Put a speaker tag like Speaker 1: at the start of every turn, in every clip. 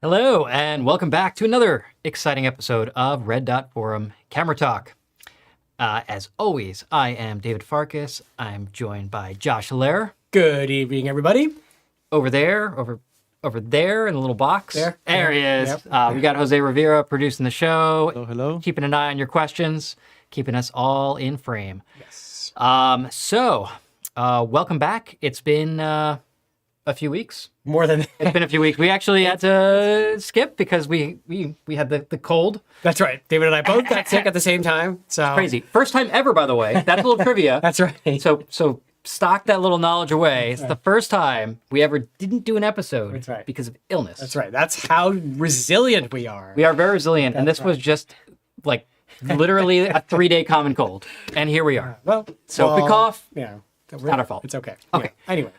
Speaker 1: Hello, and welcome back to another exciting episode of Red Dot Forum Camera Talk. As always, I am David Farkas. I'm joined by Josh Lehrer.
Speaker 2: Good evening, everybody.
Speaker 1: Over there in the little box. There he is.
Speaker 2: Yep.
Speaker 1: We got Jose Rivera producing the show.
Speaker 3: Hello.
Speaker 1: Keeping an eye on your questions, keeping us all in frame.
Speaker 2: Yes.
Speaker 1: Welcome back. It's been a few weeks.
Speaker 2: More than
Speaker 1: It's been a few weeks. We actually had to skip because we had the cold.
Speaker 2: That's right. David and I both got sick at the same time. So
Speaker 1: Crazy. First time ever, by the way. That's a little trivia.
Speaker 2: That's right.
Speaker 1: So stock that little knowledge away. It's the first time we ever didn't do an episode
Speaker 2: That's right.
Speaker 1: because of illness.
Speaker 2: That's right. That's how resilient we are.
Speaker 1: We are very resilient, and this was just like literally a 3-day common cold, and here we are. So if we cough,
Speaker 2: yeah,
Speaker 1: it's not our fault.
Speaker 2: It's okay.
Speaker 1: Okay.
Speaker 2: Yeah. Anyway,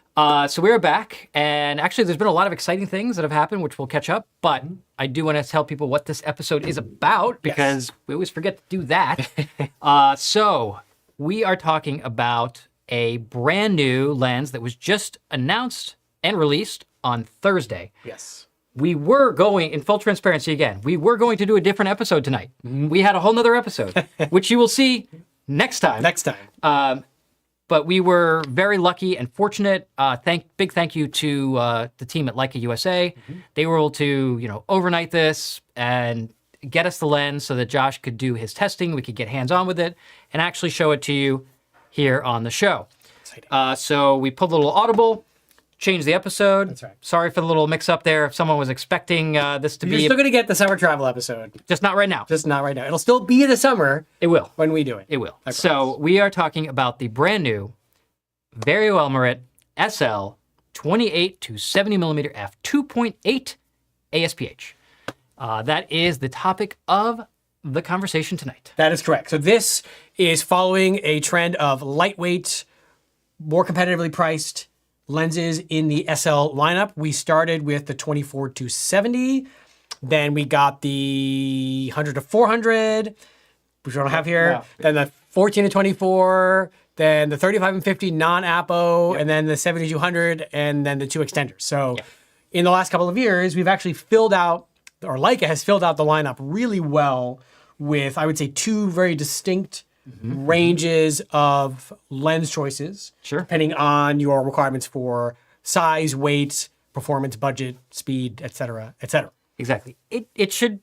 Speaker 1: So we're back, and actually there's been a lot of exciting things that have happened, which we'll catch up, but I do want to tell people what this episode is about, because we always forget to do that. So we are talking about a brand new lens that was just announced and released on Thursday.
Speaker 2: yes.
Speaker 1: We were going, in full transparency again, we were going to do a different episode tonight. We had a whole nother episode, which you will see next time.
Speaker 2: Next time.
Speaker 1: But we were very lucky and fortunate. Big thank you to the team at Leica USA. They were able to, overnight this and get us the lens so that Josh could do his testing. We could get hands-on with it and actually show it to you here on the show.
Speaker 2: Exciting.
Speaker 1: So we pulled a little audible, changed the episode.
Speaker 2: That's right.
Speaker 1: Sorry for the little mix-up there. If someone was expecting this to
Speaker 2: You're
Speaker 1: be,
Speaker 2: still going to get the summer travel episode.
Speaker 1: just not right now.
Speaker 2: Just not right now. It'll still be the summer
Speaker 1: It will.
Speaker 2: when we do it.
Speaker 1: It will.
Speaker 2: I
Speaker 1: So we are talking about the brand new Vario-Elmarit-SL 28-70mm f 2.8 ASPH. That is the topic of the conversation tonight.
Speaker 2: That is correct. So this is following a trend of lightweight, more competitively priced lenses in the SL lineup. We started with the 24-70, then we got the 100-400, which we don't have here, then the 14-24, then the 35 and 50 non-Apo, and then the 70-200, and then the two extenders. So in the last couple of years, we've actually Leica has filled out the lineup really well with, I would say, two very distinct ranges of lens choices,
Speaker 1: Sure.
Speaker 2: depending on your requirements for size, weight, performance, budget, speed, et cetera, et cetera.
Speaker 1: Exactly. It should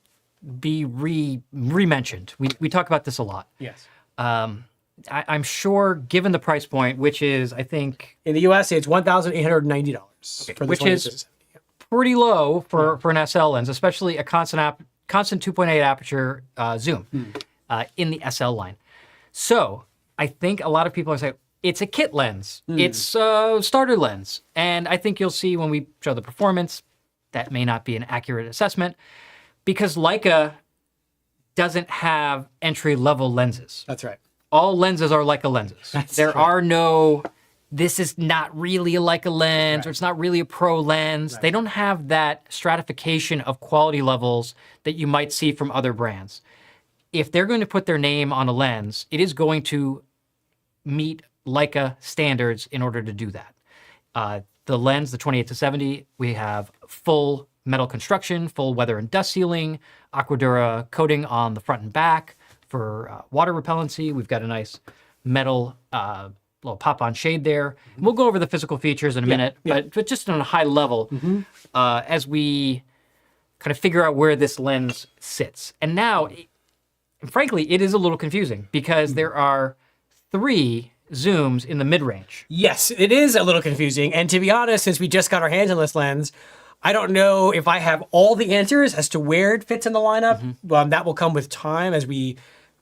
Speaker 1: be re-mentioned. We talk about this a lot.
Speaker 2: Yes.
Speaker 1: I'm sure, given the price point, which is, I think,
Speaker 2: In the US, it's $1,890 for the
Speaker 1: which is
Speaker 2: 20-70.
Speaker 1: pretty low for an SL lens, especially a constant 2.8 aperture zoom in the SL line. So I think a lot of people are saying, it's a kit lens. It's a starter lens. And I think you'll see when we show the performance, that may not be an accurate assessment, because Leica doesn't have entry-level lenses.
Speaker 2: That's right.
Speaker 1: All lenses are Leica lenses. There are no, this is not really a Leica lens, or it's not really a pro lens. They don't have that stratification of quality levels that you might see from other brands. If they're going to put their name on a lens, it is going to meet Leica standards in order to do that. The lens, the 28-70, we have full metal construction, full weather and dust sealing, Aquadura coating on the front and back for water repellency. We've got a nice metal little pop-on shade there. We'll go over the physical features in a minute, but just on a high level, as we kind of figure out where this lens sits. And now, frankly, it is a little confusing because there are 3 zooms in the mid-range.
Speaker 2: Yes, it is a little confusing. And to be honest, since we just got our hands on this lens, I don't know if I have all the answers as to where it fits in the lineup. That will come with time as we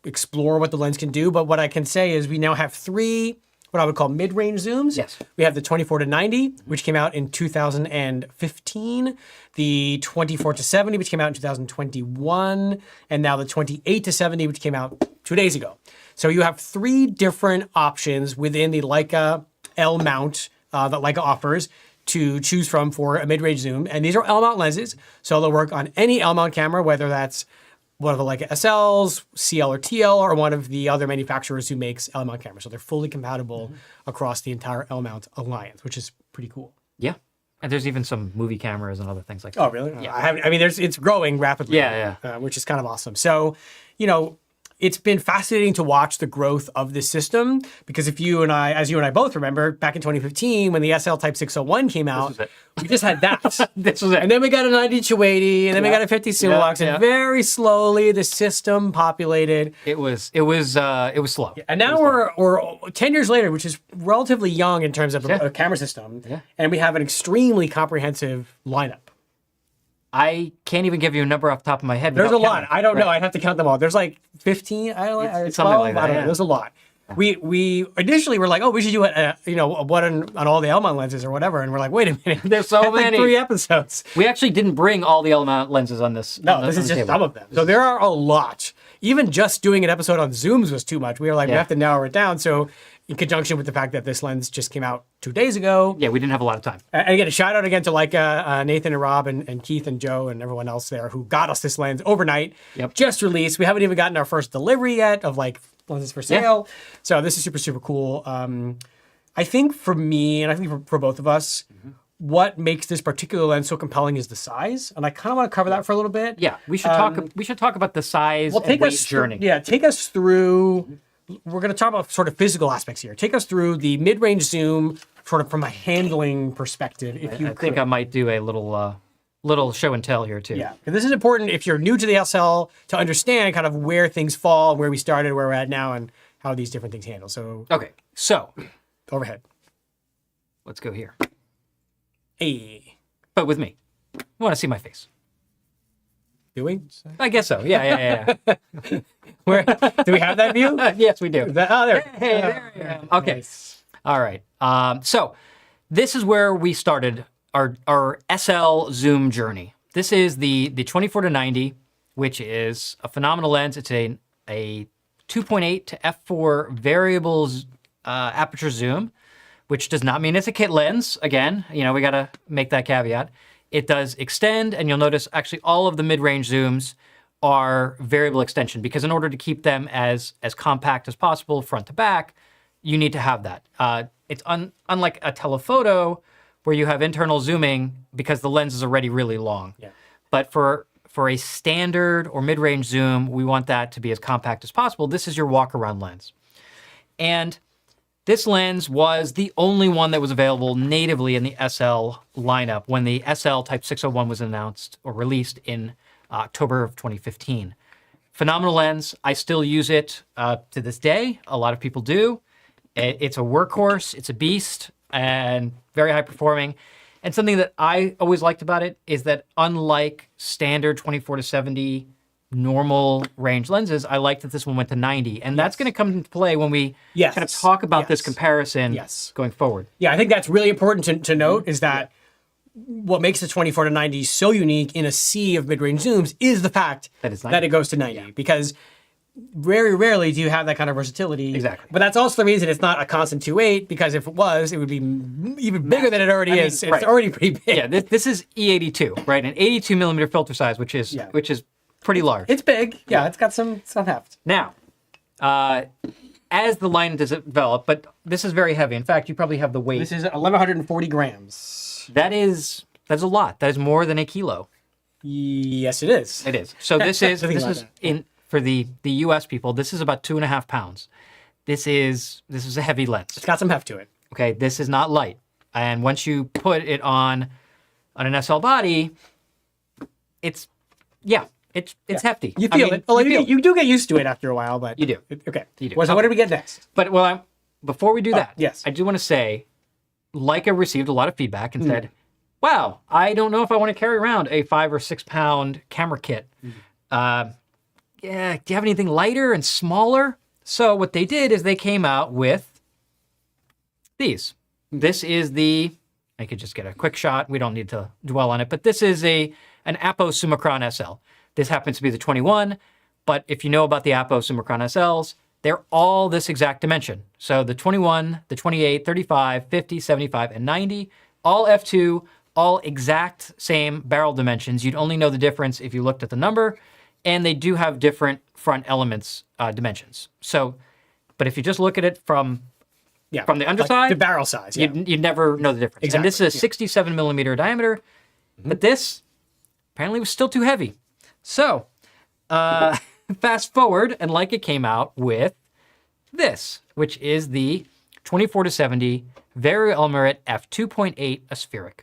Speaker 2: explore what the lens can do. But what I can say is we now have 3 what I would call mid-range zooms.
Speaker 1: Yes.
Speaker 2: We have the 24-90, which came out in 2015, the 24-70, which came out in 2021, and now the 28-70, which came out 2 days ago. So you have 3 different options within the Leica L mount that Leica offers to choose from for a mid-range zoom. And these are L mount lenses, so they'll work on any L mount camera, whether that's one of the Leica SLs, CL or TL, or one of the other manufacturers who makes L mount cameras. So they're fully compatible across the entire L mount alliance, which is pretty cool.
Speaker 1: Yeah. And there's even some movie cameras and other things like that.
Speaker 2: Oh, really? Yeah. I mean, it's growing rapidly.
Speaker 1: Yeah,
Speaker 2: which is kind of awesome. So, it's been fascinating to watch the growth of this system because as you and I both remember, back in 2015 when the SL Type 601 came out, we just had that.
Speaker 1: This was it.
Speaker 2: And then we got a 90-280, and then we got a 50 Silux, and very slowly the system populated.
Speaker 1: It was slow.
Speaker 2: And now we're 10 years later, which is relatively young in terms of a camera system, and we have an extremely comprehensive lineup.
Speaker 1: I can't even give you a number off the top of my head.
Speaker 2: There's a lot. I don't know. I'd have to count them all. There's like 15. I don't know.
Speaker 1: It's something like that.
Speaker 2: I don't know. There's a lot. We initially were like, oh, we should do one on all the L-mount lenses or whatever, and we're like, wait a minute.
Speaker 1: There's so many.
Speaker 2: Like 3 episodes.
Speaker 1: We actually didn't bring all the L-mount lenses on this.
Speaker 2: No, this is just some of them. So there are a lot. Even just doing an episode on zooms was too much. We were like, we have to narrow it down. So in conjunction with the fact that this lens just came out 2 days ago.
Speaker 1: Yeah, we didn't have a lot of time.
Speaker 2: And again, a shout out again to Leica, Nathan and Rob and Keith and Joe and everyone else there who got us this lens overnight. Just released. We haven't even gotten our first delivery yet of like lenses for sale. So this is super, super cool. I think for me, and I think for both of us, what makes this particular lens so compelling is the size. And I kind of want to cover that for a little bit.
Speaker 1: Yeah, we should talk about the size and weight journey.
Speaker 2: Take us through. We're going to talk about sort of physical aspects here. Take us through the mid-range zoom, sort of from a handling perspective, if you could.
Speaker 1: I think I might do a little show and tell here too.
Speaker 2: Yeah, and this is important if you're new to the SL to understand kind of where things fall, where we started, where we're at now, and how these different things handle. So
Speaker 1: okay, so
Speaker 2: overhead.
Speaker 1: Let's go here.
Speaker 2: Hey,
Speaker 1: but with me, you want to see my face?
Speaker 2: Do we?
Speaker 1: I guess so. Yeah.
Speaker 2: Where do we have that view?
Speaker 1: Yes, we do.
Speaker 2: There.
Speaker 1: Hey, there I am. Okay. Nice. All right. So this is where we started our SL zoom journey. This is the 24-90, which is a phenomenal lens. It's a 2.8 to f4 variable aperture zoom, which does not mean it's a kit lens. Again, we got to make that caveat. It does extend, and you'll notice actually all of the mid-range zooms are variable extension because in order to keep them as compact as possible front to back, you need to have that. It's unlike a telephoto where you have internal zooming because the lens is already really long. Yeah. But for a standard or mid-range zoom, we want that to be as compact as possible. This is your walk-around lens. And this lens was the only one that was available natively in the SL lineup when the SL Type 601 was announced or released in October of 2015. Phenomenal lens. I still use it to this day. A lot of people do. It's a workhorse. It's a beast and very high performing. And something that I always liked about it is that unlike standard 24-70 normal range lenses, I like that this one went to 90. And that's going to come into play when we kind of talk about this comparison going forward.
Speaker 2: Yeah, I think that's really important to note is that what makes the 24-90 so unique in a sea of mid-range zooms is the fact that it goes to 90. Because very rarely do you have that kind of versatility.
Speaker 1: Exactly.
Speaker 2: But that's also the reason it's not a constant 2.8, because if it was, it would be even bigger than it already is. It's already pretty big.
Speaker 1: Yeah, this is E82, right? An 82 millimeter filter size, which is pretty large.
Speaker 2: It's big. Yeah, it's got some heft.
Speaker 1: Now, as the line does develop, but this is very heavy. In fact, you probably have the weight.
Speaker 2: This is 1,140 grams.
Speaker 1: That's a lot. That is more than a kilo.
Speaker 2: Yes, it is.
Speaker 1: It is. So this is for the US people, this is about 2.5 pounds. This is a heavy lens.
Speaker 2: It's got some heft to it.
Speaker 1: Okay, this is not light. And once you put it on an SL body, it's hefty.
Speaker 2: You feel it. Well, you do get used to it after a while, but
Speaker 1: you do.
Speaker 2: Okay.
Speaker 1: You do.
Speaker 2: Well, so what did we get next?
Speaker 1: But before we do that,
Speaker 2: yes,
Speaker 1: I do want to say, Leica received a lot of feedback and said, "Wow, I don't know if I want to carry around a 5 or 6 pound camera kit. Do you have anything lighter and smaller?" So what they did is they came out with these. This is I could just get a quick shot. We don't need to dwell on it, but this is an Apo Summicron SL. This happens to be the 21, but if you know about the Apo Summicron SLs, they're all this exact dimension. So the 21, the 28, 35, 50, 75, and 90, all f2, all exact same barrel dimensions. You'd only know the difference if you looked at the number, and they do have different front elements dimensions. So, but if you just look at it from
Speaker 2: Yeah.
Speaker 1: From the underside,
Speaker 2: the barrel size. Yeah.
Speaker 1: you'd never know the difference. And this is a 67 millimeter diameter, but this apparently was still too heavy. So, fast forward, and Leica came out with this, which is the 24-70 Vario-Elmarit f2.8 aspheric.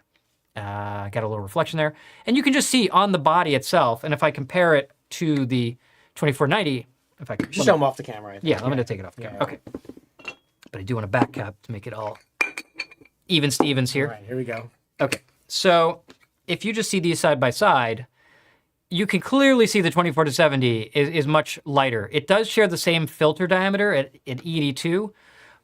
Speaker 1: Got a little reflection there. And you can just see on the body itself, and if I compare it to the 24-90, if I
Speaker 2: Just show them off the camera. I think.
Speaker 1: yeah, I'm going to take it off the camera. Okay. But I do want a back cap to make it all even Stevens here.
Speaker 2: All right, here we go.
Speaker 1: Okay. So if you just see these side by side, you can clearly see the 24-70 is much lighter. It does share the same filter diameter at ED2,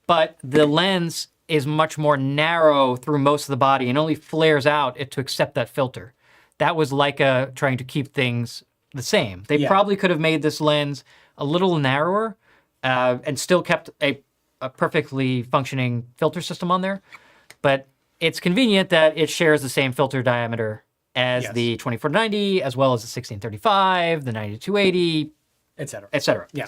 Speaker 1: but the lens is much more narrow through most of the body and only flares out to accept that filter. That was Leica trying to keep things the same. They probably could have made this lens a little narrower and still kept a perfectly functioning filter system on there. But it's convenient that it shares the same filter diameter as the 24-90, as well as the 16-35, the 90-280, etc.
Speaker 2: Yeah.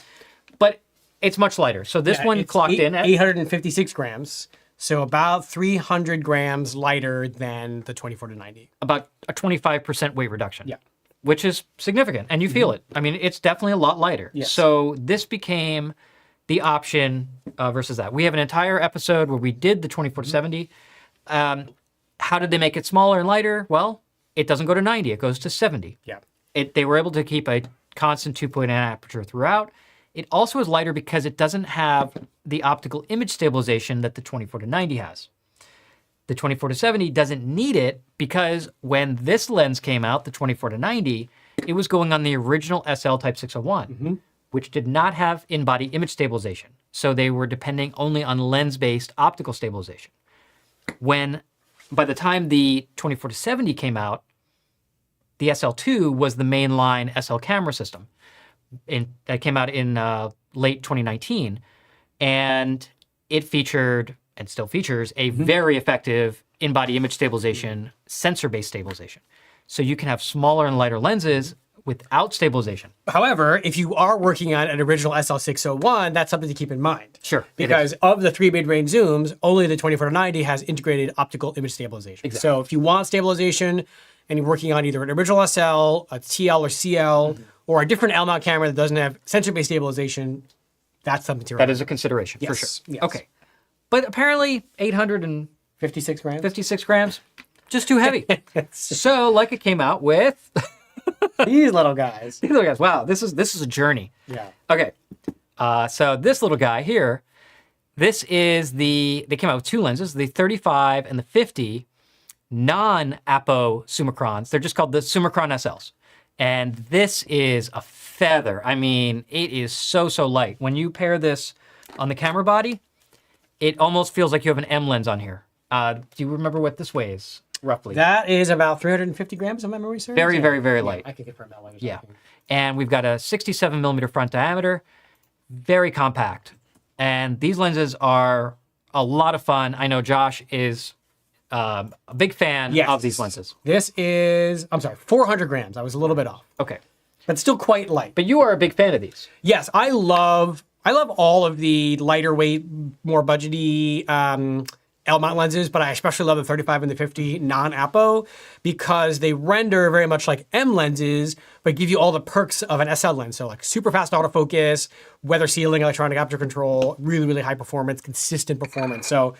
Speaker 1: But it's much lighter. So this one clocked in at
Speaker 2: 856 grams. So about 300 grams lighter than the 24-90.
Speaker 1: About a 25% weight reduction.
Speaker 2: Yeah.
Speaker 1: Which is significant, and you feel it. I mean, it's definitely a lot lighter.
Speaker 2: Yes.
Speaker 1: So this became the option versus that. We have an entire episode where we did the 24-70. How did they make it smaller and lighter? Well, it doesn't go to 90. It goes to 70.
Speaker 2: Yeah.
Speaker 1: They were able to keep a constant 2.8 aperture throughout. It also is lighter because it doesn't have the optical image stabilization that the 24-90 has. The 24-70 doesn't need it because when this lens came out, the 24-90, it was going on the original SL Type 601, which did not have in-body image stabilization. So they were depending only on lens-based optical stabilization. By the time the 24-70 came out, the SL2 was the mainline SL camera system. That came out in late 2019, and it featured, and still features, a very effective in-body image stabilization, sensor-based stabilization. So you can have smaller and lighter lenses without stabilization.
Speaker 2: However, if you are working on an original SL601, that's something to keep in mind.
Speaker 1: Sure.
Speaker 2: Because of the 3 mid-range zooms, only the 24-90 has integrated optical image stabilization.
Speaker 1: Exactly.
Speaker 2: So if you want stabilization and you're working on either an original SL, a TL or CL, or a different L mount camera that doesn't have sensor-based stabilization, that's something to remember.
Speaker 1: That is a consideration, for sure.
Speaker 2: Yes.
Speaker 1: Okay. But apparently 856
Speaker 2: 56 grams?
Speaker 1: grams, just too heavy. So Leica came out with
Speaker 2: These little guys.
Speaker 1: these little guys. Wow, this is a journey.
Speaker 2: Yeah.
Speaker 1: Okay. So this little guy here, they came out with two lenses, the 35 and the 50 non-Apo Summicrons. They're just called the Summicron SLs. And this is a feather. I mean, it is so light. When you pair this on the camera body, it almost feels like you have an M lens on here. Do you remember what this weighs, roughly?
Speaker 2: That is about 350 grams, if my memory serves. Very
Speaker 1: light.
Speaker 2: I can confirm that one.
Speaker 1: Yeah. And we've got a 67 millimeter front diameter, very compact. And these lenses are a lot of fun. I know Josh is a big fan of these lenses.
Speaker 2: This is, 400 grams. I was a little bit off,
Speaker 1: Okay.
Speaker 2: but still quite light.
Speaker 1: But you are a big fan of these.
Speaker 2: Yes, I love all of the lighter weight, more budgety L mount lenses, but I especially love the 35 and the 50 non-Apo because they render very much like M lenses, but give you all the perks of an SL lens. So like super fast autofocus, weather sealing, electronic aperture control, really high performance, consistent performance. So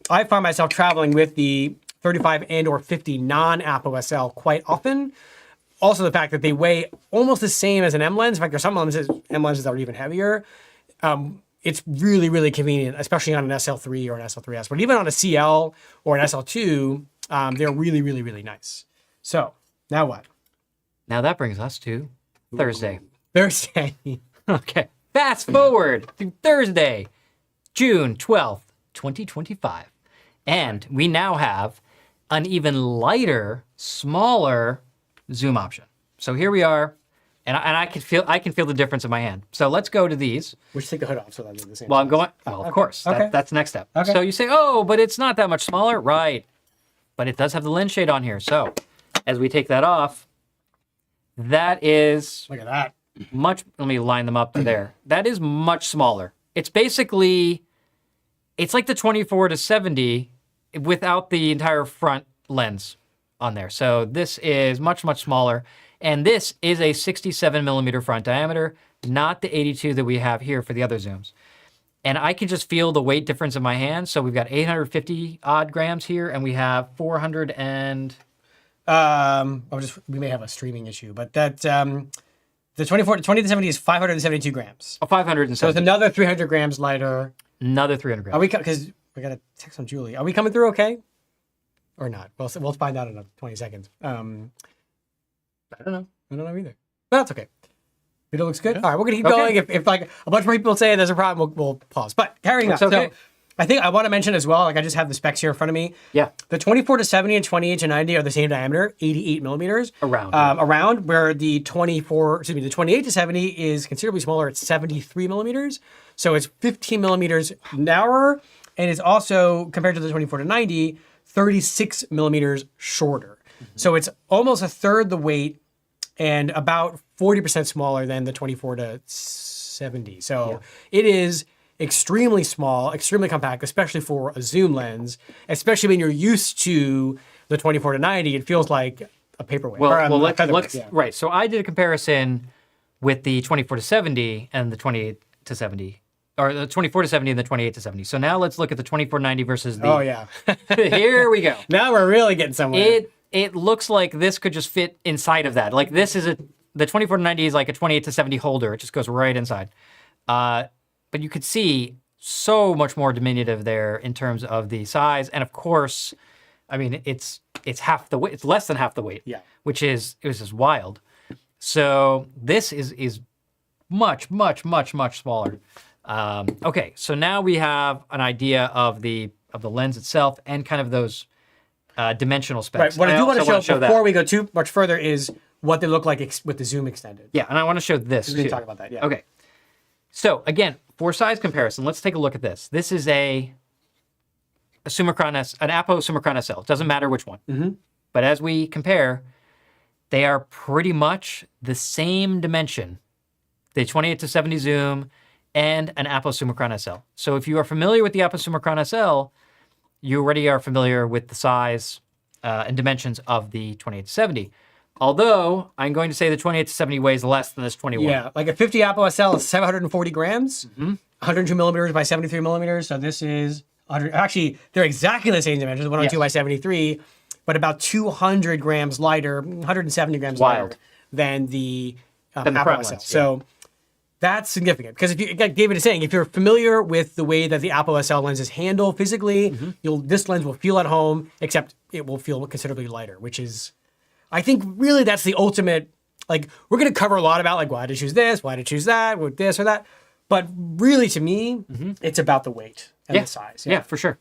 Speaker 2: I find myself traveling with the 35 and or 50 non-Apo SL quite often. Also the fact that they weigh almost the same as an M lens. In fact, there's some M lenses that are even heavier. It's really convenient, especially on an SL3 or an SL3S. But even on a CL or an SL2, they're really nice. So now what?
Speaker 1: Now that brings us to Thursday.
Speaker 2: Thursday.
Speaker 1: Okay. Fast forward to Thursday, June 12th, 2025. And we now have an even lighter, smaller zoom option. So here we are. And I can feel the difference in my hand. So let's go to these.
Speaker 2: We should take the hood off so that they're the same.
Speaker 1: Well, I'm going. Well,
Speaker 2: okay.
Speaker 1: Of course.
Speaker 2: Okay.
Speaker 1: That's the next step.
Speaker 2: Okay.
Speaker 1: So you say, oh, but it's not that much smaller, right? But it does have the lens shade on here. So as we take that off, that is
Speaker 2: Look at that.
Speaker 1: much. Let me line them up to there. That is much smaller. It's basically It's like the 24 to 70 without the entire front lens on there. So this is much, much smaller. And this is a 67 millimeter front diameter, not the 82 that we have here for the other zooms. And I can just feel the weight difference in my hand. So we've got 850 odd grams here, and we have 400 and...
Speaker 2: we may have a streaming issue, but that the 20 to 70 is 572 grams.
Speaker 1: Oh, 570.
Speaker 2: So it's another 300 grams lighter.
Speaker 1: Another 300 grams.
Speaker 2: Are we, because we got to text on Julie. Are we coming through okay? Or not? We'll find out in 20 seconds. I don't know. I don't know either. But that's okay. Video looks good.
Speaker 1: Yeah.
Speaker 2: All right, we're gonna keep going. If like a bunch more people say there's a problem, we'll pause. But carrying on.
Speaker 1: Okay.
Speaker 2: So I think I want to mention as well, like I just have the specs here in front of me.
Speaker 1: Yeah.
Speaker 2: The 24 to 70 and 28 to 90 are the same diameter, 88 millimeters.
Speaker 1: Around.
Speaker 2: Where the 28 to 70 is considerably smaller. It's 73 millimeters. So it's 15 millimeters narrower, and it's also, compared to the 24 to 90, 36 millimeters shorter. Mm-hmm. So it's almost a third the weight and about 40% smaller than the 24 to 70. So it is extremely small, extremely compact, especially for a zoom lens, especially when you're used to the 24 to 90, it feels like a paperweight.
Speaker 1: Right. So I did a comparison with the 24 to 70 and the 28 to 70, or the 24 to 70 and the 28 to 70. So now let's look at the 24 to 90 versus the...
Speaker 2: Oh, yeah.
Speaker 1: Here we go.
Speaker 2: Now we're really getting somewhere.
Speaker 1: It looks like this could just fit inside of that. Like this is the 24 to 90 is like a 28 to 70 holder. It just goes right inside. But you could see so much more diminutive there in terms of the size. And of course, I mean, it's half the weight. It's less than half the weight.
Speaker 2: Yeah.
Speaker 1: Which is, it was just wild. So this is much, much, much, much smaller. Okay, so now we have an idea of the lens itself and kind of those dimensional specs.
Speaker 2: Right. What I do want to show before we go too much further is what they look like with the zoom extended.
Speaker 1: Yeah, and I want to show this too.
Speaker 2: We can talk about that. Yeah.
Speaker 1: Okay. So again, for size comparison, let's take a look at this. This is a Summicron an Apo Summicron SL. It doesn't matter which one.
Speaker 2: Mm-hmm.
Speaker 1: But as we compare, they are pretty much the same dimension. The 28 to 70 zoom and an Apo Summicron SL. So if you are familiar with the Apo Summicron SL, you already are familiar with the size and dimensions of the 28 to 70. Although, I'm going to say the 28 to 70 weighs less than this 21.
Speaker 2: Yeah, like a 50 Apo SL is 740 grams, 102 millimeters by 73 millimeters. So this is, actually, they're exactly the same dimensions, 102 by 73, but about 200 grams lighter, 170 grams lighter than the Apo SL. So that's significant. Because if you, like David is saying, if you're familiar with the way that the Apo SL lenses handle physically, this lens will feel at home, except it will feel considerably lighter, which is... I think really that's the ultimate, like, we're going to cover a lot about, like, why to choose this, why to choose that, with this or that. But really, to me, it's about the weight and the size.
Speaker 1: Yeah, for sure.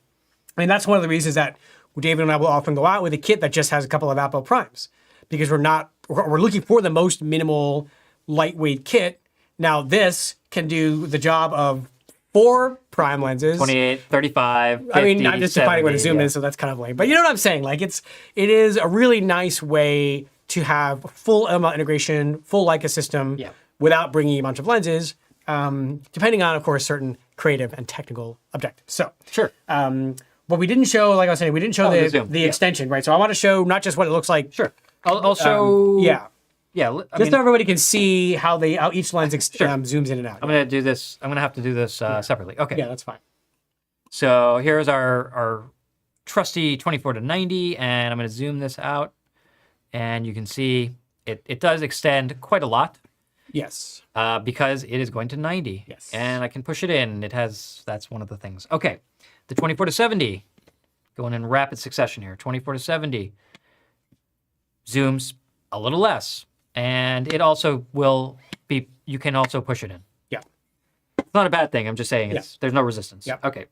Speaker 2: I mean, that's one of the reasons that David and I will often go out with a kit that just has a couple of Apo primes. Because we're looking for the most minimal, lightweight kit. Now, this can do the job of 4 prime lenses.
Speaker 1: 28, 35, 50,
Speaker 2: I mean, I'm just defining what a zoom
Speaker 1: 70,
Speaker 2: is, so that's kind of lame. But you know what I'm saying? Like, it is a really nice way to have full ML integration, full Leica system, without bringing a bunch of lenses, depending on, of course, certain creative and technical objectives. So,
Speaker 1: sure.
Speaker 2: What we didn't show, like I was saying, we didn't show the extension, right? So I want to show not just what it looks like.
Speaker 1: Sure. I'll show...
Speaker 2: Yeah,
Speaker 1: just
Speaker 2: so everybody can see how each lens zooms in and out.
Speaker 1: I'm going to do this. I'm going to have to do this separately. Okay.
Speaker 2: Yeah, that's fine.
Speaker 1: So here's our trusty 24 to 90, and I'm going to zoom this out, and you can see it does extend quite a lot.
Speaker 2: Yes.
Speaker 1: Because it is going to 90.
Speaker 2: Yes.
Speaker 1: And I can push it in. That's one of the things. Okay. The 24 to 70, going in rapid succession here. 24 to 70 zooms a little less. And it also will be, you can also push it in.
Speaker 2: Yeah.
Speaker 1: It's not a bad thing. I'm just saying there's no resistance.
Speaker 2: Yeah.
Speaker 1: Okay.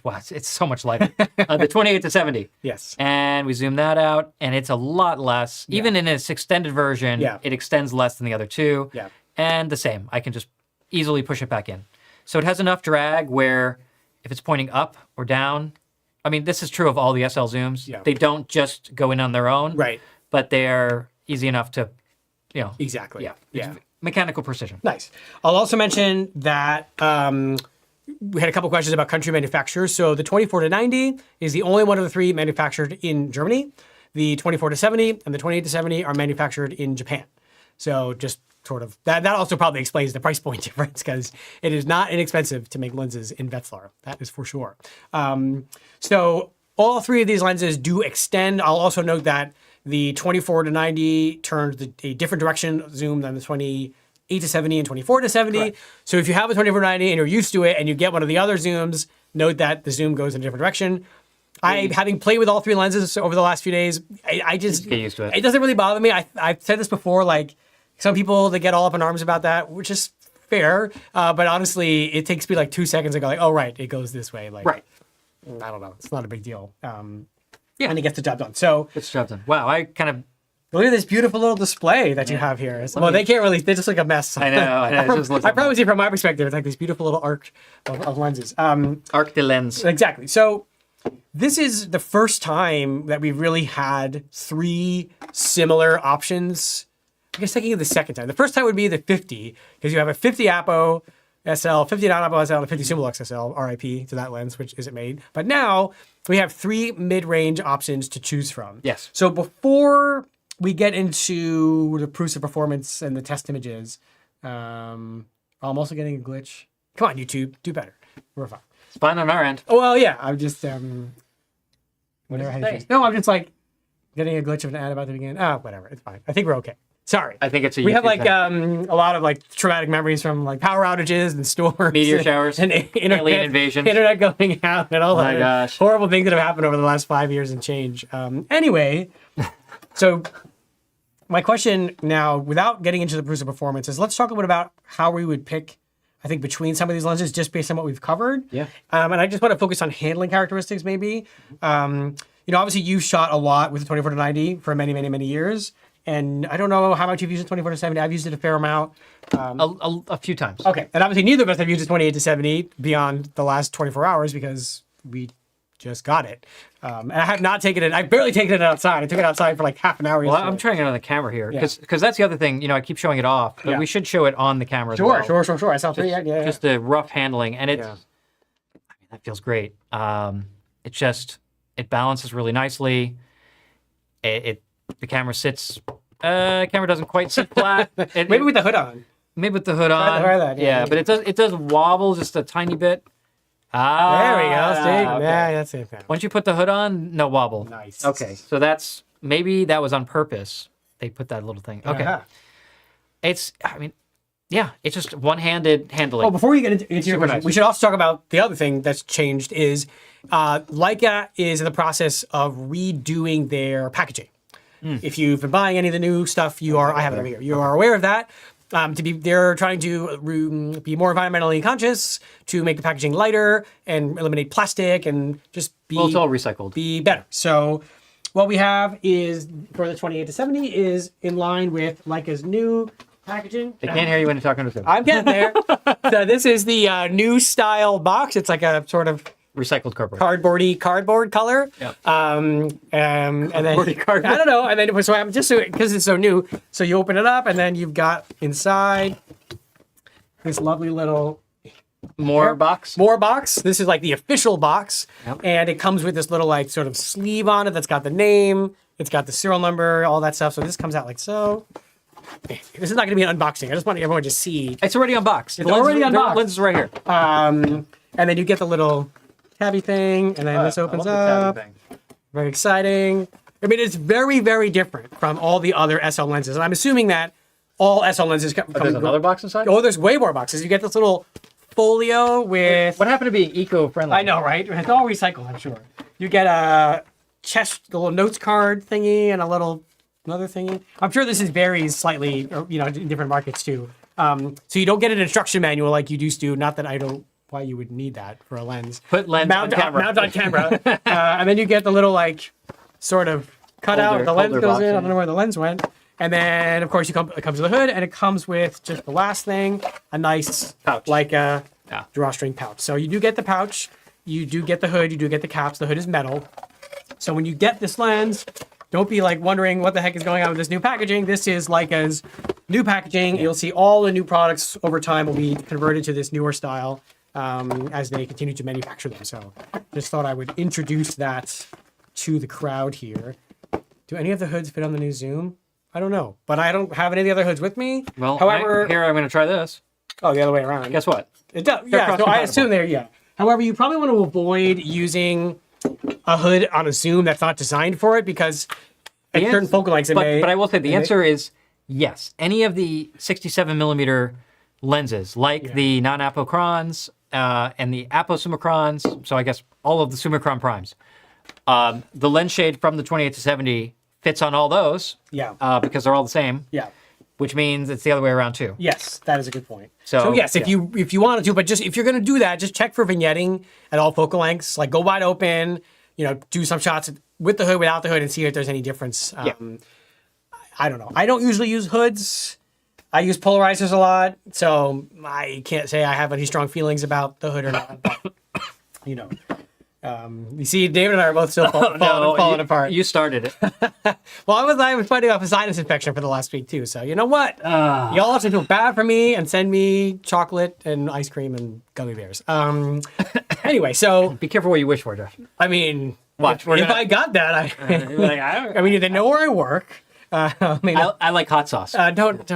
Speaker 1: Wow, it's so much lighter. The 28 to 70.
Speaker 2: Yes.
Speaker 1: And we zoom that out, and it's a lot less. Even in its extended version, it extends less than the other two.
Speaker 2: Yeah.
Speaker 1: And the same. I can just easily push it back in. So it has enough drag where if it's pointing up or down, I mean, this is true of all the SL zooms. Yeah. They don't just go in on their own.
Speaker 2: Right.
Speaker 1: But they're easy enough to,
Speaker 2: Exactly.
Speaker 1: Yeah. Mechanical precision.
Speaker 2: Nice. I'll also mention that we had a couple questions about country manufacturers. So the 24-90 is the only one of the three manufactured in Germany. The 24-70 and the 28-70 are manufactured in Japan. So just sort of, that also probably explains the price point difference, because it is not inexpensive to make lenses in Wetzlar. That is for sure. So all three of these lenses do extend. I'll also note that the 24-90 turns a different direction zoom than the 28-70 and 24-70.
Speaker 1: Correct.
Speaker 2: So if you have a 24-90 and you're used to it and you get one of the other zooms, note that the zoom goes in a different direction. Having played with all three lenses over the last few days, I just
Speaker 1: get used to it.
Speaker 2: It doesn't really bother me. I've said this before, like some people, they get all up in arms about that, which is fair. But honestly, it takes me like 2 seconds to go like, oh, right, it goes this way. Like,
Speaker 1: Right.
Speaker 2: I don't know. It's not a big deal.
Speaker 1: Yeah.
Speaker 2: And it gets the job done. So
Speaker 1: It's job done. Wow, I kind of
Speaker 2: look at this beautiful little display that you have here. Well, they can't really, they just look a mess.
Speaker 1: I know. It just looks
Speaker 2: I promise you, from my perspective, it's like this beautiful little arc of lenses.
Speaker 1: arc de lens.
Speaker 2: Exactly. So this is the first time that we've really had three similar options. I guess thinking of the second time. The first time would be the 50, because you have a 50 Apo SL, 50 non-Apo SL, and a 50 Summilux SL, RIP to that lens, which isn't made. But now we have three mid-range options to choose from.
Speaker 1: Yes.
Speaker 2: So before we get into the proofs of performance and the test images, I'm also getting a glitch. Come on, YouTube, do better. We're fine.
Speaker 1: It's fine on our end.
Speaker 2: Oh, well, yeah, I'm just, whatever.
Speaker 1: What does it say?
Speaker 2: No, I'm just like getting a glitch of an ad about to begin. Oh, whatever, it's fine. I think we're okay. Sorry.
Speaker 1: I think it's a
Speaker 2: We have
Speaker 1: YouTube
Speaker 2: like
Speaker 1: thing.
Speaker 2: a lot of like traumatic memories from like power outages and storms,
Speaker 1: Meteor showers,
Speaker 2: and
Speaker 1: alien invasions.
Speaker 2: internet going out, and all
Speaker 1: my
Speaker 2: the
Speaker 1: gosh.
Speaker 2: horrible things that have happened over the last 5 years and change. Anyway, so my question now, without getting into the proofs of performance, is let's talk a bit about how we would pick, I think, between some of these lenses just based on what we've covered.
Speaker 1: Yeah.
Speaker 2: And I just want to focus on handling characteristics maybe. Obviously you've shot a lot with the 24-90 for many, many, many years. And I don't know how much you've used the 24-70. I've used it a fair amount.
Speaker 1: A few times.
Speaker 2: Okay. And obviously neither of us have used the 28-70 beyond the last 24 hours because we just got it. And I have not taken it. I've barely taken it outside. I took it outside for like half an hour.
Speaker 1: Well,
Speaker 2: yesterday.
Speaker 1: I'm trying it on the camera here because that's the other thing. I keep showing it off, but
Speaker 2: Yeah.
Speaker 1: we should show it on the camera as well.
Speaker 2: Sure. I saw three. Yeah.
Speaker 1: Just the rough handling, and it's.
Speaker 2: Yeah.
Speaker 1: I mean, that feels great. It balances really nicely. The camera sits. Camera doesn't quite sit flat.
Speaker 2: Maybe with the hood on.
Speaker 1: Maybe with the hood on.
Speaker 2: try that, yeah.
Speaker 1: But it does wobble just a tiny bit.
Speaker 2: There we go. See?
Speaker 1: Okay.
Speaker 2: Yeah, that's it.
Speaker 1: Once you put the hood on, no wobble.
Speaker 2: Nice.
Speaker 1: Okay, so maybe that was on purpose. They put that little thing. Okay.
Speaker 2: Uh-huh.
Speaker 1: It's just one-handed handling.
Speaker 2: Oh, before we get into your
Speaker 1: Super
Speaker 2: question,
Speaker 1: nice.
Speaker 2: we should also talk about the other thing that's changed is Leica is in the process of redoing their packaging. If you've been buying any of the new stuff, I have it over here. You are aware of that. They're trying to be more environmentally conscious, to make the packaging lighter and eliminate plastic and just be
Speaker 1: Well, it's all recycled.
Speaker 2: be better. So what we have is for the 28-70 is in line with Leica's new packaging.
Speaker 1: They can't hear you when you're talking to them.
Speaker 2: I'm getting there. So this is the new style box. It's like a sort of
Speaker 1: Recycled cardboard.
Speaker 2: cardboard color.
Speaker 1: Yep.
Speaker 2: And then
Speaker 1: Cardboard.
Speaker 2: I don't know. And then so I'm just because it's so new. So you open it up, and then you've got inside this lovely little
Speaker 1: More box.
Speaker 2: This is like the official box,
Speaker 1: Yep.
Speaker 2: and it comes with this little like sort of sleeve on it that's got the name. It's got the serial number, all that stuff. So this comes out like so. This is not going to be an unboxing. I just want everyone to see.
Speaker 1: It's already unboxed.
Speaker 2: It's already
Speaker 1: The
Speaker 2: unboxed.
Speaker 1: lens is right here.
Speaker 2: And then you get the little tabby thing, and then this opens up. Very exciting. I mean, it's very, very different from all the other SL lenses. And I'm assuming that all SL lenses come
Speaker 1: There's another box inside?
Speaker 2: Oh, there's way more boxes. You get this little folio with...
Speaker 1: What happened to being eco-friendly?
Speaker 2: I know, right? It's all recycled, I'm sure. You get a the little notes card thingy and another thingy. I'm sure this varies slightly, in different markets too. So you don't get an instruction manual like you used to. Not that I don't... Why you would need that for a lens.
Speaker 1: Put lens on camera.
Speaker 2: Mount on camera. And then you get the little sort of cutout. The lens
Speaker 1: holder
Speaker 2: goes
Speaker 1: box,
Speaker 2: in. I
Speaker 1: yeah.
Speaker 2: don't know where the lens went. And then of course it comes with the hood, and it comes with just the last thing, a nice
Speaker 1: Pouch.
Speaker 2: like a
Speaker 1: Yeah.
Speaker 2: drawstring pouch. So you do get the pouch, you do get the hood, you do get the caps. The hood is metal. So when you get this lens, don't be like wondering what the heck is going on with this new packaging. This is Leica's new packaging. You'll see all the new products over time will be converted to this newer style. as they continue to manufacture them. So just thought I would introduce that to the crowd here. Do any of the hoods fit on the new Zoom? I don't know, but I don't have any of the other hoods with me.
Speaker 1: Well,
Speaker 2: however,
Speaker 1: here I'm going to try this.
Speaker 2: oh, the other way around.
Speaker 1: Guess what?
Speaker 2: It does. Yeah, so I assume they're, yeah. However, you probably want to avoid using a hood on a Zoom that's not designed for it because at certain focal lengths,
Speaker 1: but I will say the answer is yes. Any of the 67mm lenses, like the non-apochrons and the aposummicrons, so I guess all of the summicron primes, the lens shade from the 28-70 fits on all those.
Speaker 2: Yeah.
Speaker 1: Because they're all the same.
Speaker 2: Yeah.
Speaker 1: Which means it's the other way around too.
Speaker 2: Yes, that is a good point.
Speaker 1: So
Speaker 2: yes, if you wanted to, but just if you're going to do that, just check for vignetting at all focal lengths. Like go wide open, do some shots with the hood, without the hood, and see if there's any difference. I don't know. I don't usually use hoods. I use polarizers a lot, so I can't say I have any strong feelings about the hood or not. But, you see, David and I are both still falling apart.
Speaker 1: You started it.
Speaker 2: Well, I was fighting off a sinus infection for the last week too. So you know what? Y'all have to feel bad for me and send me chocolate and ice cream and gummy bears. Anyway, so
Speaker 1: be careful what you wish for, Josh.
Speaker 2: I mean,
Speaker 1: watch.
Speaker 2: If I got that, I mean, they know where I work.
Speaker 1: I like hot sauce.
Speaker 2: Don't.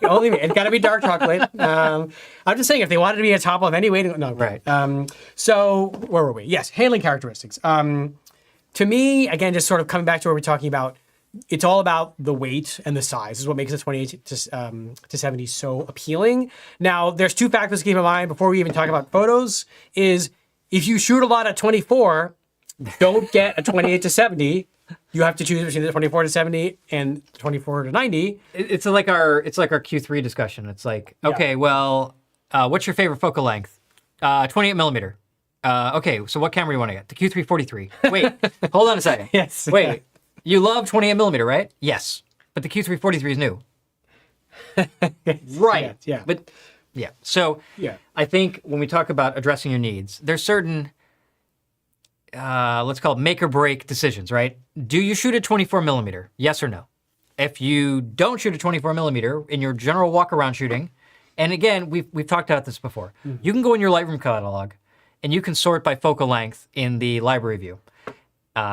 Speaker 2: Only it's got to be dark chocolate. I'm just saying, if they wanted to be a top of any way, no.
Speaker 1: Right.
Speaker 2: So where were we? Yes, handling characteristics. To me, again, just sort of coming back to what we're talking about, it's all about the weight and the size. This is what makes the 28 to 70 so appealing. Now, there's two factors to keep in mind before we even talk about photos. Is if you shoot a lot at 24, don't get a 28 to 70. You have to choose between the 24 to 70 and 24 to 90.
Speaker 1: It's like our Q3 discussion. It's like, okay, well, what's your favorite focal length? 28mm. Okay, so what camera do you want to get? The Q343. Wait, hold on a second.
Speaker 2: Yes.
Speaker 1: Wait, you love 28mm, right? Yes, but the Q343 is new. Right.
Speaker 2: Yeah.
Speaker 1: But yeah. So I think when we talk about addressing your needs, there's certain let's call it make or break decisions, right? Do you shoot a 24mm? Yes or no? If you don't shoot a 24mm in your general walk around shooting, and again, we've talked about this before, you can go in your Lightroom catalog and you can sort by focal length in the library view.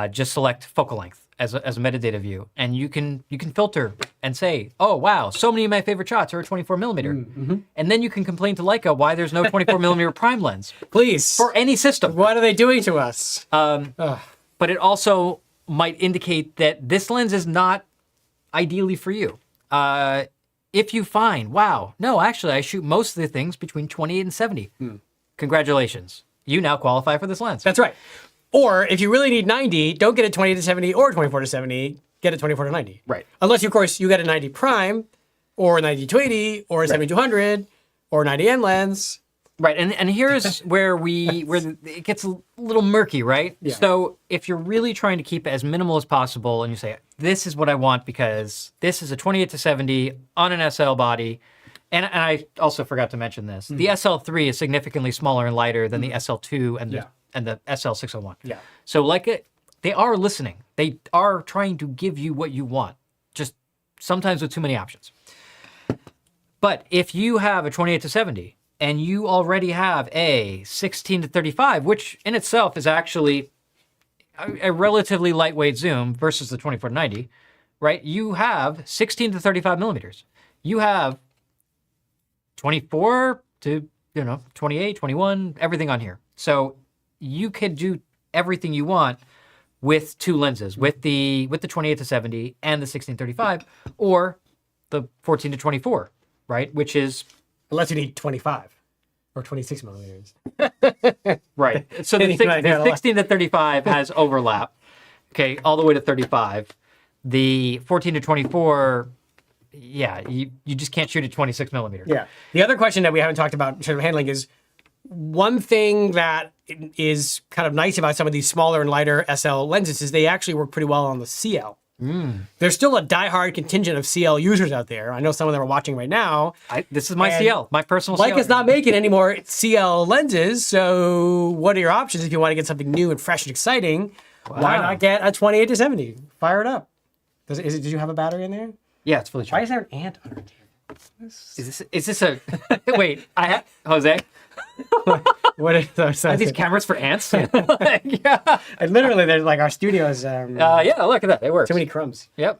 Speaker 1: Just select focal length as a metadata view, and you can filter and say, oh wow, so many of my favorite shots are a 24mm, and then you can complain to Leica why there's no 24mm prime lens,
Speaker 2: please,
Speaker 1: for any system.
Speaker 2: What are they doing to us?
Speaker 1: But it also might indicate that this lens is not ideally for you. If you find, wow, no, actually I shoot most of the things between 28 and 70. Congratulations, you now qualify for this lens.
Speaker 2: That's right. Or if you really need 90, don't get a 28 to 70 or 24 to 70, get a 24 to 90.
Speaker 1: Right.
Speaker 2: Unless, of course, you get a 90 prime or a 90 to 80 or a 70-200 or a 90N lens.
Speaker 1: Right, and here's where it gets a little murky, right?
Speaker 2: Yeah.
Speaker 1: So if you're really trying to keep it as minimal as possible and you say, this is what I want because this is a 28 to 70 on an SL body, and I also forgot to mention this, the SL3 is significantly smaller and lighter than the SL2 and the SL601.
Speaker 2: Yeah.
Speaker 1: So they are listening. They are trying to give you what you want, just sometimes with too many options. But if you have a 28 to 70 and you already have a 16 to 35, which in itself is actually a relatively lightweight zoom versus the 24 to 90, right? You have 16 to 35 millimeters. You have 24 to 28, 21, everything on here. So you could do everything you want with two lenses, with the 28 to 70 and the 16 to 35, or the 14 to 24, right? Which is
Speaker 2: unless you need 25 or 26 millimeters.
Speaker 1: Right. So the 16 to 35 has overlap. Okay, all the way to 35. The 14 to 24, you just can't shoot at 26 millimeters.
Speaker 2: Yeah. The other question that we haven't talked about in terms of handling is one thing that is kind of nice about some of these smaller and lighter SL lenses is they actually work pretty well on the CL. There's still a diehard contingent of CL users out there. I know some of them are watching right now.
Speaker 1: This is my CL, my personal CL.
Speaker 2: Leica's not making any more CL lenses, so what are your options if you want to get something new and fresh and exciting? Wow. Why not get a 28 to 70? Fire it up. Did you have a battery in there?
Speaker 1: Yeah, it's fully
Speaker 2: Why
Speaker 1: charged.
Speaker 2: is there an ant under here?
Speaker 1: Is this a wait? Jose.
Speaker 2: What is those?
Speaker 1: Are these cameras for ants? Yeah.
Speaker 2: And literally, there's like our studios.
Speaker 1: Yeah. Look at that. It works.
Speaker 2: Too many crumbs.
Speaker 1: Yep.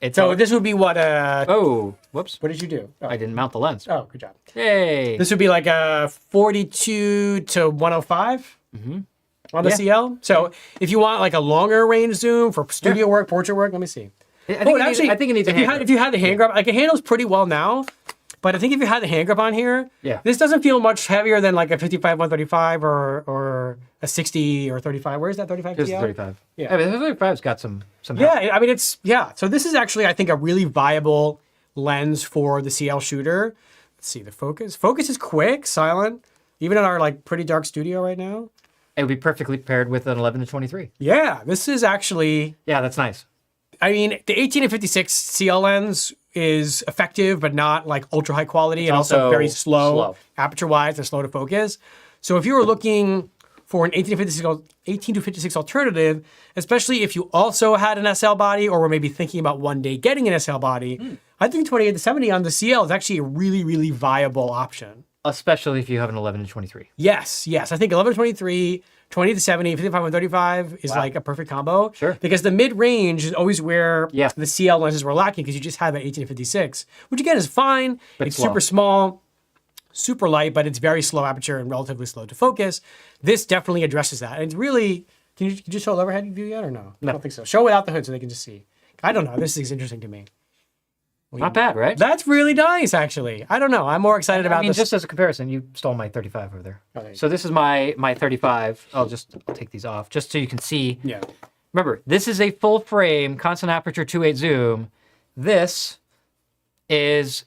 Speaker 1: It's
Speaker 2: So this would be what?
Speaker 1: Oh, whoops!
Speaker 2: What did you do? Oh.
Speaker 1: I didn't mount the lens.
Speaker 2: Oh, good job.
Speaker 1: Yay!
Speaker 2: This would be like a 42 to 105 on the CL. So if you want like a longer range zoom for studio work, portrait work, let me see.
Speaker 1: I think it needs a hand grip.
Speaker 2: If you had the hand grip, like it handles pretty well now. But I think if you had the hand grip on here, this doesn't feel much heavier than like a 55 135 or a 60 or 35. Where's that 35
Speaker 1: Just
Speaker 2: TL?
Speaker 1: 35.
Speaker 2: Yeah.
Speaker 1: I mean, the 35's got some.
Speaker 2: Yeah, I mean So this is actually I think a really viable lens for the CL shooter. Let's see the focus. Focus is quick, silent, even in our like pretty dark studio right now.
Speaker 1: It would be perfectly paired with an 11 to 23.
Speaker 2: Yeah, this is actually.
Speaker 1: Yeah, that's nice.
Speaker 2: I mean, the 18 and 56 CL lens is effective, but not like ultra high quality, and also very slow aperture wise and slow to focus. So if you were looking for an 18 to 56 alternative, especially if you also had an SL body or were maybe thinking about one day getting an SL body, I think 28 to 70 on the CL is actually a really, really viable option.
Speaker 1: Especially if you have an 11 to 23.
Speaker 2: Yes. I think 11 to 23, 20 to 70, 55 and 35 is like a perfect combo.
Speaker 1: Sure.
Speaker 2: Because the mid-range is always where the CL lenses were lacking because you just have an 18 to 56, which again is fine. It's super small, super light, but it's very slow aperture and relatively slow to focus. This definitely addresses that. And it's really, can you just show overhead view yet or no? I don't think so. Show without the hood so they can just see. I don't know. This is interesting to me.
Speaker 1: Not bad, right?
Speaker 2: That's really nice, actually. I don't know. I'm more excited about this.
Speaker 1: Just as a comparison, you stole my 35 over there.
Speaker 2: Okay.
Speaker 1: So this is my 35. I'll take these off just so you can see.
Speaker 2: Yeah.
Speaker 1: Remember, this is a full frame, constant aperture 2.8 zoom. This is,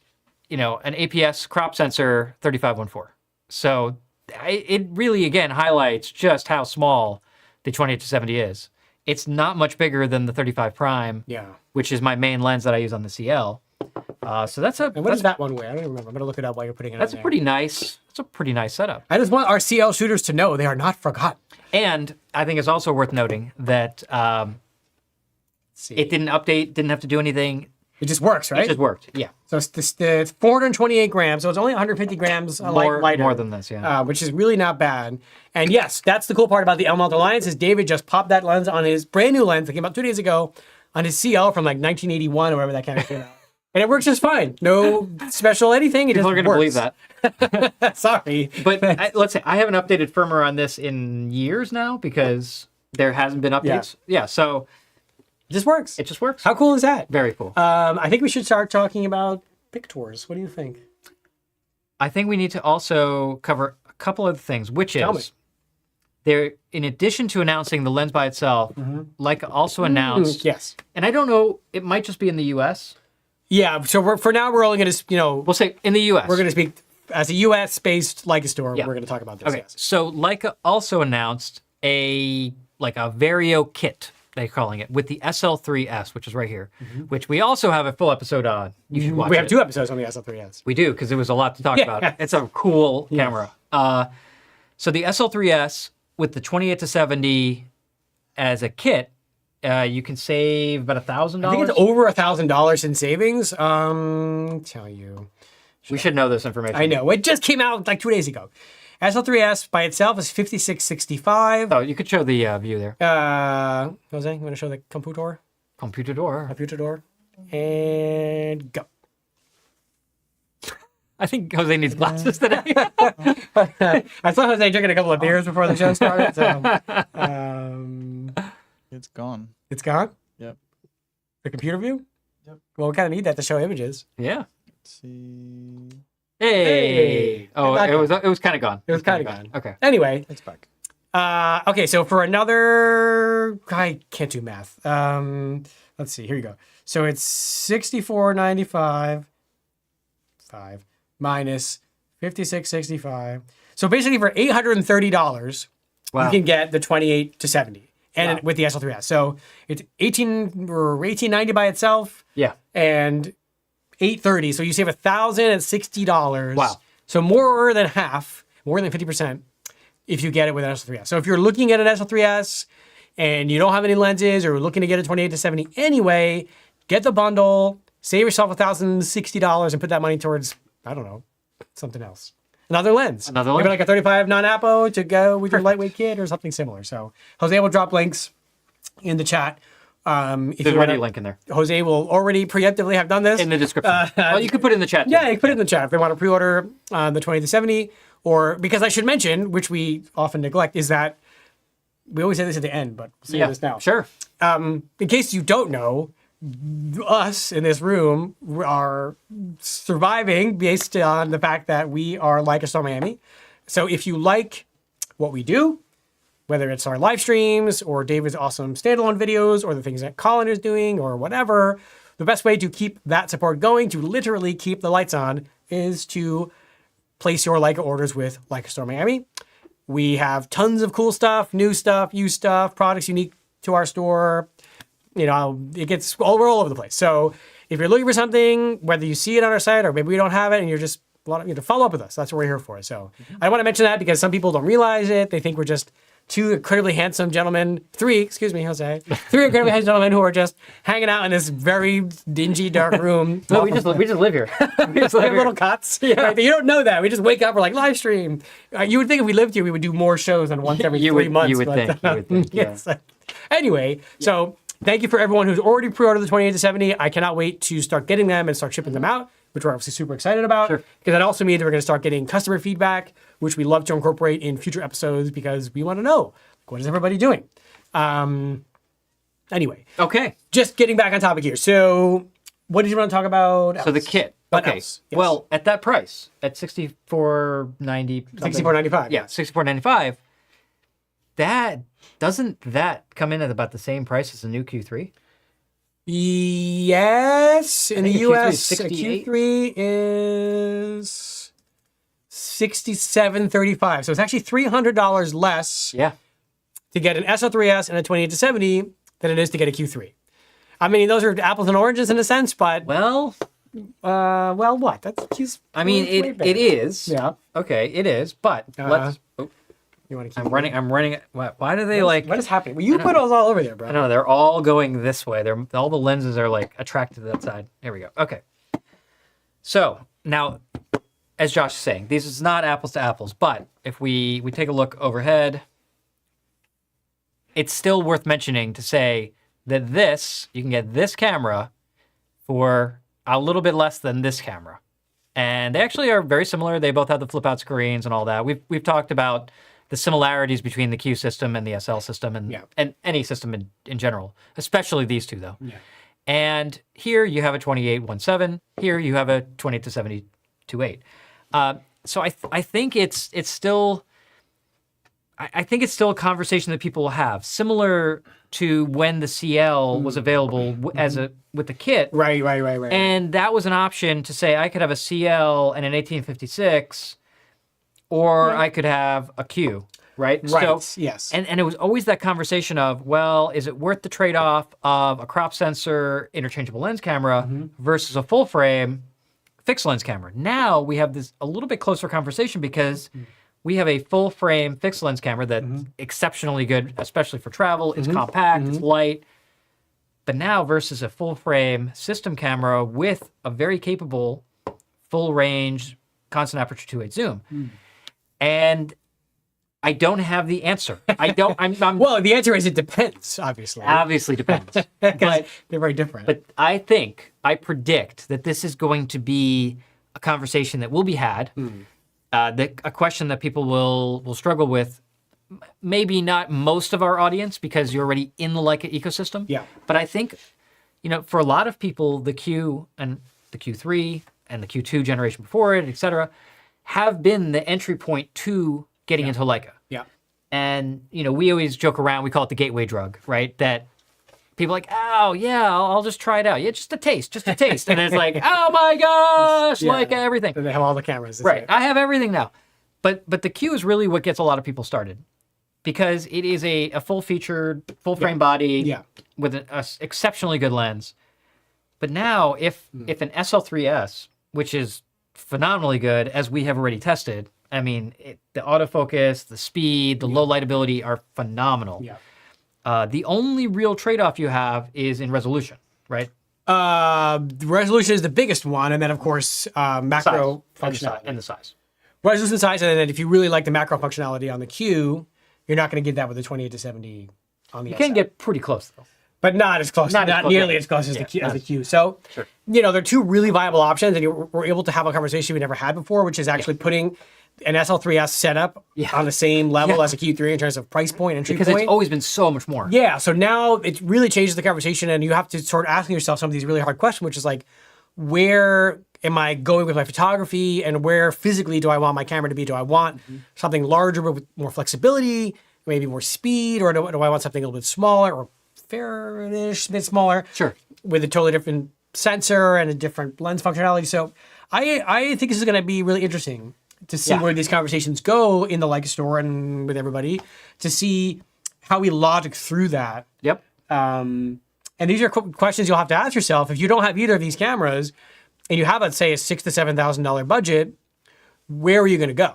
Speaker 1: an APS crop sensor 35-1.4. So it really, again, highlights just how small the 28 to 70 is. It's not much bigger than the 35 prime, which is my main lens that I use on the CL. So that's a.
Speaker 2: And what does that one weigh? I don't even remember. I'm gonna look it up while you're putting it.
Speaker 1: That's a pretty nice. That's a pretty nice setup.
Speaker 2: I just want our CL shooters to know they are not forgotten.
Speaker 1: And I think it's also worth noting that it didn't update, didn't have to do anything.
Speaker 2: It just works, right?
Speaker 1: It just worked. Yeah.
Speaker 2: So it's 428 grams. So it's only 150 grams lighter.
Speaker 1: More than this, yeah.
Speaker 2: Which is really not bad. And yes, that's the cool part about the Elmarit Alliance is David just popped that lens on his brand new lens that came out 2 days ago on his CL from like 1981 or whatever that camera came out. And it works just fine. No special anything. It
Speaker 1: People
Speaker 2: just
Speaker 1: are going to believe that.
Speaker 2: Sorry.
Speaker 1: But let's say I haven't updated firmware on this in years now because there hasn't been updates. Yeah, so
Speaker 2: it just works.
Speaker 1: It just works.
Speaker 2: How cool is that?
Speaker 1: Very cool.
Speaker 2: I think we should start talking about pic tours. What do you think?
Speaker 1: I think we need to also cover a couple of things, which is there. In addition to announcing the lens by itself, Leica also announced.
Speaker 2: Yes.
Speaker 1: And I don't know. It might just be in the U.S.
Speaker 2: Yeah. So for now, we're only going to
Speaker 1: we'll say in the U.S.
Speaker 2: We're going to speak as a U.S.-based Leica store. Yeah. We're going to talk about this.
Speaker 1: Okay.
Speaker 2: Yes.
Speaker 1: So Leica also announced a Vario kit. They're calling it, with the SL3S, which is right here, which we also have a full episode on. You should watch it.
Speaker 2: We have 2 episodes on the SL3S.
Speaker 1: We do, because there was a lot to talk about. It's a cool camera. So the SL3S with the 28 to 70 as a kit, you can save about $1,000.
Speaker 2: I think it's over $1,000 in savings. Tell you.
Speaker 1: We should know this information.
Speaker 2: I know. It just came out like 2 days ago. SL3S by itself is $56.65.
Speaker 1: Oh, you could show the view there.
Speaker 2: Jose, you want to show the computador?
Speaker 1: Computador.
Speaker 2: And go.
Speaker 1: I think Jose needs glasses today.
Speaker 2: I saw Jose drinking a couple of beers before the show started. So,
Speaker 3: it's gone.
Speaker 2: It's gone?
Speaker 3: Yep.
Speaker 2: The computer view?
Speaker 3: Yep.
Speaker 2: Well, we kind of need that to show images.
Speaker 1: Yeah.
Speaker 3: Let's see.
Speaker 1: Hey. Oh, it was kind of gone.
Speaker 2: It was kind of gone.
Speaker 1: Okay.
Speaker 2: Anyway.
Speaker 3: It's back.
Speaker 2: Okay, so for another, I can't do math. Let's see. Here you go. So it's $64.95 minus $56.65. So basically, for $830, you can get the 28 to 70, and with the SL3S. So it's $18.90 by itself.
Speaker 1: Yeah.
Speaker 2: And $830. So you save $1,060.
Speaker 1: Wow.
Speaker 2: So more than half, more than 50%, if you get it with an SL3S. So if you're looking at an SL3S and you don't have any lenses or you're looking to get a 28 to 70 anyway, get the bundle save yourself $1,060 and put that money towards, I don't know, something else. Another lens.
Speaker 1: Another
Speaker 2: Maybe
Speaker 1: lens.
Speaker 2: like a 35 non-apo to go with your lightweight kit or something similar. So Jose will drop links in the chat. If
Speaker 1: There's
Speaker 2: you
Speaker 1: already
Speaker 2: wanna-
Speaker 1: a link in there
Speaker 2: Jose will already preemptively have done this.
Speaker 1: in the description. Well, you could put it in the chat. Too.
Speaker 2: Yeah, you can put it in the chat if they want to pre-order the 28-70, or because I should mention, which we often neglect, is that we always say this at the end, but we'll say this now.
Speaker 1: Sure.
Speaker 2: In case you don't know, us in this room are surviving based on the fact that we are Leica Star Miami. So if you like what we do, whether it's our live streams or David's awesome standalone videos or the things that Colin is doing or whatever, the best way to keep that support going, to literally keep the lights on, is to place your Leica orders with Leica Store Miami. We have tons of cool stuff, new stuff, used stuff, products unique to our store. You know, it gets all over the place. So if you're looking for something, whether you see it on our site or maybe we don't have it and you're just want to follow up with us, that's what we're here for. So I want to mention that because some people don't realize it. They think we're just two incredibly handsome gentlemen, three incredibly handsome gentlemen who are just hanging out in this very dingy, dark room.
Speaker 1: No, we just live here. we just
Speaker 2: We
Speaker 1: live
Speaker 2: have
Speaker 1: here.
Speaker 2: little cuts. Yeah. Right? You don't know that. We just wake up, we're like, live stream. You would think if we lived here, we would do more shows than once every 3 months.
Speaker 1: You would think. Yeah.
Speaker 2: Yes. Anyway, so thank you for everyone who's already pre-ordered the 28-70. I cannot wait to start getting them and start shipping them out, which we're obviously super excited about.
Speaker 1: Sure.
Speaker 2: Because that also means that we're going to start getting customer feedback, which we love to incorporate in future episodes because we want to know, what is everybody doing? Anyway,
Speaker 1: Okay.
Speaker 2: just getting back on topic here. So what did you want to talk about?
Speaker 1: So the kit.
Speaker 2: What
Speaker 1: Okay.
Speaker 2: else? Yes.
Speaker 1: Well, at that price, at $64.90.
Speaker 2: $64.95.
Speaker 1: Yeah, $64.95. Doesn't that come in at about the same price as the new Q3?
Speaker 2: Yes, in the
Speaker 1: think a Q3 is
Speaker 2: US, a
Speaker 1: 68.
Speaker 2: Q3 is $67.35. So it's actually $300 less
Speaker 1: Yeah.
Speaker 2: to get an SL3S and a 28-70 than it is to get a Q3. I mean, those are apples and oranges in a sense, but
Speaker 1: Well,
Speaker 2: well, what? That's
Speaker 1: I mean,
Speaker 2: way better.
Speaker 1: it is.
Speaker 2: Yeah.
Speaker 1: Okay, it is. But let's. Oh,
Speaker 2: You want to keep
Speaker 1: I'm running. Why do they like?
Speaker 2: What is happening? Well, you put those all over there, bro.
Speaker 1: I know they're all going this way. All the lenses are like attracted to that side. Here we go. Okay. So now, as Josh is saying, these is not apples to apples. But if we take a look overhead, it's still worth mentioning to say that you can get this camera for a little bit less than this camera, and they actually are very similar. They both have the flip out screens and all that. We've talked about the similarities between the Q system and the SL system and any system in general, especially these two though.
Speaker 2: Yeah.
Speaker 1: And here you have a 28-1.7. Here you have a 28-70 2.8. So I think it's still I think it's still a conversation that people will have, similar to when the CL was available with the kit.
Speaker 2: Right.
Speaker 1: And that was an option to say I could have a CL and an 1856, or I could have a Q, right?
Speaker 2: Right.
Speaker 1: So,
Speaker 2: Yes.
Speaker 1: And it was always that conversation of, well, is it worth the trade-off of a crop sensor interchangeable lens camera versus a full frame fixed lens camera? Now we have this a little bit closer conversation because we have a full frame fixed lens camera that's exceptionally good, especially for travel. It's compact, it's light. But now versus a full frame system camera with a very capable full range constant aperture 2.8 zoom. And I don't have the answer. I'm
Speaker 2: Well, the answer is it depends, obviously.
Speaker 1: obviously depends.
Speaker 2: But they're very different.
Speaker 1: But I predict that this is going to be a conversation that will be had, a question that people will struggle with. Maybe not most of our audience because you're already in the Leica ecosystem.
Speaker 2: Yeah.
Speaker 1: But I think, for a lot of people, the Q and the Q3 and the Q2 generation before it, et cetera, have been the entry point to getting into Leica.
Speaker 2: yeah.
Speaker 1: And, we always joke around, we call it the gateway drug, right? That people are like, oh, yeah, I'll just try it out. Yeah, just a taste. And it's like, oh my gosh, Leica, everything.
Speaker 2: And they have all the cameras. That's
Speaker 1: Right.
Speaker 2: it.
Speaker 1: I have everything now. But the Q is really what gets a lot of people started because it is a full-featured, full-frame body with an exceptionally good lens. But now if an SL3S, which is phenomenally good, as we have already tested, I mean, the autofocus, the speed, the low lightability are phenomenal.
Speaker 2: Yeah.
Speaker 1: The only real trade-off you have is in resolution, right?
Speaker 2: The resolution is the biggest one, and then of course macro functionality.
Speaker 1: And the size.
Speaker 2: Resolution size, and then if you really like the macro functionality on the Q, you're not going to get that with the 28 to 70 on the
Speaker 1: You
Speaker 2: SL.
Speaker 1: can get pretty close though.
Speaker 2: But not as close, not nearly as close as the Q. So, they're two really viable options, and we're able to have a conversation we never had before, which is actually putting an SL3S setup on the same level as a Q3 in terms of price point, entry point.
Speaker 1: Because it's always been so much more.
Speaker 2: Yeah, so now it really changes the conversation, and you have to start asking yourself some of these really hard questions, which is like, where am I going with my photography, and where physically do I want my camera to be? Do I want something larger with more flexibility, maybe more speed, or do I want something a little bit smaller or fair-ish, a bit smaller?
Speaker 1: Sure.
Speaker 2: With a totally different sensor and a different lens functionality. So I think this is going to be really interesting to see where these conversations go in the Leica store and with everybody, to see how we logic through that.
Speaker 1: Yep.
Speaker 2: And these are questions you'll have to ask yourself if you don't have either of these cameras, and you have, let's say, a $6,000 to $7,000 budget. Where are you going to go?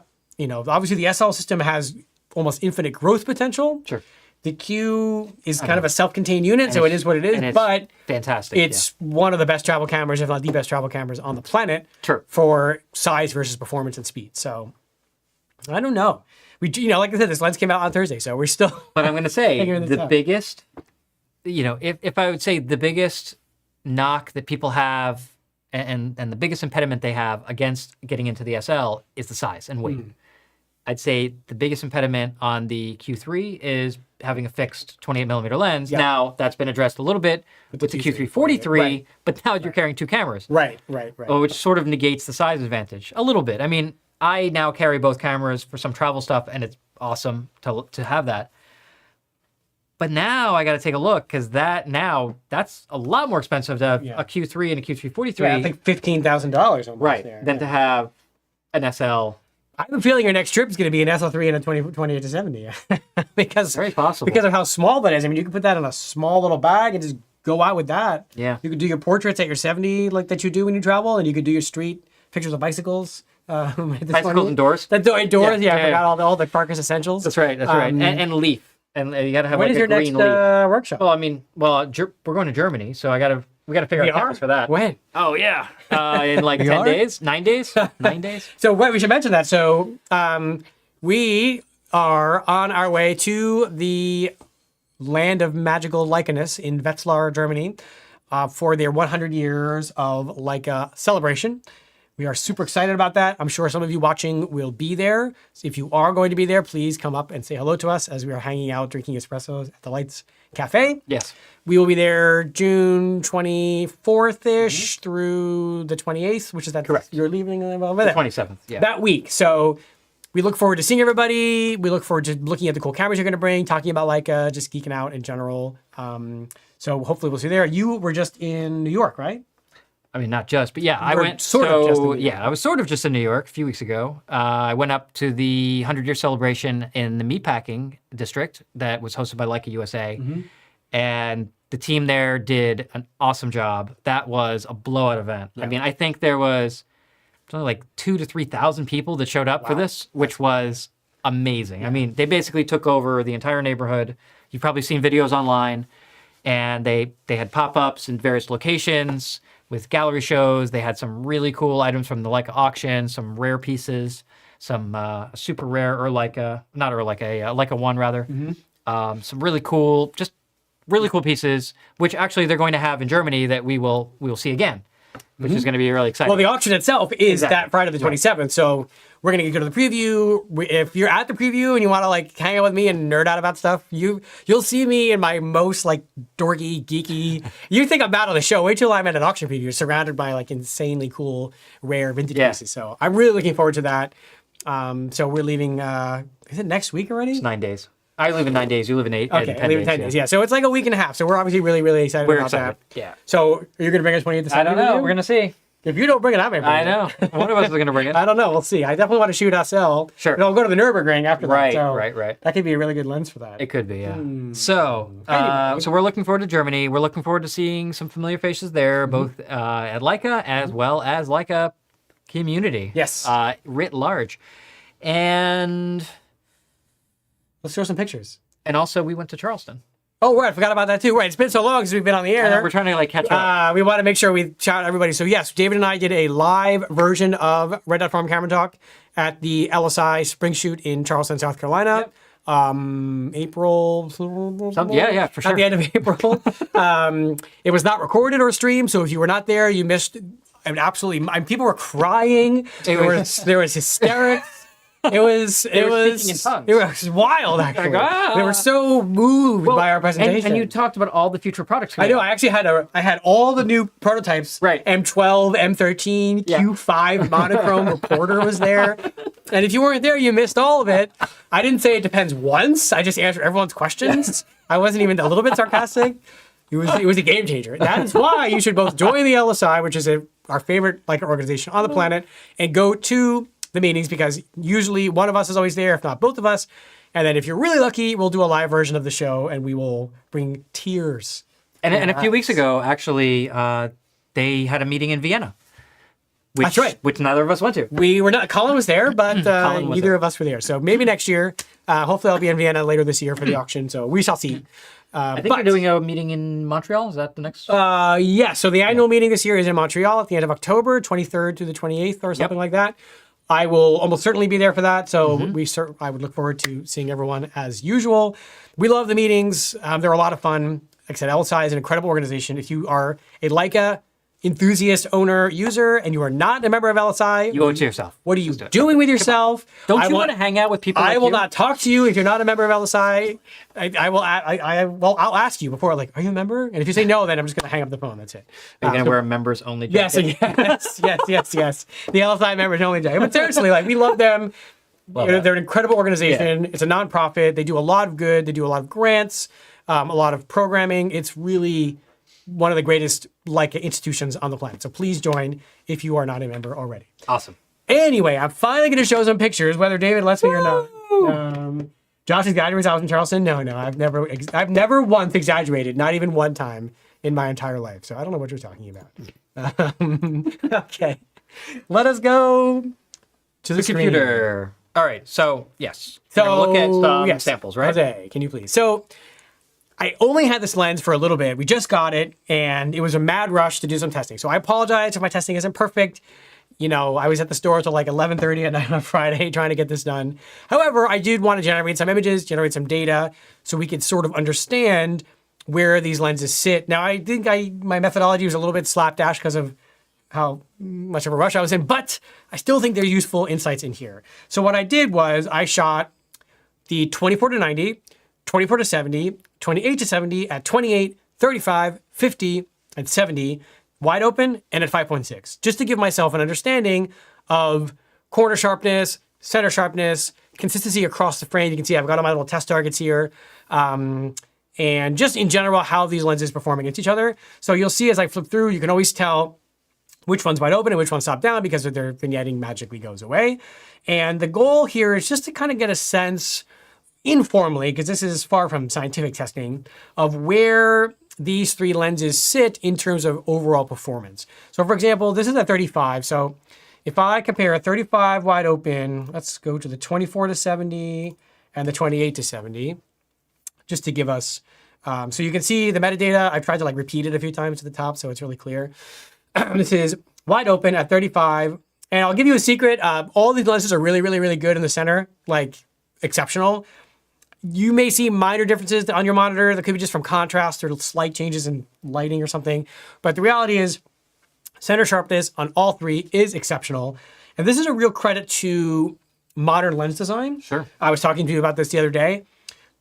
Speaker 2: Obviously the SL system has almost infinite growth potential.
Speaker 1: Sure.
Speaker 2: The Q is kind of a self-contained unit, so it is what it is. But
Speaker 1: fantastic.
Speaker 2: It's one of the best travel cameras, if not the best travel cameras on the planet.
Speaker 1: Sure. For
Speaker 2: size versus performance and speed. So I don't know. We, like I said, this lens came out on Thursday, so we're still.
Speaker 1: But I'm going to say the
Speaker 2: out.
Speaker 1: biggest, if I would say the biggest knock that people have, and the biggest impediment they have against getting into the SL is the size and weight. I'd say the biggest impediment on the Q3 is having a fixed 28mm lens.
Speaker 2: Yeah.
Speaker 1: Now, that's been addressed a little bit with the Q3-43, but now you're carrying two cameras.
Speaker 2: Right.
Speaker 1: Which sort of negates the size advantage a little bit. I mean, I now carry both cameras for some travel stuff, and it's awesome to have that. But now I got to take a look, because that's a lot more expensive to have a Q3 and a Q3-43.
Speaker 2: Yeah, I think $15,000 almost.
Speaker 1: Right,
Speaker 2: there.
Speaker 1: than to have an SL.
Speaker 2: I have a feeling your next trip is going to be an SL3 and a 28 to 70. Because
Speaker 1: very possible.
Speaker 2: Because of how small that is. I mean, you can put that in a small little bag and just go out with that.
Speaker 1: Yeah.
Speaker 2: You could do your portraits at your 70 like that you do when you travel, and you could do your street pictures of bicycles.
Speaker 1: Bicycles indoors?
Speaker 2: Indoors, I forgot all the Farkas essentials.
Speaker 1: That's right. And leaf. And you got to have
Speaker 2: when
Speaker 1: like
Speaker 2: is
Speaker 1: a
Speaker 2: your
Speaker 1: green
Speaker 2: next
Speaker 1: leaf.
Speaker 2: workshop?
Speaker 1: Well, I mean, we're going to Germany, so we got to figure out cameras for that.
Speaker 2: When?
Speaker 1: Oh yeah, in like 10 days, 9 days, 9 days.
Speaker 2: So we should mention that. So we are on our way to the land of magical Leica-ness in Wetzlar, Germany, for their 100 years of Leica celebration. We are super excited about that. I'm sure some of you watching will be there. So if you are going to be there, please come up and say hello to us as we are hanging out, drinking espressos at the Lights Cafe.
Speaker 1: Yes.
Speaker 2: We will be there June 24th-ish through the 28th, which is that.
Speaker 1: Correct.
Speaker 2: You're leaving the
Speaker 1: 27th, yeah.
Speaker 2: That week. So we look forward to seeing everybody. We look forward to looking at the cool cameras you're going to bring, talking about Leica, just geeking out in general. So hopefully we'll see you there. You were just in New York, right?
Speaker 1: I mean, not just, but yeah, I went
Speaker 2: sort of just in New York.
Speaker 1: Yeah, I was sort of just in New York a few weeks ago. I went up to the 100-year celebration in the meatpacking district that was hosted by Leica USA, and the team there did an awesome job. That was a blowout event. Yeah. I mean, I think there was only like 2,000 to 3,000 people that showed up for this, which was amazing. Yeah. I mean, they basically took over the entire neighborhood. You've probably seen videos online, and they had pop-ups in various locations with gallery shows. They had some really cool items from the Leica auction, some rare pieces, some super rare Leica Leica 1 rather. Some really cool pieces, which actually they're going to have in Germany that we will see again, which is going to be really exciting.
Speaker 2: Well, the auction itself is that Friday the 27th, right. So we're going to go to the preview. If you're at the preview and you want to like hang out with me and nerd out about stuff, you'll see me in my most like dorky, geeky. You think I'm out on the show? Wait till I'm at an auction preview, surrounded by like insanely cool, rare vintage pieces. So I'm really looking forward to that. So we're leaving. Is it next week already?
Speaker 1: It's 9 days. I live in 9 days. You live in 8.
Speaker 2: Okay, 10 I live in 10 days. Yeah, so it's like a week and a half. So we're obviously really, really excited about that.
Speaker 1: Yeah.
Speaker 2: So you're going to bring us 28 to 70?
Speaker 1: I don't know. We're going to see.
Speaker 2: If you don't bring it, I may bring it.
Speaker 1: I know. One of us is going to bring it.
Speaker 2: I don't know. We'll see. I definitely want to shoot SL.
Speaker 1: Sure.
Speaker 2: And I'll go to the Nürburgring after that.
Speaker 1: Right,
Speaker 2: so
Speaker 1: right.
Speaker 2: That could be a really good lens for that.
Speaker 1: It could be, yeah. So we're looking forward to Germany. We're looking forward to seeing some familiar faces there, both at Leica as well as Leica community.
Speaker 2: Yes.
Speaker 1: Writ large. And
Speaker 2: let's show some pictures.
Speaker 1: And also, we went to Charleston.
Speaker 2: Oh, right. I forgot about that too. Right. It's been so long since we've been on the air.
Speaker 1: We're trying to like catch up.
Speaker 2: We want to make sure we shout out everybody. So yes, David and I did a live version of Red Dot Farm Camera Talk at the LSI Spring Shoot in Charleston, South Carolina.
Speaker 1: Yep.
Speaker 2: April.
Speaker 1: Yeah, for sure.
Speaker 2: At the end of April. It was not recorded or streamed, so if you were not there, you missed. I mean, absolutely. People were crying. There was hysterics. It was
Speaker 1: speaking in tongues.
Speaker 2: It was wild, actually. They were so moved by our presentation.
Speaker 1: And you talked about all the future products.
Speaker 2: I know. I actually had all the new prototypes.
Speaker 1: Right.
Speaker 2: M12, M13, Q5 monochrome reporter was there. And if you weren't there, you missed all of it. I didn't say it depends once. I just answered everyone's questions. I wasn't even a little bit sarcastic. It was a game changer. That is why you should both join the LSI, which is our favorite Leica organization on the planet, and go to the meetings, because usually one of us is always there, if not both of us. And then if you're really lucky, we'll do a live version of the show and we will bring tears.
Speaker 1: And a few weeks ago, actually, they had a meeting in Vienna.
Speaker 2: That's right.
Speaker 1: Which neither of us went to.
Speaker 2: We were not. Colin was there, but neither
Speaker 1: there.
Speaker 2: of us were there. So maybe next year. Hopefully, I'll be in Vienna later this year for the auction. So we shall see.
Speaker 1: I think you're doing a meeting in Montreal. Is that the next?
Speaker 2: Yeah. So the annual meeting this year is in Montreal at the end of October, 23rd to the 28th, or something like that. I will almost certainly be there for that. So I would look forward to seeing everyone as usual. We love the meetings. They're a lot of fun. Like I said, LSI is an incredible organization. If you are a Leica enthusiast, owner, user, and you are not a member of LSI,
Speaker 1: you owe it to yourself.
Speaker 2: What are you doing with yourself?
Speaker 1: Don't you want to hang out with people?
Speaker 2: I will not talk to you if you're not a member of LSI. I'll ask you before, like, are you a member? And if you say no, then I'm just going to hang up the phone. That's it.
Speaker 1: Are you going to wear a members only
Speaker 2: jacket? Yes. The LSI members only jacket. But seriously, like, we love them. They're an incredible organization. Yeah. It's a nonprofit. They do a lot of good. They do a lot of grants, a lot of programming. It's really one of the greatest Leica institutions on the planet. So please join if you are not a member already.
Speaker 1: Awesome.
Speaker 2: Anyway, I'm finally going to show some pictures, whether David lets me or not. Josh exaggerates. I was in Charleston. No, I've never once exaggerated, not even one time in my entire life. So I don't know what you're talking about. Okay, let us go to the
Speaker 1: computer. All right. So yes. So look at some samples, right?
Speaker 2: Jose, can you please? So I only had this lens for a little bit. We just got it, and it was a mad rush to do some testing. So I apologize if my testing isn't perfect. You know, I was at the store till like 11:30 at night on Friday trying to get this done. However, I did want to generate some images, generate some data, so we could sort of understand where these lenses sit. Now, I think my methodology was a little bit slapdash because of how much of a rush I was in, but I still think they're useful insights in here. So what I did was I shot the 24-90, 24-70, 28-70 at 28, 35, 50, and 70, wide open and at 5.6, just to give myself an understanding of corner sharpness, center sharpness, consistency across the frame. You can see I've got all my little test targets here. And just in general, how these lenses perform against each other. So you'll see as I flip through, you can always tell which one's wide open and which one's top down because their vignetting magically goes away. And the goal here is just to kind of get a sense informally, because this is far from scientific testing, of where these three lenses sit in terms of overall performance. So for example, this is a 35. So if I compare a 35 wide open, let's go to the 24-70 and the 28-70, just to give us, so you can see the metadata. I've tried to like repeat it a few times to the top, so it's really clear. This is wide open at 35. And I'll give you a secret. All these lenses are really, really, really good in the center, like exceptional. You may see minor differences on your monitor that could be just from contrast or slight changes in lighting or something. But the reality is center sharpness on all three is exceptional. And this is a real credit to modern lens design.
Speaker 1: Sure. I
Speaker 2: was talking to you about this the other day.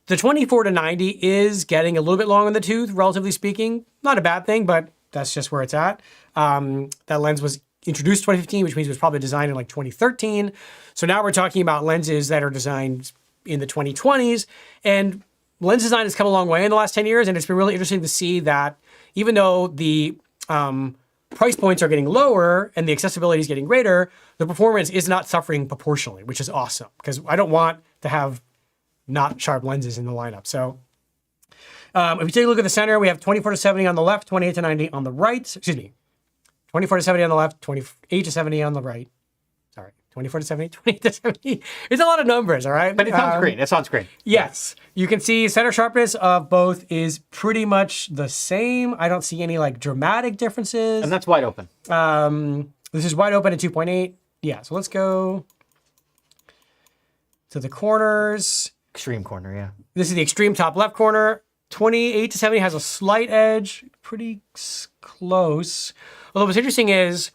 Speaker 2: The 24-90 is getting a little bit long in the tooth, relatively speaking. Not a bad thing, but that's just where it's at. That lens was introduced 2015, which means it was probably designed in like 2013. So now we're talking about lenses that are designed in the 2020s. And lens design has come a long way in the last 10 years. And it's been really interesting to see that even though the price points are getting lower and the accessibility is getting greater, the performance is not suffering proportionally, which is awesome. Because I don't want to have not sharp lenses in the lineup. So if you take a look at the center, we have 24-70 on the left, 28-90 on the right. Excuse me, 24-70 on the left, 28-70 on the right. Sorry, 24 to 70, 28 to 70. It's a lot of numbers, all right?
Speaker 1: But it's on screen. It's on screen.
Speaker 2: Yes. You can see center sharpness of both is pretty much the same. I don't see any like dramatic differences.
Speaker 1: And that's wide open.
Speaker 2: This is wide open at 2.8. Yeah, so let's go to the corners.
Speaker 1: Extreme corner, yeah.
Speaker 2: This is the extreme top left corner. 28 to 70 has a slight edge, pretty close. Although what's interesting is,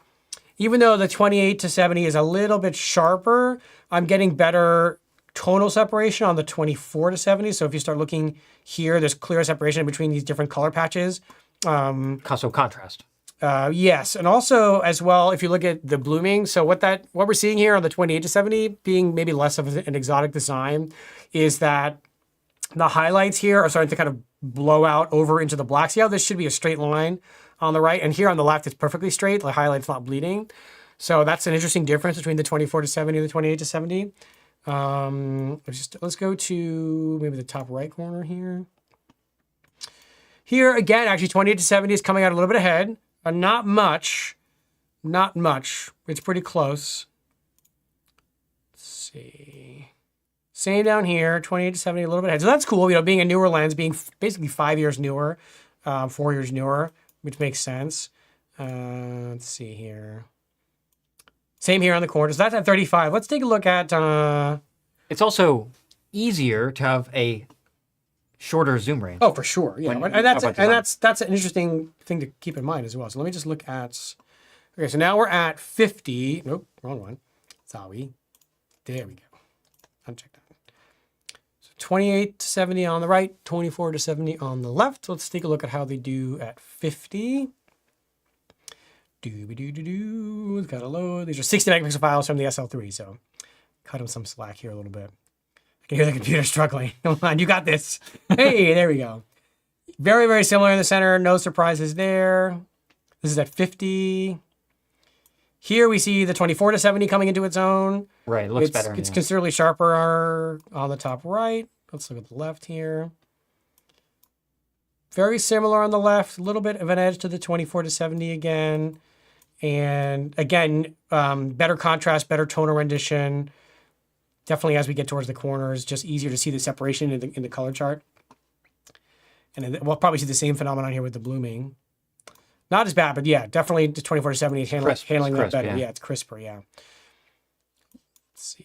Speaker 2: even though the 28 to 70 is a little bit sharper, I'm getting better tonal separation on the 24 to 70. So if you start looking here, there's clear separation between these different color patches.
Speaker 1: So contrast.
Speaker 2: Yes, and also as well, if you look at the blooming, so what we're seeing here on the 28 to 70 being maybe less of an exotic design is that the highlights here are starting to kind of blow out over into the black. See how this should be a straight line on the right, and here on the left it's perfectly straight. The highlight's not bleeding. So that's an interesting difference between the 24 to 70 and the 28 to 70. Let's go to maybe the top right corner here. Here again, actually 28 to 70 is coming out a little bit ahead. Not much. It's pretty close. Let's see. Same down here, 28 to 70, a little bit ahead. So that's cool, you know, being a newer lens, being basically 5 years newer, 4 years newer, which makes sense. Let's see here. Same here on the corners. That's at 35. Let's take a look at...
Speaker 1: It's also easier to have a shorter zoom range.
Speaker 2: Oh, for sure. Yeah,
Speaker 1: When
Speaker 2: and
Speaker 1: you talk about
Speaker 2: that's an interesting thing to keep in mind as well. So let me just look at... Okay, so now we're at 50. Nope, wrong one. Sorry. There we go. Uncheck that. 28 to 70 on the right, 24 to 70 on the left. Let's take a look at how they do at 50. It's got a load. These are 60 megapixel files from the SL3, so cut them some slack here a little bit. I can hear the computer struggling. Come on, you got this. Hey, there we go. Very, very similar in the center. No surprises there. This is at 50. Here we see the 24 to 70 coming into its own.
Speaker 1: Right, it looks better.
Speaker 2: It's considerably sharper on the top right. Let's look at the left here. Very similar on the left, a little bit of an edge to the 24 to 70 again. And again, better contrast, better tonal rendition. Definitely as we get towards the corners, just easier to see the separation in the color chart. And then we'll probably see the same phenomenon here with the blooming. Not as bad, but yeah, definitely the 24 to 70 is handling that better. Yeah, it's crisper, yeah. Let's see.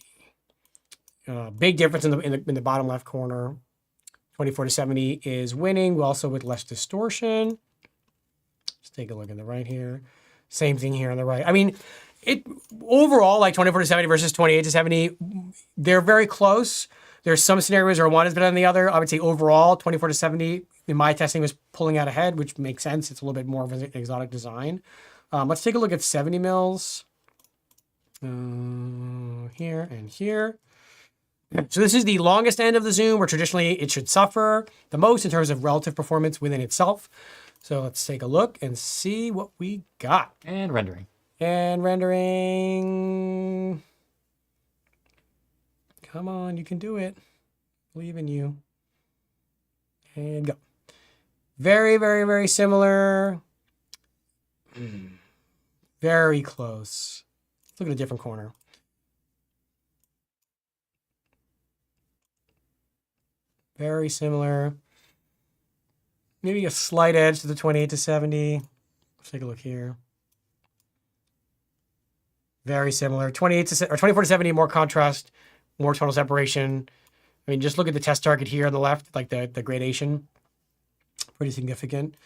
Speaker 2: Big difference in the bottom left corner. 24 to 70 is winning, also with less distortion. Let's take a look at the right here. Same thing here on the right. I mean, overall, like 24 to 70 versus 28 to 70, they're very close. There's some scenarios where one is better than the other. I would say overall, 24 to 70, in my testing, was pulling out ahead, which makes sense. It's a little bit more of an exotic design. Let's take a look at 70 mils. Here and here. So this is the longest end of the zoom, where traditionally it should suffer the most in terms of relative performance within itself. So let's take a look and see what we got.
Speaker 1: And rendering.
Speaker 2: And rendering. Come on, you can do it. Believe in you. And go. Very, very, very similar. Very close. Let's look at a different corner. Very similar. Maybe a slight edge to the 28 to 70. Let's take a look here. Very similar. 28 to or 24 to 70, more contrast, more tonal separation. I mean, just look at the test target here on the left, like the gradation. Pretty significant.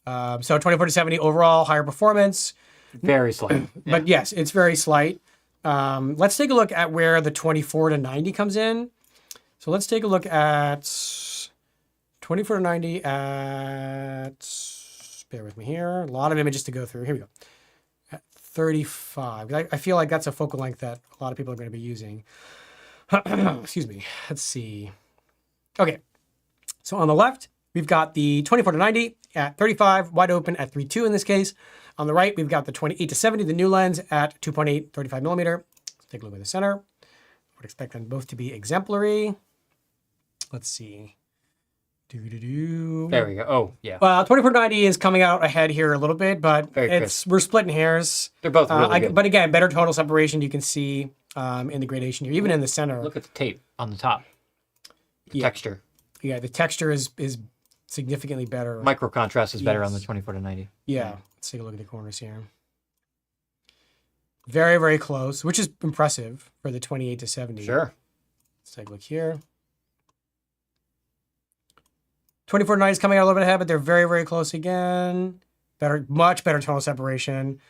Speaker 2: So 24 to 70 overall, higher performance.
Speaker 1: Very slight.
Speaker 2: But yes, it's very slight. Let's take a look at where the 24 to 90 comes in. So let's take a look at 24 to 90 at, bear with me here, a lot of images to go through. Here we go. At 35. I feel like that's a focal length that a lot of people are going to be using. Excuse me. Let's see. Okay. So on the left, we've got the 24 to 90 at 35, wide open at 3.2 in this case. On the right, we've got the 28 to 70, the new lens at 2.8, 35 millimeter. Let's take a look at the center. I would expect them both to be exemplary. Let's see.
Speaker 1: There we go. Oh, yeah.
Speaker 2: Well, 2490 is coming out ahead here a little bit, but we're splitting hairs.
Speaker 1: They're both really good.
Speaker 2: But again, better tonal separation. You can see in the gradation here, even in the center.
Speaker 1: Look at the tape on the top. The texture.
Speaker 2: Yeah, the texture is significantly better.
Speaker 1: Micro contrast is better on the 24 to 90.
Speaker 2: Yeah. Let's take a look at the corners here. Very, very close, which is impressive for the 28 to 70.
Speaker 1: Sure.
Speaker 2: Let's take a look here. 24 to 90 is coming out a little bit ahead, but they're very, very close again. Better, much better tonal separation,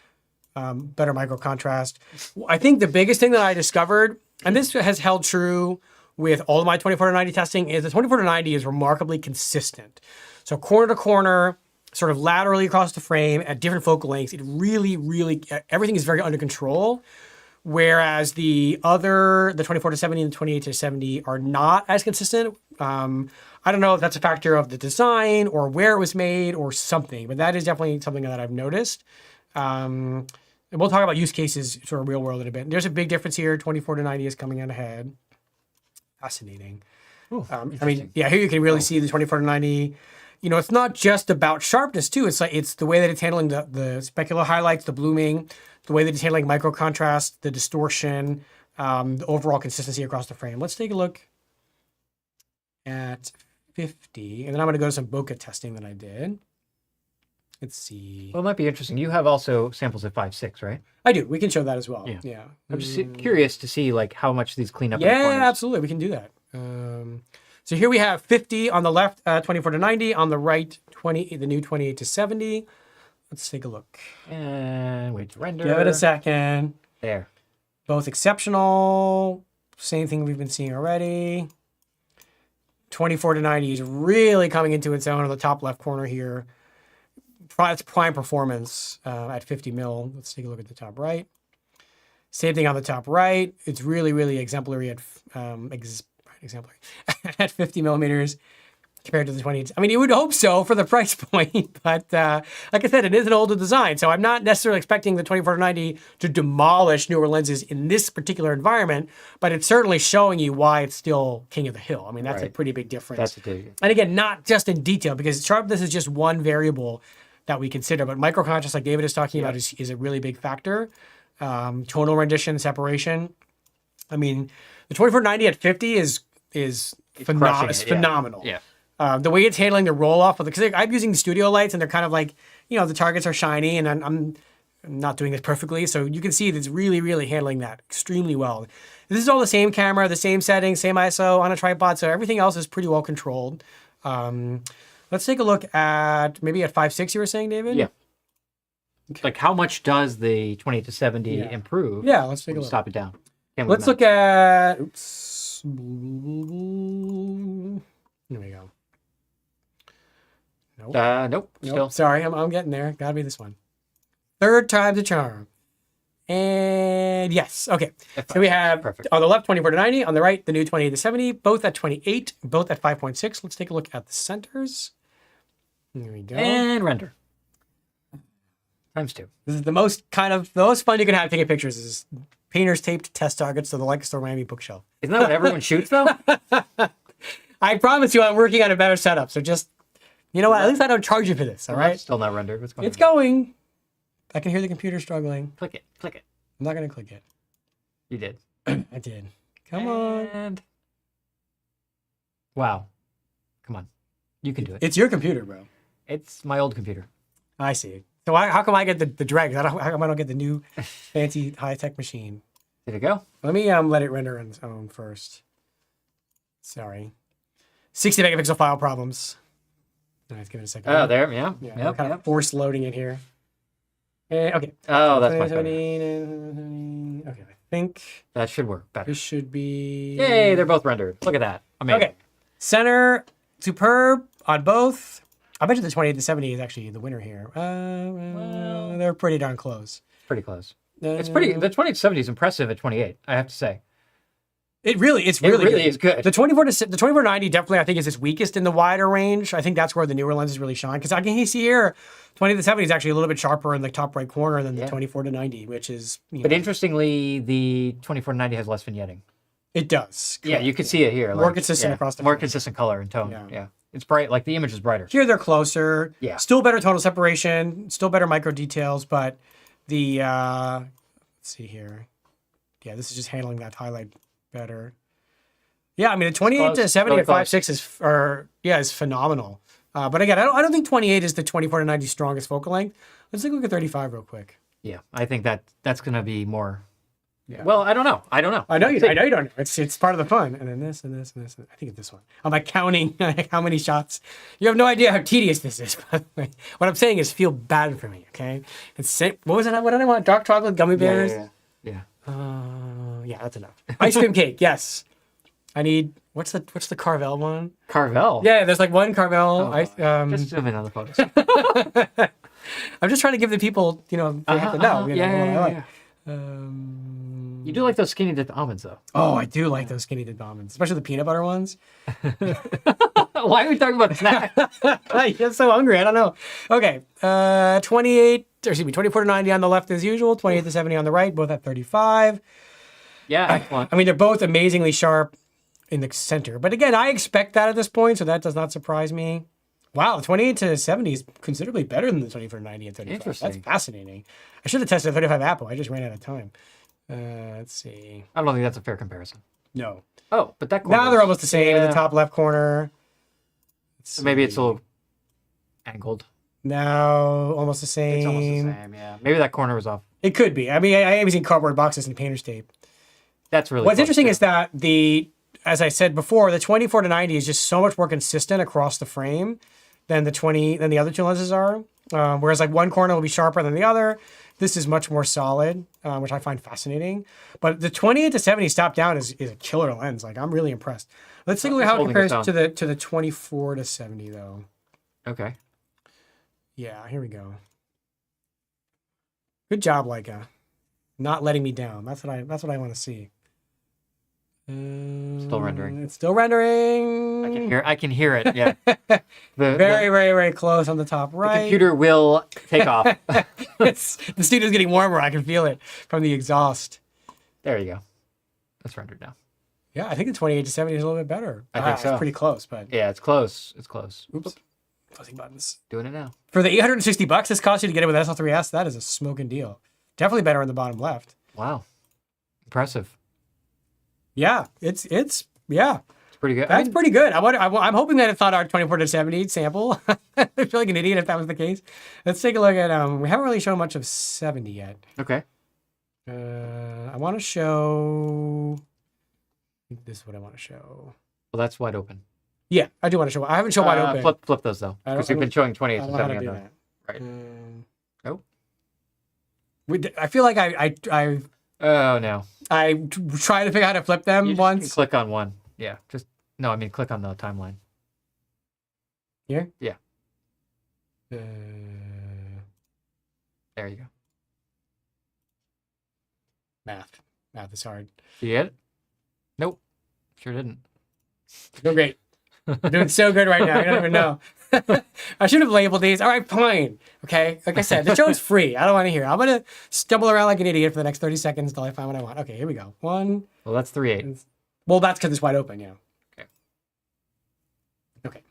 Speaker 2: better micro contrast. I think the biggest thing that I discovered, and this has held true with all of my 24 to 90 testing, is the 24 to 90 is remarkably consistent. So corner to corner, sort of laterally across the frame at different focal lengths, it really, really, everything is very under control. Whereas the 24 to 70 and the 28 to 70 are not as consistent. I don't know if that's a factor of the design or where it was made or something, but that is definitely something that I've noticed. And we'll talk about use cases, sort of real world in a bit. There's a big difference here. 24 to 90 is coming out ahead. Fascinating.
Speaker 1: Ooh,
Speaker 2: I mean, yeah, here you can really see the 24 to 90. You know, it's not just about sharpness too. It's like, it's the way that it's handling the specular highlights, the blooming, the way that it's handling micro contrast, the distortion, the overall consistency across the frame. Let's take a look at 50, and then I'm going to go to some bokeh testing that I did. Let's see.
Speaker 1: Well, it might be interesting. You have also samples at 5.6, right?
Speaker 2: I do. We can show that as well. Yeah.
Speaker 1: I'm just curious to see like how much these clean up.
Speaker 2: Yeah,
Speaker 1: in the corners.
Speaker 2: absolutely. We can do that. So here we have 50 on the left, 24 to 90. On the right, the new 28 to 70. Let's take a look.
Speaker 1: And wait to render.
Speaker 2: Give it a second.
Speaker 1: There.
Speaker 2: Both exceptional. Same thing we've been seeing already. 24 to 90 is really coming into its own on the top left corner here. It's prime performance at 50 mil. Let's take a look at the top right. Same thing on the top right. It's really, really exemplary at exemplary at 50 millimeters compared to the 28. I mean, you would hope so for the price point, but like I said, it is an older design, so I'm not necessarily expecting the 24 to 90 to demolish newer lenses in this particular environment, but it's certainly showing you why it's still king of the hill. I mean, that's a pretty big difference.
Speaker 1: That's a big.
Speaker 2: And again, not just in detail, because sharpness is just one variable that we consider, but micro contrast, like David is talking about, is a really big factor. Tonal rendition, separation. I mean, the 24 to 90 at 50 is phenomenal.
Speaker 1: Yeah.
Speaker 2: The way it's handling the roll off, because I'm using studio lights and they're kind of like, you know, the targets are shiny, and I'm not doing this perfectly. So you can see it's really, really handling that extremely well. This is all the same camera, the same settings, same ISO on a tripod. So everything else is pretty well controlled. Let's take a look at maybe at 5.6 you were saying, David?
Speaker 1: Yeah. Okay. Like how much does the 28 to 70 improve?
Speaker 2: Yeah, let's take a look.
Speaker 1: Stop it down.
Speaker 2: Let's look at, oops. Here we go. Nope.
Speaker 1: Nope. Still.
Speaker 2: Sorry, I'm getting there. Gotta be this one. Third time's a charm. And yes, okay. So we have on the left 24 to 90, on the right the new 28 to 70, both at 28, both at 5.6. Let's take a look at the centers. Here we go.
Speaker 1: And render. ×2.
Speaker 2: This is the most fun you can have taking pictures is painters taped test targets to the Leica Store Miami bookshelf.
Speaker 1: Isn't that what everyone shoots though?
Speaker 2: I promise you I'm working on a better setup. So just, you know what? At least I don't charge you for this, all right?
Speaker 1: Still not rendered. What's going on?
Speaker 2: It's going. I can hear the computer struggling.
Speaker 1: Click it. Click it.
Speaker 2: I'm not going to click it.
Speaker 1: You did.
Speaker 2: I did. Come on.
Speaker 1: And wow. Come on. You can do it.
Speaker 2: It's your computer, bro.
Speaker 1: It's my old computer.
Speaker 2: I see. So how come I get the drag? How come I don't get the new fancy high-tech machine?
Speaker 1: Did it go?
Speaker 2: Let me let it render on its own first. Sorry. 60 megapixel file problems. All right, let's give it a second.
Speaker 1: Oh, there. Yeah.
Speaker 2: Yep, kind of force loading it here. Okay.
Speaker 1: Oh, that's much better.
Speaker 2: Okay, I think
Speaker 1: that should work better.
Speaker 2: This should be...
Speaker 1: Yay, they're both rendered. Look at that. Amazing. Okay.
Speaker 2: Center, superb on both. I bet you the 28 to 70 is actually the winner here. Well, they're pretty darn close.
Speaker 1: Pretty close. It's pretty... The 28 to 70 is impressive at 28, I have to say.
Speaker 2: It really is good. The 24 to 90 definitely, I think, is its weakest in the wider range. I think that's where the newer lenses really shine. Because I can see here, 20 to 70 is actually a little bit sharper in the top right corner than the 24 to 90, which is...
Speaker 1: But interestingly, the 24 to 90 has less vignetting.
Speaker 2: It does.
Speaker 1: Correct. Yeah, you can see it here.
Speaker 2: More consistent across the
Speaker 1: More consistent color and tone. Yeah. It's bright. Like, the image is brighter.
Speaker 2: Here, they're closer.
Speaker 1: Yeah.
Speaker 2: Still better tonal separation. Still better micro details. But the... let's see here. Yeah, this is just handling that highlight better. Yeah, I mean, a 28 to
Speaker 1: close.
Speaker 2: 70
Speaker 1: Really
Speaker 2: at 5.6 is phenomenal. But again, I don't think 28 is the 24 to 90 strongest focal length. Let's take a look at 35 real quick.
Speaker 1: Yeah, I think that's going to be more.
Speaker 2: Yeah.
Speaker 1: Well, I don't know.
Speaker 2: I know you don't know. It's part of the fun. And then this and this and this. I think it's this one. I'm like counting how many shots. You have no idea how tedious this is, by the way. What I'm saying is feel bad for me, okay? What was it? What did I want? Dark chocolate gummy bears?
Speaker 1: Yeah.
Speaker 2: Yeah, that's enough. Ice cream cake, yes. I need, what's the Carvel one?
Speaker 1: Carvel.
Speaker 2: Yeah, there's like one Carvel.
Speaker 1: Just zoom in on the photos.
Speaker 2: I'm just trying to give the people, they have to know. You know,
Speaker 1: Yeah.
Speaker 2: Um,
Speaker 1: You do like those skinny dipped almonds, though.
Speaker 2: Oh, I do like those skinny dipped almonds, especially the peanut butter ones.
Speaker 1: Why are we talking about snacks?
Speaker 2: I'm so hungry. I don't know. Okay, 24 to 90 on the left as usual, 28 to 70 on the right, both at 35.
Speaker 1: Yeah, excellent.
Speaker 2: I mean, they're both amazingly sharp in the center. But again, I expect that at this point, so that does not surprise me. Wow, the 28 to 70 is considerably better than the 24 to 90 and 35.
Speaker 1: Interesting.
Speaker 2: That's fascinating. I should have tested the 35 Apple. I just ran out of time. Let's see.
Speaker 1: I don't think that's a fair comparison.
Speaker 2: No.
Speaker 1: Oh, but that corner.
Speaker 2: Now they're almost the same in
Speaker 1: Yeah.
Speaker 2: the top left corner.
Speaker 1: So maybe it's a little angled.
Speaker 2: Now almost the same.
Speaker 1: It's almost the same, yeah. Maybe that corner was off.
Speaker 2: It could be. I mean, I am using cardboard boxes and painter's tape.
Speaker 1: That's really
Speaker 2: What's
Speaker 1: close,
Speaker 2: interesting
Speaker 1: too.
Speaker 2: is that as I said before, the 24 to 90 is just so much more consistent across the frame than the other two lenses are. Whereas like one corner will be sharper than the other. This is much more solid, which I find fascinating. But the 28 to 70 stop down is a killer lens. Like I'm really impressed. Let's take a look at how it
Speaker 1: holding
Speaker 2: compares
Speaker 1: its
Speaker 2: to the 24 to 70 though.
Speaker 1: Okay.
Speaker 2: Yeah, here we go. Good job, Leica. Not letting me down. That's what I want to see.
Speaker 1: Still rendering.
Speaker 2: It's still rendering.
Speaker 1: I can hear it. Yeah.
Speaker 2: Very, very, very close on the top right.
Speaker 1: The computer will take off.
Speaker 2: The studio's getting warmer. I can feel it from the exhaust.
Speaker 1: There you go. That's rendered now.
Speaker 2: Yeah, I think the 28 to 70 is a little bit better.
Speaker 1: I think so.
Speaker 2: It's pretty close, but
Speaker 1: Yeah, it's close. It's close.
Speaker 2: oops. Closing buttons.
Speaker 1: Doing it now.
Speaker 2: For the $860 this cost you to get it with SL3S, that is a smoking deal. Definitely better on the bottom left.
Speaker 1: Wow. Impressive.
Speaker 2: Yeah, it's
Speaker 1: It's pretty good.
Speaker 2: That's pretty good. I'm hoping that it's not our 24 to 70 sample. I feel like an idiot if that was the case. Let's take a look at, we haven't really shown much of 70 yet.
Speaker 1: Okay.
Speaker 2: I want to show, I think this is what I want to show.
Speaker 1: Well, that's wide open.
Speaker 2: Yeah, I do want to show, I haven't shown wide open.
Speaker 1: Flip those, though.
Speaker 2: I don't-
Speaker 1: Because you've been showing 28
Speaker 2: I
Speaker 1: to
Speaker 2: don't know how
Speaker 1: 70
Speaker 2: to
Speaker 1: on
Speaker 2: do
Speaker 1: the
Speaker 2: that.
Speaker 1: right. Oh.
Speaker 2: I feel like I
Speaker 1: Oh, no.
Speaker 2: tried to figure out how to flip them
Speaker 1: You just
Speaker 2: once.
Speaker 1: click on one. Yeah. No, I mean, click on the timeline.
Speaker 2: Here?
Speaker 1: Yeah.
Speaker 2: Uh,
Speaker 1: There you go.
Speaker 2: math is hard.
Speaker 1: Did you get it? Nope. Sure didn't.
Speaker 2: Doing great. You're doing so good right now. You don't even know. I should have labeled these. All right, fine. Okay. Like I said, the show's free. I don't want to hear. I'm going to stumble around like an idiot for the next 30 seconds until I find what I want. Okay, here we go. One.
Speaker 1: Well, that's 3.8.
Speaker 2: Well, that's because it's wide open, yeah.
Speaker 1: Okay.
Speaker 2: Okay.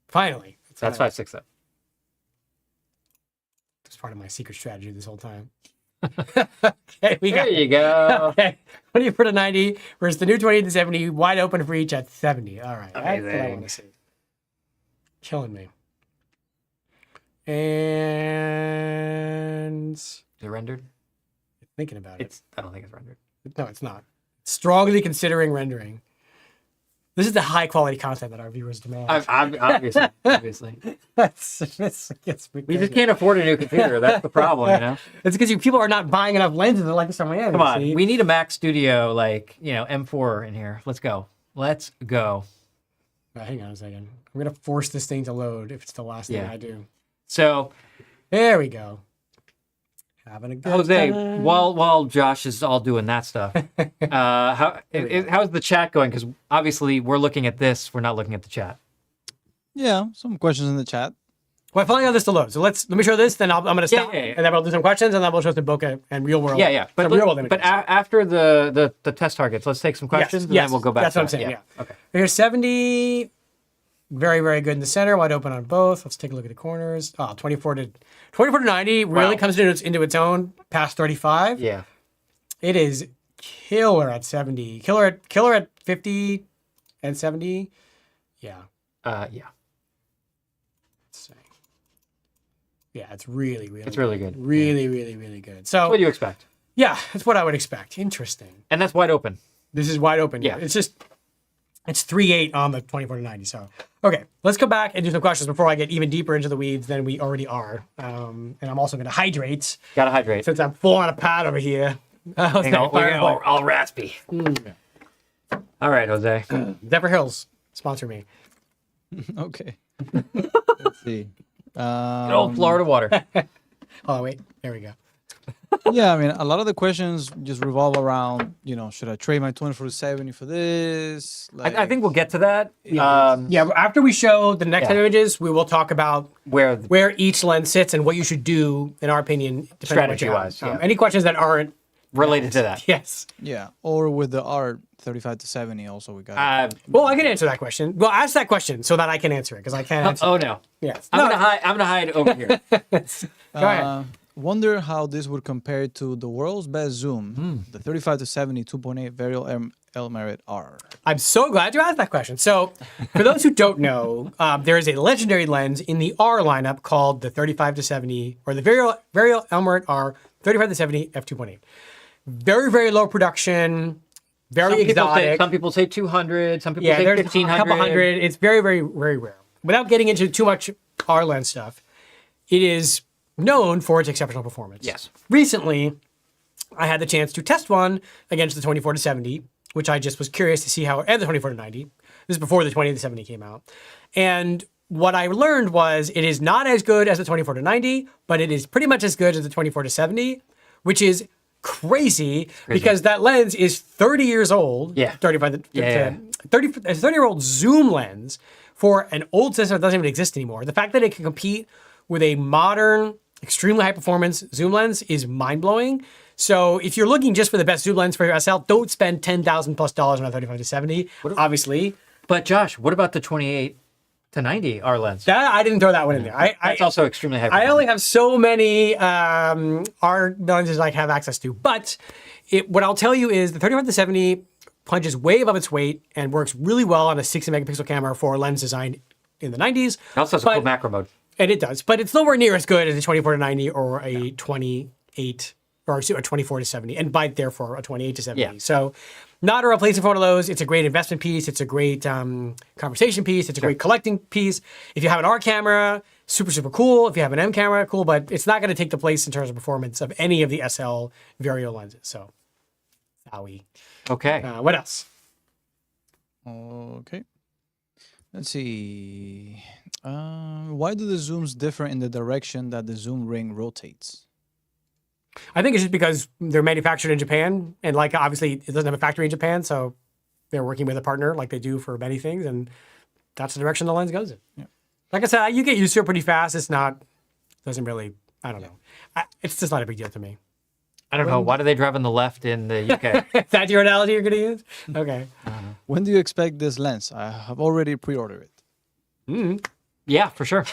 Speaker 2: Finally.
Speaker 1: That's 5.6 though.
Speaker 2: That's part of my secret strategy this whole time. Okay, we got
Speaker 1: There you go.
Speaker 2: Okay. 24 to 90 versus the new 28 to 70, wide open for each at 70. All right. That's what I
Speaker 1: Amazing.
Speaker 2: want to see. Killing me. And
Speaker 1: Is it rendered?
Speaker 2: thinking about it.
Speaker 1: I don't think it's rendered.
Speaker 2: No, it's not. Strongly considering rendering. This is the high quality content that our viewers demand.
Speaker 1: Obviously.
Speaker 2: We
Speaker 1: We just can't afford a new computer. That's the problem, you know?
Speaker 2: It's because people are not buying enough lenses like this on Miami.
Speaker 1: Come on.
Speaker 2: see?
Speaker 1: We need a Mac Studio, M4 in here. Let's go. Let's go.
Speaker 2: Hang on a second. I'm going to force this thing to load if it's the last thing
Speaker 1: Yeah.
Speaker 2: I do.
Speaker 1: So,
Speaker 2: There we go. Having a good
Speaker 1: Jose,
Speaker 2: time.
Speaker 1: while Josh is all doing that stuff, how's the chat going? Because obviously we're looking at this. We're not looking at the chat.
Speaker 3: Yeah, some questions in the chat.
Speaker 2: Well, I finally got this to load. So let me show this, then I'm going to stop,
Speaker 1: yeah.
Speaker 2: and then we'll do some questions, and then we'll show some Bokeh and real world.
Speaker 1: Yeah.
Speaker 2: Some real world
Speaker 1: But
Speaker 2: images.
Speaker 1: after the test targets, let's take some questions, and
Speaker 2: yes,
Speaker 1: then we'll go back
Speaker 2: that's
Speaker 1: to
Speaker 2: what I'm
Speaker 1: that.
Speaker 2: saying, yeah.
Speaker 1: Okay.
Speaker 2: Here's 70, very, very good in the center, wide open on both. Let's take a look at the corners. 24 to 90 really
Speaker 1: Wow.
Speaker 2: comes into its own past 35.
Speaker 1: Yeah.
Speaker 2: It is killer at 70. Killer at 50 and 70. Yeah.
Speaker 1: Yeah.
Speaker 2: Let's see. Yeah, it's really, really
Speaker 1: It's really good.
Speaker 2: Really, really, really good. So
Speaker 1: What do you expect?
Speaker 2: yeah, that's what I would expect. Interesting.
Speaker 1: And that's wide open.
Speaker 2: This is wide open.
Speaker 1: Yeah.
Speaker 2: It's 3.8 on the 24-70. So, okay, let's go back and do some questions before I get even deeper into the weeds than we already are. And I'm also going to hydrate
Speaker 1: Gotta hydrate.
Speaker 2: since I'm full on a pad over here.
Speaker 1: Hang on, we're all raspy. All right, Jose.
Speaker 2: Zephyr Hills, sponsor me.
Speaker 3: Okay. Let's see.
Speaker 1: Good old Florida water.
Speaker 2: Oh, wait, there we go.
Speaker 3: Yeah, I mean, a lot of the questions just revolve around, should I trade my 24-70 for this?
Speaker 1: I think we'll get to that.
Speaker 2: Yeah, after we show the next set of images, we will talk about
Speaker 1: Where
Speaker 2: each lens sits and what you should do, in our opinion, depending on what you have.
Speaker 1: Strategy-wise, yeah.
Speaker 2: Any questions that aren't,
Speaker 1: related to that.
Speaker 2: yes.
Speaker 3: Yeah, or with the art 35-70 also we got.
Speaker 2: Well, I can answer that question. Well, ask that question so that I can answer it, because I can't answer
Speaker 1: Oh no.
Speaker 2: Yes.
Speaker 1: I'm gonna hide over here.
Speaker 2: Go ahead.
Speaker 3: Wonder how this would compare to the world's best zoom, the 35-70 2.8 Vario-Elmarit-R.
Speaker 2: I'm so glad you asked that question. So, for those who don't know, there is a legendary lens in the R lineup called the 35-70, or the Vario-Elmarit-R 35-70 f2.8. Very, very low production, very exotic.
Speaker 1: Some people say 200. Some people say
Speaker 2: there's
Speaker 1: 1500.
Speaker 2: a couple hundred. It's very, very, very rare. Without getting into too much R lens stuff, it is known for its exceptional performance.
Speaker 1: Yes.
Speaker 2: Recently, I had the chance to test one against the 24-70, which I just was curious to see how, and the 24-90. This is before the 20-70 came out. And what I learned was it is not as good as the 24-90, but it is pretty much as good as the 24-70, which is crazy because that lens is 30 years old.
Speaker 1: Yeah.
Speaker 2: 30-year-old zoom lens for an old system that doesn't even exist anymore. The fact that it can compete with a modern, extremely high performance zoom lens is mind blowing. So if you're looking just for the best zoom lens for your SL, don't spend $10,000+ on a 35-70, obviously.
Speaker 1: But Josh, what about the 28-90 R lens?
Speaker 2: That I didn't throw that one in there.
Speaker 1: That's also extremely high.
Speaker 2: I only have so many R lenses I have access to. But what I'll tell you is the 35-70 punches way above its weight and works really well on a 60 megapixel camera for a lens designed in the 90s.
Speaker 1: It also has a cool macro mode.
Speaker 2: And it does, but it's nowhere near as good as a 24-90 or a 28 or a 24-70, and by therefore a 28-70.
Speaker 1: Yeah.
Speaker 2: So, not a replacement for one of those. It's a great investment piece. It's a great conversation piece. It's a great collecting piece. If you have an R camera, super, super cool. If you have an M camera, cool, but it's not going to take the place in terms of performance of any of the SL Vario lenses. So, wowie.
Speaker 1: Okay.
Speaker 2: What else?
Speaker 3: Okay. Let's see. Why do the zooms differ in the direction that the zoom ring rotates?
Speaker 2: I think it's just because they're manufactured in Japan, and Leica obviously it doesn't have a factory in Japan, so they're working with a partner like they do for many things, and that's the direction the lens goes in.
Speaker 3: Yeah.
Speaker 2: Like I said, you get used to it pretty fast. It's not, doesn't really, I don't know. It's just not a big deal to me.
Speaker 1: I don't know. Why do they drive on the left in the UK?
Speaker 2: Is that your analogy you're going to use? Okay.
Speaker 3: When do you expect this lens? I have already pre-ordered it.
Speaker 1: Yeah, for sure.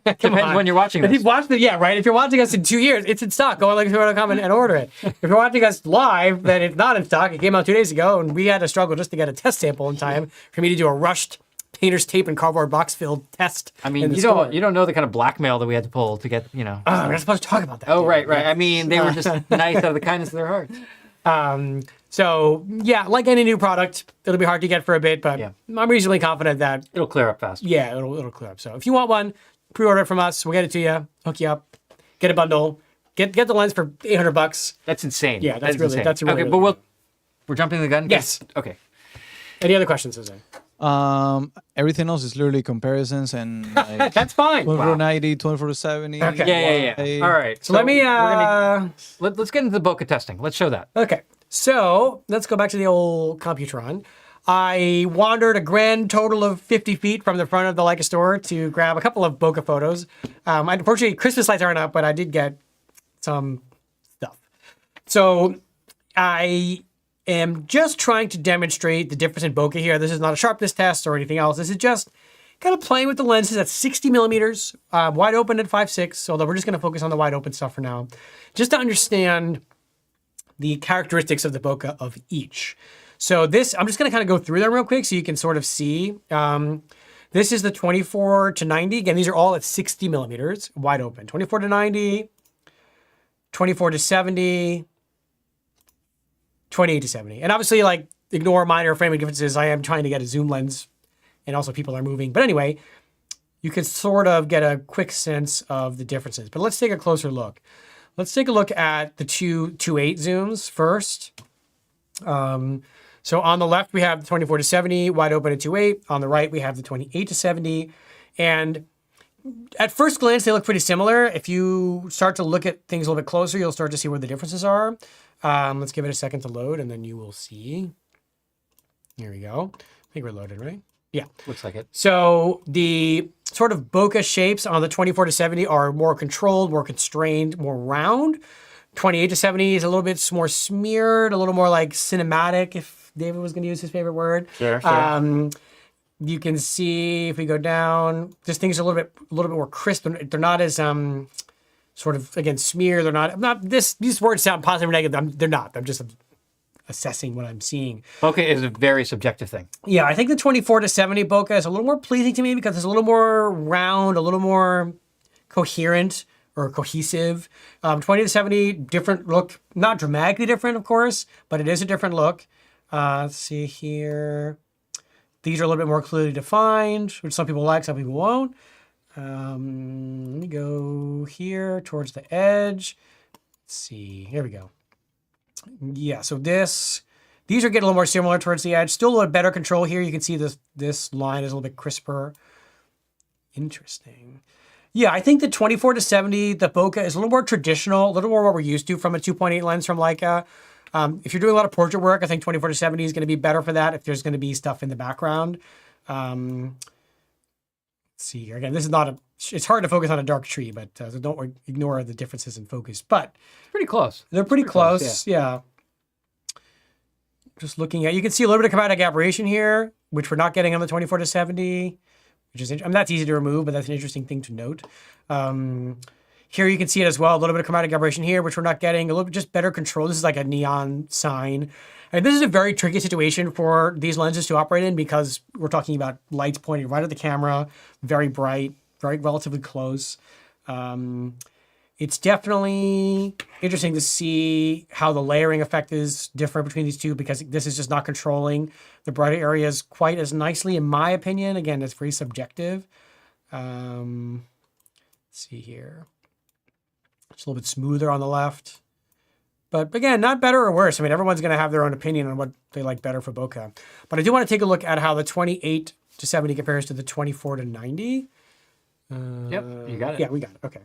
Speaker 1: Depends when you're watching
Speaker 2: If
Speaker 1: this.
Speaker 2: you've watched it, yeah, right. If you're watching us in 2 years, it's in stock. Go on Leica.com and order it. If you're watching us live, then it's not in stock. It came out 2 days ago, and we had to struggle just to get a test sample in time for me to do a rushed painter's tape and cardboard box filled test.
Speaker 1: I mean, you don't know the kind of blackmail that we had to pull to get,
Speaker 2: Oh, we're not supposed to talk about that.
Speaker 1: Oh,
Speaker 2: dude.
Speaker 1: right. I mean, they were just nice out of the kindness of their hearts.
Speaker 2: So yeah, like any new product, it'll be hard to get for a bit, but I'm reasonably confident that
Speaker 1: It'll clear up fast.
Speaker 2: yeah, it'll clear up. So if you want one, pre-order it from us. We'll get it to you, hook you up, get a bundle, get the lens for $800.
Speaker 1: That's insane.
Speaker 2: Yeah, that's
Speaker 1: insane.
Speaker 2: really
Speaker 1: okay. But we're jumping the gun.
Speaker 2: Yes.
Speaker 1: Okay.
Speaker 2: Any other questions, Jose?
Speaker 3: Everything else is literally comparisons and like
Speaker 2: That's fine.
Speaker 3: 24-90, 24-70.
Speaker 2: Okay.
Speaker 1: Yeah. All right.
Speaker 2: So let me.
Speaker 1: Let's get into the Bokeh testing. Let's show that.
Speaker 2: Okay, so let's go back to the old Computron. I wandered a grand total of 50 feet from the front of the Leica store to grab a couple of Bokeh photos. Unfortunately, Christmas lights aren't up, but I did get some stuff. So I am just trying to demonstrate the difference in Bokeh here. This is not a sharpness test or anything else. This is just kind of playing with the lenses at 60 millimeters, wide open at 5.6, although we're just going to focus on the wide open stuff for now, just to understand the characteristics of the bokeh of each. So this, I'm just going to kind of go through them real quick so you can sort of see. This is the 24 to 90. Again, these are all at 60 millimeters, wide open. 24 to 90, 24 to 70, 28 to 70. And obviously, like, ignore minor framing differences. I am trying to get a zoom lens, and also people are moving. But anyway, you can sort of get a quick sense of the differences. But let's take a closer look. Let's take a look at the 2.8 zooms first. So on the left, we have the 24 to 70, wide open at 2.8. On the right, we have the 28 to 70. And at first glance, they look pretty similar. If you start to look at things a little bit closer, you'll start to see where the differences are. Let's give it a second to load, and then you will see. Here we go. I think we're loaded, right? Yeah.
Speaker 1: Looks like it.
Speaker 2: So the sort of bokeh shapes on the 24 to 70 are more controlled, more constrained, more round. 28 to 70 is a little bit more smeared, a little more like cinematic, if David was going to use his favorite word.
Speaker 1: Sure, sure.
Speaker 2: You can see if we go down, this thing's a little bit more crisp. They're not as sort of, again, smeared. They're not. I'm not. These words sound positive or negative. They're not. I'm just assessing what I'm seeing.
Speaker 1: Bokeh is a very subjective thing.
Speaker 2: Yeah, I think the 24 to 70 bokeh is a little more pleasing to me because it's a little more round, a little more coherent or cohesive. 20 to 70, different look, not dramatically different, of course, but it is a different look. Let's see here. These are a little bit more clearly defined, which some people like, some people won't. Let me go here towards the edge. Let's see, here we go. Yeah, so these are getting a little more similar towards the edge. Still a little better control here. You can see this line is a little bit crisper. Interesting. Yeah, I think the 24 to 70, the bokeh is a little more traditional, a little more what we're used to from a 2.8 lens from Leica. If you're doing a lot of portrait work, I think 24 to 70 is going to be better for that if there's going to be stuff in the background. Let's see here. Again, this is not it's hard to focus on a dark tree, but so don't ignore the differences in focus. But
Speaker 1: Pretty close.
Speaker 2: they're pretty close, yeah. Just looking at, you can see a little bit of chromatic aberration here, which we're not getting on the 24 to 70, which is, I mean, that's easy to remove, but that's an interesting thing to note. Here you can see it as well, a little bit of chromatic aberration here, which we're not getting, a little bit just better control. This is like a neon sign. And this is a very tricky situation for these lenses to operate in because we're talking about lights pointing right at the camera, very bright, very relatively close. It's definitely interesting to see how the layering effect is different between these two because this is just not controlling the brighter areas quite as nicely, in my opinion. Again, it's very subjective. Let's see here. It's a little bit smoother on the left. But again, not better or worse. I mean, everyone's going to have their own opinion on what they like better for bokeh. But I do want to take a look at how the 28 to 70 compares to the 24 to 90.
Speaker 1: Yep, you got it.
Speaker 2: Yeah, we got it. Okay.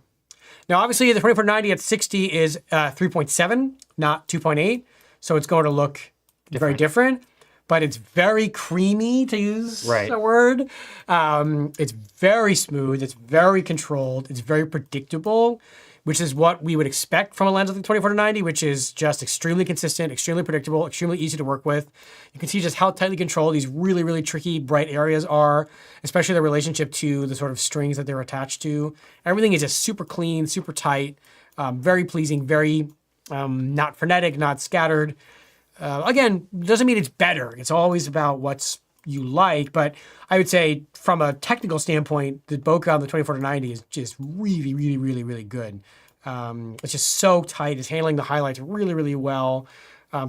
Speaker 2: Now, obviously, the 24 to 90 at 60 is 3.7, not 2.8. So it's going to look very different. But it's very creamy, to use a word. It's very smooth. It's very controlled. It's very predictable, which is what we would expect from a lens like the 24 to 90, which is just extremely consistent, extremely predictable, extremely easy to work with. You can see just how tightly controlled these really, really tricky, bright areas are, especially the relationship to the sort of strings that they're attached to. Everything is just super clean, super tight, very pleasing, very not frenetic, not scattered. Again, doesn't mean it's better. It's always about what's you like, but I would say from a technical standpoint, the bokeh on the 24 to 90 is just really, really, really, really good. It's just so tight. It's handling the highlights really, really well.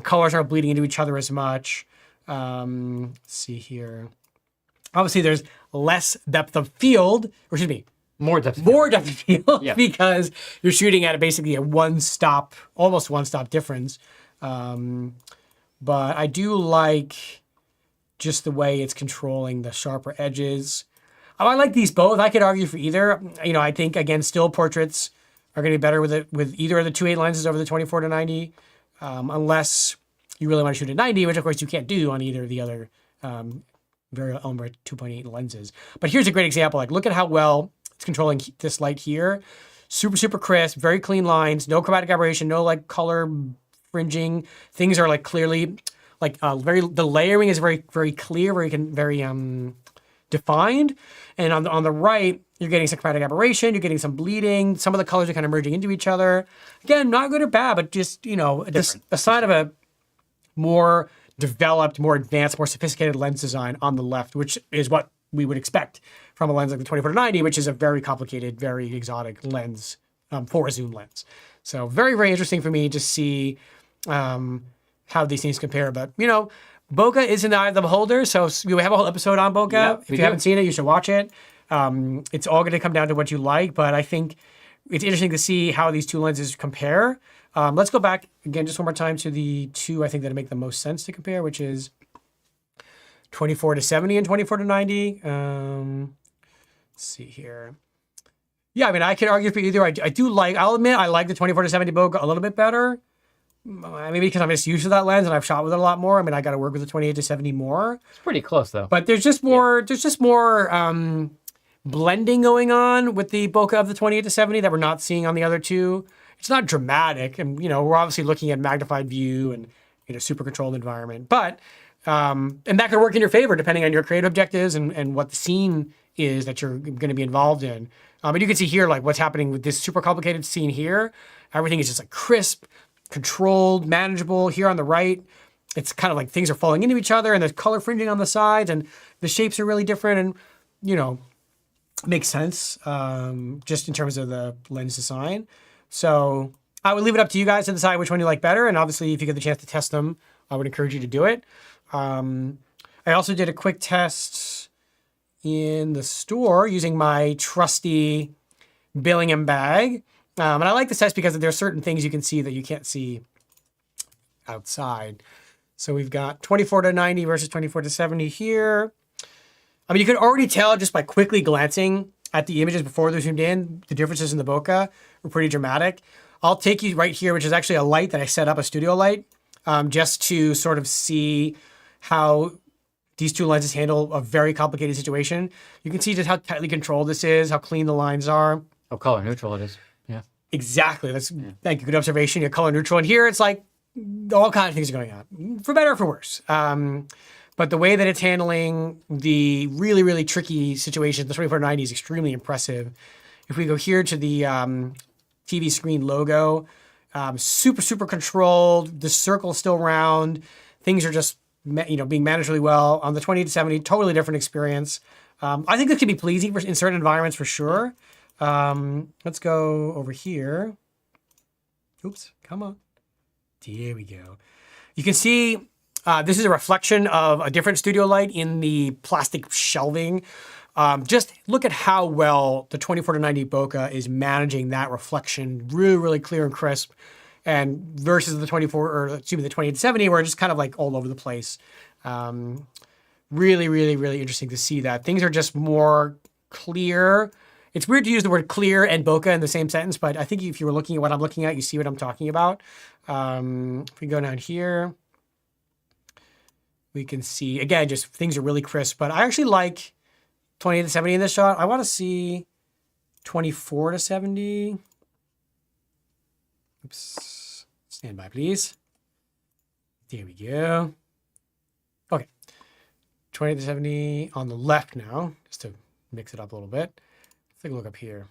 Speaker 2: Colors aren't bleeding into each other as much. Let's see here. Obviously, there's less depth of field, or excuse me,
Speaker 1: more depth
Speaker 2: of field because you're shooting at basically a almost one-stop difference. But I do like just the way it's controlling the sharper edges. I like these both. I could argue for either. You know, I think, again, still portraits are going to be better with either of the 2.8 lenses over the 24 to 90, unless you really want to shoot at 90, which, of course, you can't do on either of the other Vario-Elmarit 2.8 lenses. But here's a great example. Like, look at how well it's controlling this light here. Super, super crisp, very clean lines, no chromatic aberration, no, like, color fringing. Things are, like, clearly, like, the layering is very, very clear, very defined. And on the right, You're getting some chromatic aberration. You're getting some bleeding. Some of the colors are kind of merging into each other. Again, not good or bad, but just, a sign of a more developed, more advanced, more sophisticated lens design on the left, which is what we would expect from a lens like the 24-90, which is a very complicated, very exotic lens for a zoom lens. So very, very interesting for me to see how these things compare. But, Bokeh is in the eye of the beholder. So we have a whole episode on Bokeh.
Speaker 1: Yeah,
Speaker 2: if you haven't seen it, you should watch it. It's all going to come down to what you like, but I think it's interesting to see how these two lenses compare. Let's go back again just one more time to the two I think that make the most sense to compare, which is 24-70 and 24-90. Let's see here. Yeah, I mean, I could argue for either. I'll admit, I like the 24-70 Bokeh a little bit better. Maybe because I'm just used to that lens and I've shot with it a lot more. I mean, I got to work with the 28-70 more.
Speaker 1: It's pretty close though.
Speaker 2: But there's just more. There's just more blending going on with the Bokeh of the 28-70 that we're not seeing on the other two. It's not dramatic, and we're obviously looking at magnified view and super controlled environment. But and that could work in your favor depending on your creative objectives and what the scene is that you're going to be involved in. But you can see here like what's happening with this super complicated scene here. Everything is just like crisp, controlled, manageable. Here on the right, it's kind of like things are falling into each other and there's color fringing on the sides and the shapes are really different and, makes sense just in terms of the lens design. So I would leave it up to you guys to decide which one you like better. And obviously, if you get the chance to test them, I would encourage you to do it. I also did a quick test in the store using my trusty Billingham bag. And I like this test because there are certain things you can see that you can't see outside. So we've got 24-90 versus 24-70 here. I mean, you can already tell just by quickly glancing at the images before they're zoomed in, the differences in the Bokeh were pretty dramatic. I'll take you right here, which is actually a light that I set up, a studio light, just to sort of see how these two lenses handle a very complicated situation. You can see just how tightly controlled this is, how clean the lines are.
Speaker 1: How color neutral it is. Yeah.
Speaker 2: Exactly. Thank you. Good observation. You're color neutral. And here it's like all kinds of things are going on, for better or for worse. But the way that it's handling the really, really tricky situations, the 24-90 is extremely impressive. If we go here to the TV screen logo, super, super controlled. The circle's still round. Things are just, being managed really well. On the 28-70, totally different experience. I think this can be pleasing in certain environments for sure. Let's go over here. Oops, come on. There we go. You can see this is a reflection of a different studio light in the plastic shelving. Just look at how well the 24-90 Bokeh is managing that reflection, really, really clear and crisp, and versus the 28-70, where it's just kind of like all over the place. Really, really, really interesting to see that. Things are just more clear. It's weird to use the word clear and Bokeh in the same sentence, but I think if you were looking at what I'm looking at, you see what I'm talking about. If we go down here, we can see, again, just things are really crisp, but I actually like 28-70 in this shot. I want to see 24-70. Oops. Stand by, please. There we go. Okay. 28-70 on the left now, just to mix it up a little bit. Let's take a look up here.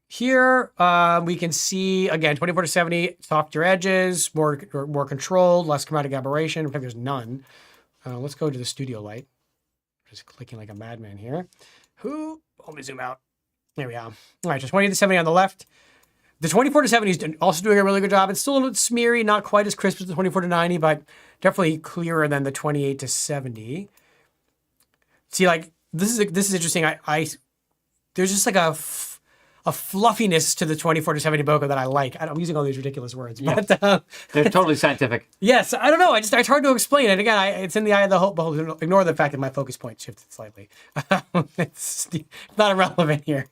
Speaker 2: Here, we can see, again, 24-70, softer edges, more controlled, less chromatic aberration. In fact, there's none. Let's go to the studio light. Just clicking like a madman here. Let me zoom out. There we are. All right, so 28-70 on the left. The 24-70 is also doing a really good job. It's still a little bit smeary, not quite as crisp as the 24-90, but definitely clearer than the 28-70. See, like, this is interesting. There's just like a fluffiness to the 24-70 Bokeh that I like. I'm using all these ridiculous words, but
Speaker 1: They're totally scientific. Yes,
Speaker 2: I don't know. It's hard to explain. And again, it's in the eye of the beholder. Ignore the fact that my focus point shifted slightly. It's not irrelevant here.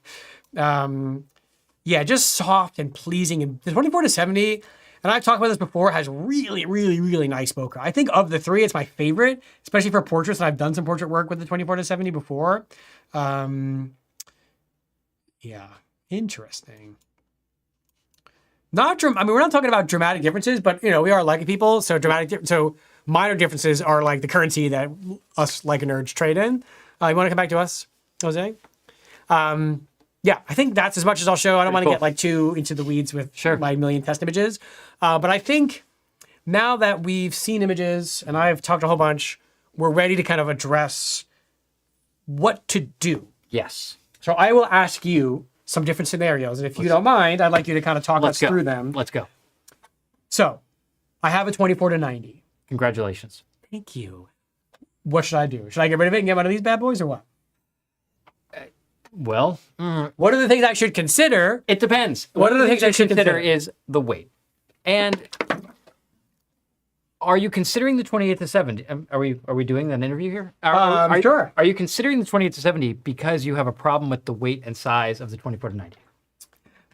Speaker 2: Just soft and pleasing. And the 24-70, and I've talked about this before, has really, really, really nice Bokeh. I think of the three, it's my favorite, especially for portraits. And I've done some portrait work with the 24-70 before. Interesting. We're not talking about dramatic differences, but we are Leica people, so minor differences are like the currency that us Leica nerds trade in. You want to come back to us, Jose? Yeah, I think that's as much as I'll show. I don't want to
Speaker 1: cool.
Speaker 2: get like too into the weeds with
Speaker 1: Sure.
Speaker 2: my million test images. But I think now that we've seen images and I've talked a whole bunch, we're ready to kind of address what to do.
Speaker 1: Yes.
Speaker 2: So I will ask you some different scenarios. And if you don't mind, I'd like you to kind of talk us
Speaker 1: go.
Speaker 2: through them.
Speaker 1: Let's go.
Speaker 2: So I have a 24-90.
Speaker 1: Congratulations.
Speaker 2: Thank you. What should I do? Should I get rid of it and get one of these bad boys or what?
Speaker 1: Well,
Speaker 2: What are the things I should consider?
Speaker 1: it depends.
Speaker 2: What are the things I should consider?
Speaker 1: is the weight. And are you considering the 28 to 70? Are we doing an interview here?
Speaker 2: Sure.
Speaker 1: Are you considering the 28 to 70 because you have a problem with the weight and size of the 24 to 90?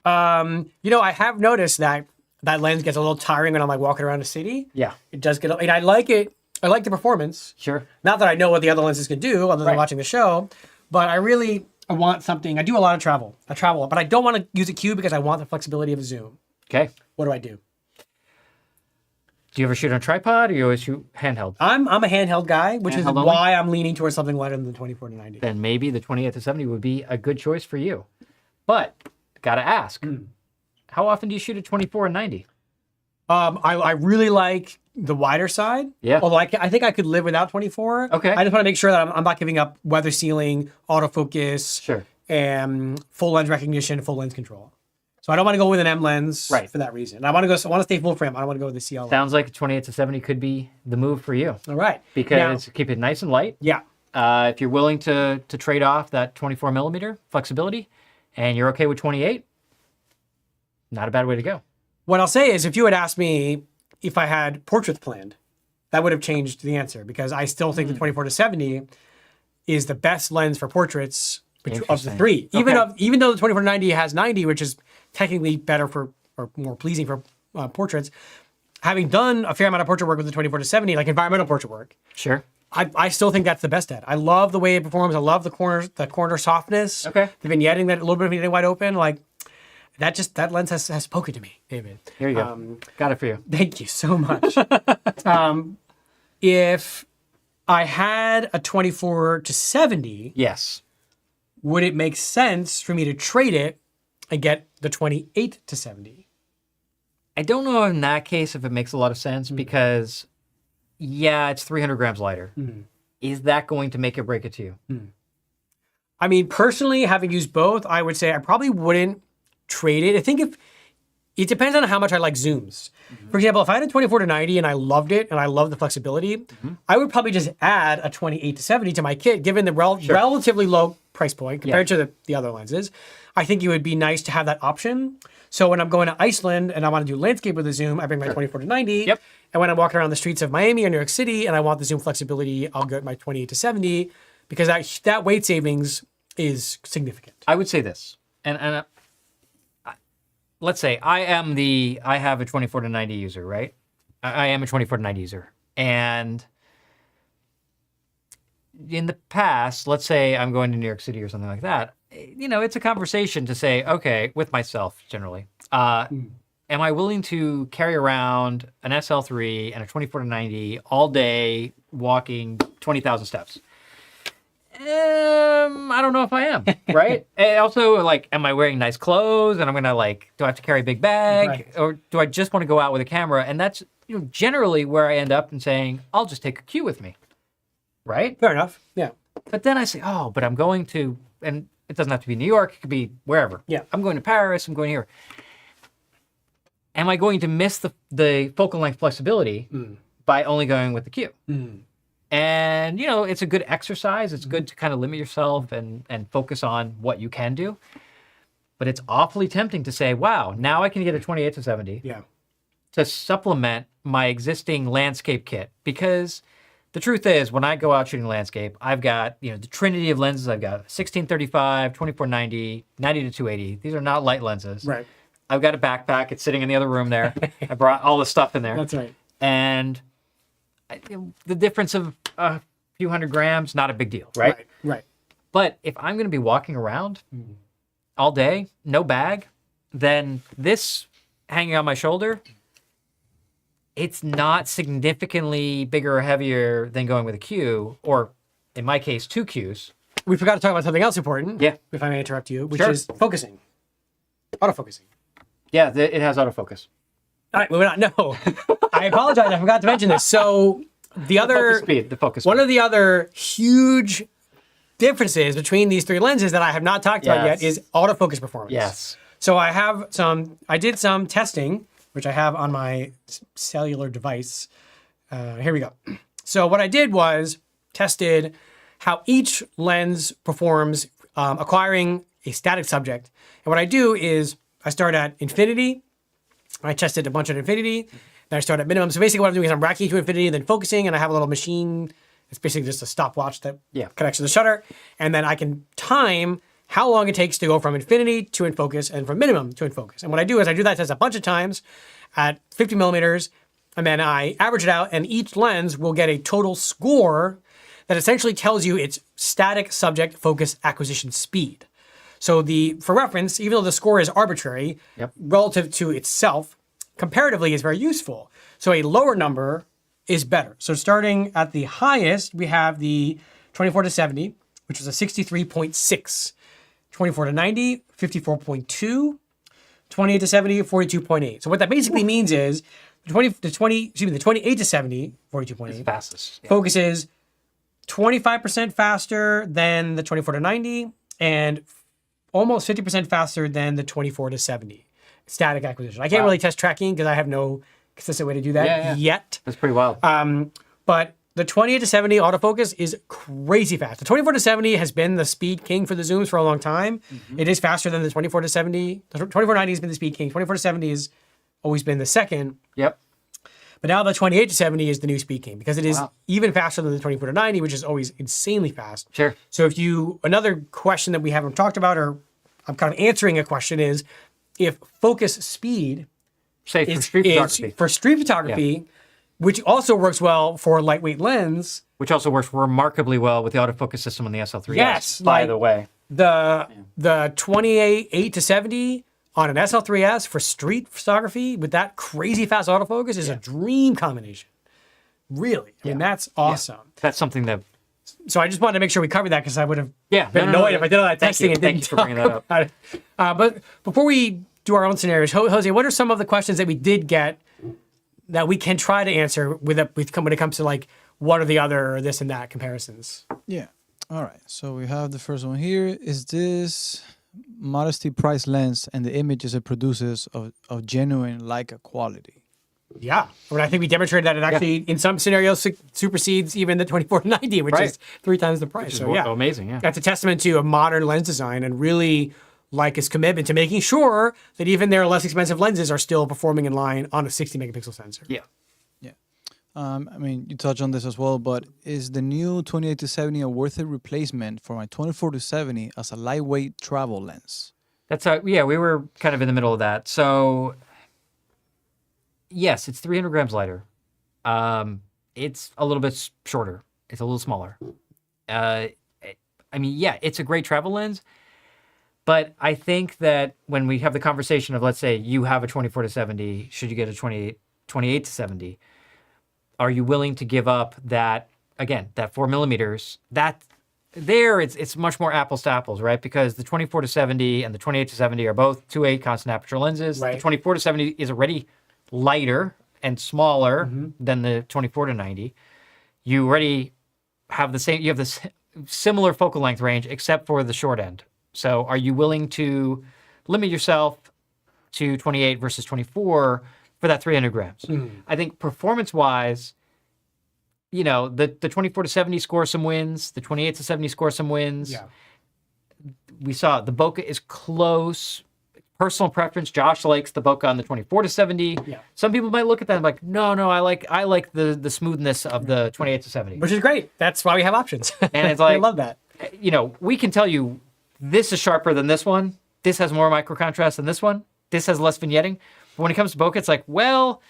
Speaker 2: I have noticed that lens gets a little tiring when I'm like walking around the city.
Speaker 1: Yeah.
Speaker 2: It does get, and I like it. I like the performance.
Speaker 1: Sure.
Speaker 2: Not that I know what the other lenses can do other than
Speaker 1: Right.
Speaker 2: watching the show, but I want something. I do a lot of travel. I travel, but I don't want to use a cube because I want the flexibility of a zoom.
Speaker 1: Okay.
Speaker 2: What do I do?
Speaker 1: Do you ever shoot on a tripod or you always shoot handheld?
Speaker 2: I'm a handheld guy, which is
Speaker 1: Handheld only?
Speaker 2: why I'm leaning towards something lighter than the 24-90.
Speaker 1: Then maybe the 28 to 70 would be a good choice for you. But gotta ask, how often do you shoot at 24 and 90?
Speaker 2: I really like the wider side.
Speaker 1: Yeah.
Speaker 2: Although I think I could live without 24.
Speaker 1: Okay.
Speaker 2: I just want to make sure that I'm not giving up weather sealing, autofocus,
Speaker 1: Sure.
Speaker 2: and full lens recognition, full lens control. So I don't want to go with an M lens
Speaker 1: Right.
Speaker 2: for that reason. I want to stay full frame. I don't want to go with the CL lens.
Speaker 1: Sounds like a 28 to 70 could be the move for you
Speaker 2: All right.
Speaker 1: because
Speaker 2: Now-
Speaker 1: keep it nice and light.
Speaker 2: yeah.
Speaker 1: If you're willing to trade off that 24 millimeter flexibility and you're okay with 28, not a bad way to go.
Speaker 2: What I'll say is if you had asked me if I had portraits planned, that would have changed the answer because I still think the 24 to 70 is the best lens for portraits of the
Speaker 1: Interesting.
Speaker 2: three.
Speaker 1: Okay.
Speaker 2: Even though the 24 to 90 has 90, which is technically better for or more pleasing for portraits, having done a fair amount of portrait work with the 24 to 70, like environmental portrait work,
Speaker 1: Sure.
Speaker 2: I still think that's the best at. I love the way it performs. I love the corner softness.
Speaker 1: Okay.
Speaker 2: The vignetting, that a little bit of vignetting wide open, like that lens has spoken to me, David.
Speaker 1: Here you go. Got it for you.
Speaker 2: Thank you so much. If I had a 24 to 70,
Speaker 1: Yes.
Speaker 2: would it make sense for me to trade it and get the 28 to 70?
Speaker 1: I don't know in that case if it makes a lot of sense because, yeah, it's 300 grams lighter. Is that going to make it break it to you?
Speaker 2: I mean, personally, having used both, I would say I probably wouldn't trade it. I think if it depends on how much I like zooms. For example, if I had a 24 to 90 and I loved it and I love the flexibility, I would probably just add a 28 to 70 to my kit, given the relatively low price point compared to the other lenses. I think it would be nice to have that option. So when I'm going to Iceland and I want to do landscape with a zoom, I bring my 24 to 90.
Speaker 1: Yep.
Speaker 2: And when I'm walking around the streets of Miami or New York City and I want the zoom flexibility, I'll get my 28 to 70 because that weight savings is significant.
Speaker 1: I would say this, and let's say I have a 24 to 90 user, right? I am a 24 to 90 user, and in the past, let's say I'm going to New York City or something like that. It's a conversation to say, okay, with myself generally, am I willing to carry around an SL3 and a 24 to 90 all day, walking 20,000 steps? I don't know if I am, right? And also, am I wearing nice clothes? And I'm gonna do I have to carry a big bag,
Speaker 2: Right.
Speaker 1: or do I just want to go out with a camera? And that's generally where I end up and saying, I'll just take a cue with me, right?
Speaker 2: Fair enough. Yeah.
Speaker 1: But then I say, oh, but I'm going to, and it doesn't have to be New York; it could be wherever.
Speaker 2: Yeah.
Speaker 1: I'm going to Paris. I'm going here. Am I going to miss the focal length flexibility by only going with the cue? And, it's a good exercise. It's good to kind of limit yourself and focus on what you can do. But it's awfully tempting to say, wow, now I can get a 28 to 70
Speaker 2: Yeah.
Speaker 1: to supplement my existing landscape kit. Because the truth is, when I go out shooting landscape, I've got, the trinity of lenses. I've got 1635, 2490, 90 to 280. These are not light lenses.
Speaker 2: Right.
Speaker 1: I've got a backpack. It's sitting in the other room there. I brought all the stuff in there.
Speaker 2: That's right.
Speaker 1: And the difference of a few hundred grams, not a big deal, right?
Speaker 2: Right.
Speaker 1: But if I'm going to be walking around all day, no bag, then this hanging on my shoulder, it's not significantly bigger or heavier than going with a cue, or in my case, two cues,
Speaker 2: we forgot to talk about something else important.
Speaker 1: Yeah.
Speaker 2: If I may interrupt you, which
Speaker 1: Sure.
Speaker 2: is focusing. Autofocusing.
Speaker 1: Yeah, it has autofocus.
Speaker 2: All right, moving on. No, I apologize. I forgot to mention this. So the other,
Speaker 1: The focus
Speaker 2: one
Speaker 1: speed.
Speaker 2: of the other huge differences between these three lenses that I have not talked about yet
Speaker 1: Yes.
Speaker 2: is autofocus performance.
Speaker 1: Yes.
Speaker 2: So I did some testing, which I have on my cellular device. Here we go. So what I did was tested how each lens performs acquiring a static subject. And what I do is I start at infinity. I tested a bunch at infinity. Then I start at minimum. So basically what I'm doing is I'm racking to infinity and then focusing, and I have a little machine. It's basically just a stopwatch that connects to the shutter. And then I can time how long it takes to go from infinity to in focus and from minimum to in focus. And what I do is I do that test a bunch of times at 50 millimeters, and then I average it out, and each lens will get a total score that essentially tells you its static subject focus acquisition speed. So for reference, even though the score is arbitrary, relative to itself, comparatively is very useful. So a lower number is better. So starting at the highest, we have the 24-70, which is a 63.6. 24-90, 54.2, 28-70, 42.8. So what that basically means is the 28-70, 42.8
Speaker 1: Fastest. Yeah.
Speaker 2: focuses 25% faster than the 24-90 and almost 50% faster than the 24-70 static acquisition. I can't really test tracking because I have no consistent way to do that yet.
Speaker 1: That's pretty wild.
Speaker 2: But the 28-70 autofocus is crazy fast. The 24-70 has been the speed king for the zooms for a long time. It is faster than the 24-70. The 24-90 has been the speed king. 24-70 has always been the second.
Speaker 1: Yep.
Speaker 2: But now the 28-70 is the new speed king because it is even faster than the 24-90, which is always insanely fast.
Speaker 1: Sure.
Speaker 2: So another question that we haven't talked about, or I'm kind of answering a question, is if focus speed
Speaker 1: Say for
Speaker 2: is
Speaker 1: street photography.
Speaker 2: for street photography, which also works well for a lightweight lens.
Speaker 1: Which also works remarkably well with the autofocus system on the SL3S.
Speaker 2: Yes,
Speaker 1: by
Speaker 2: like-
Speaker 1: the way.
Speaker 2: The 28-70 on an SL3S for street photography with that crazy fast autofocus is a dream combination. Really. I mean, that's awesome.
Speaker 1: That's something that.
Speaker 2: So I just wanted to make sure we covered that because I would have
Speaker 1: Yeah.
Speaker 2: been annoyed if I did all that testing and
Speaker 1: Thank
Speaker 2: didn't
Speaker 1: you for bringing that up.
Speaker 2: about it. But before we do our own scenarios, Jose, what are some of the questions that we did get that we can try to answer when it comes to like what are the other or this and that comparisons?
Speaker 3: Yeah. All right. So we have the first one here. Is this modesty price lens and the images it produces of genuine Leica quality?
Speaker 2: Yeah. I mean, I think we demonstrated that it actually, in some scenarios, supersedes even the 24-90, which is 3 times the price. So, yeah.
Speaker 1: Amazing, yeah.
Speaker 2: That's a testament to a modern lens design and really Leica's commitment to making sure that even their less expensive lenses are still performing in line on a 60 megapixel sensor.
Speaker 1: Yeah.
Speaker 3: Yeah. I mean, you touched on this as well, but is the new 28-70 a worth it replacement for my 24-70 as a lightweight travel lens?
Speaker 1: That's we were kind of in the middle of that. So yes, it's 300 grams lighter. It's a little bit shorter. It's a little smaller. I mean, yeah, it's a great travel lens. But I think that when we have the conversation of, let's say you have a 24-70, should you get a 28-70? Are you willing to give up that, again, that 4 millimeters? It's much more apples to apples, right? Because the 24-70 and the 28-70 are both 2.8 constant aperture lenses.
Speaker 2: Right.
Speaker 1: The 24-70 is already lighter and smaller than the 24-90. You already have you have this similar focal length range except for the short end. So are you willing to limit yourself to 28 versus 24 for that 300 grams? I think performance-wise, the 24-70 scores some wins. The 28-70 scores some wins.
Speaker 2: Yeah.
Speaker 1: We saw the Bokeh is close. Personal preference. Josh likes the Bokeh on the 24-70.
Speaker 2: Yeah.
Speaker 1: Some people might look at that and be like, no, I like the smoothness of the 28-70.
Speaker 2: Which is great. That's why we have options.
Speaker 1: And it's like,
Speaker 2: I love that.
Speaker 1: We can tell you this is sharper than this one. This has more micro contrast than this one. This has less vignetting. But when it comes to Bokeh, it's like, well,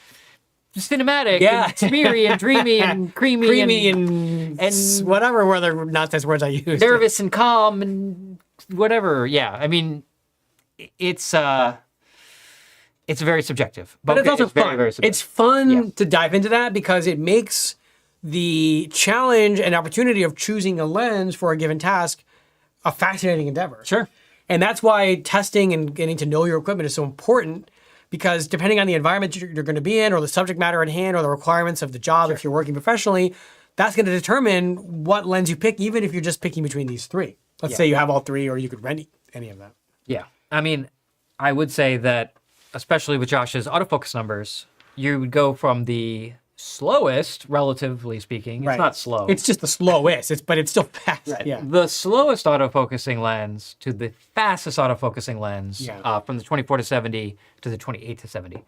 Speaker 1: cinematic and smeary and dreamy and creamy and
Speaker 2: whatever other nonsense words I use.
Speaker 1: nervous and calm and whatever. Yeah, I mean, it's very subjective.
Speaker 2: But it's
Speaker 1: Bokeh
Speaker 2: also
Speaker 1: is
Speaker 2: fun.
Speaker 1: very, very subjective.
Speaker 2: It's fun
Speaker 1: Yeah.
Speaker 2: to dive into that because it makes the challenge and opportunity of choosing a lens for a given task a fascinating endeavor.
Speaker 1: Sure.
Speaker 2: And that's why testing and getting to know your equipment is so important, because depending on the environment you're going to be in, or the subject matter at hand, or the requirements of the job, if you're working professionally, that's going to determine what lens you pick, even if you're just picking between these three. Let's say you have all three, or you could rent any of them.
Speaker 1: Yeah. I mean, I would say that, especially with Josh's autofocus numbers, you would go from the slowest, relatively speaking. It's not slow.
Speaker 2: It's just the slowest, but it's still fast.
Speaker 1: Right.
Speaker 2: Yeah.
Speaker 1: The slowest autofocusing lens to the fastest autofocusing lens, from the 24-70 to the 28-70.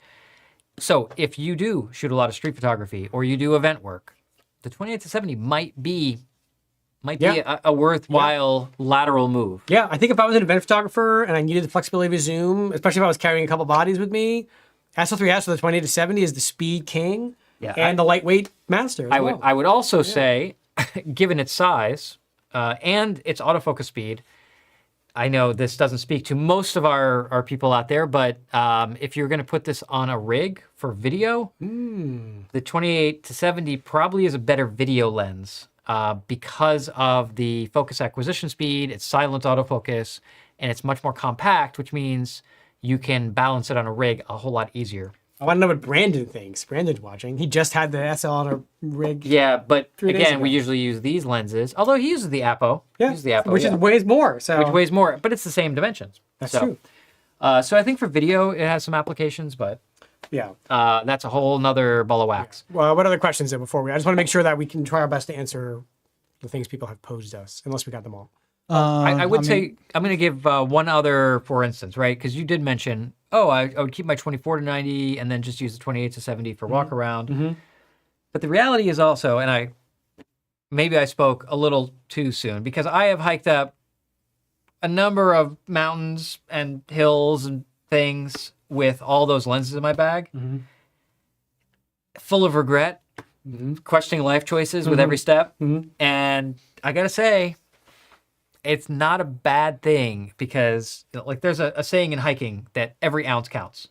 Speaker 1: So if you do shoot a lot of street photography or you do event work, the 28-70 might be a worthwhile lateral move.
Speaker 2: Yeah, I think if I was an event photographer and I needed the flexibility of a zoom, especially if I was carrying a couple bodies with me, SL3S with the 28-70 is the speed king and the lightweight master as well.
Speaker 1: I would also say, given its size and its autofocus speed, I know this doesn't speak to most of our people out there, but if you're going to put this on a rig for video, the 28-70 probably is a better video lens because of the focus acquisition speed, its silent autofocus, and it's much more compact, which means you can balance it on a rig a whole lot easier.
Speaker 2: I want to know what Brandon thinks. Brandon's watching. He just had the SL on a rig.
Speaker 1: Yeah, but
Speaker 2: 3 days
Speaker 1: again,
Speaker 2: ago.
Speaker 1: we usually use these lenses, although he uses the Apo.
Speaker 2: Yeah,
Speaker 1: He uses the Apo,
Speaker 2: which is weighs more. So
Speaker 1: which weighs more, but it's the same dimensions.
Speaker 2: That's
Speaker 1: so,
Speaker 2: true.
Speaker 1: So I think for video, it has some applications, but
Speaker 2: Yeah.
Speaker 1: that's a whole nother ball of wax.
Speaker 2: Well, what other questions there before we? I just want to make sure that we can try our best to answer the things people have posed us, unless we got them all.
Speaker 1: I would say, I'm going to give one other, for instance, right? Because you did mention, I would keep my 24-90 and then just use the 28-70 for walk around. But the reality is also, and maybe I spoke a little too soon, because I have hiked up a number of mountains and hills and things with all those lenses in my bag, full of regret, questioning life choices with every step. And I got to say, it's not a bad thing, because like there's a saying in hiking that every ounce counts,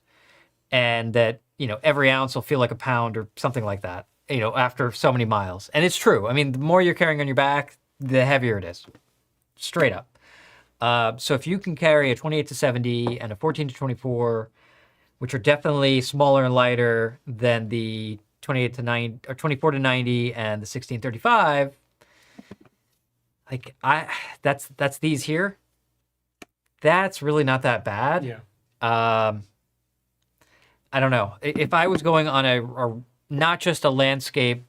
Speaker 1: and that, every ounce will feel like a pound or something like that, after so many miles. And it's true. I mean, the more you're carrying on your back, the heavier it is, straight up. So if you can carry a 28-70 and a 14-24, which are definitely smaller and lighter than the 28-90 or 24-90 and the 16-35, like that's these here. That's really not that bad.
Speaker 2: Yeah.
Speaker 1: I don't know. If I was going on a not just a landscape,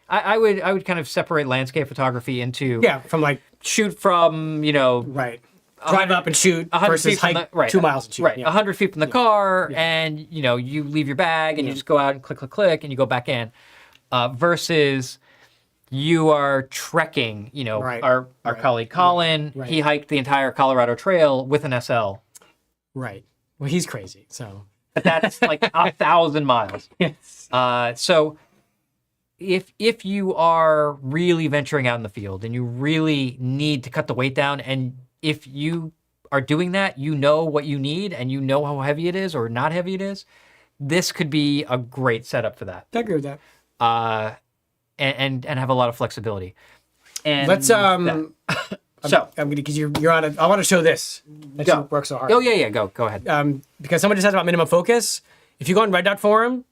Speaker 1: I would kind of separate landscape photography into
Speaker 2: from like
Speaker 1: shoot from
Speaker 2: right. Drive up and shoot
Speaker 1: 100
Speaker 2: versus
Speaker 1: feet from
Speaker 2: hike 2 miles and shoot.
Speaker 1: Right,
Speaker 2: Yeah.
Speaker 1: 100 feet from the car, and you leave your bag and you just go out and click, and you go back in. Versus you are trekking. Our colleague Colin, he hiked the entire Colorado Trail with an SL.
Speaker 2: Right. Well, he's crazy. So.
Speaker 1: But that's like 1,000 miles.
Speaker 2: Yes.
Speaker 1: So if you are really venturing out in the field and you really need to cut the weight down, and if you are doing that, you know what you need and you know how heavy it is or not heavy it is, this could be a great setup for that.
Speaker 2: I agree with that.
Speaker 1: And have a lot of flexibility. And
Speaker 2: let's
Speaker 1: so
Speaker 2: I'm gonna, because you're on it. I want to show this. That you work so hard.
Speaker 1: Oh yeah, go ahead.
Speaker 2: Because someone just asked about minimum focus. If you go on Red Dot Forum,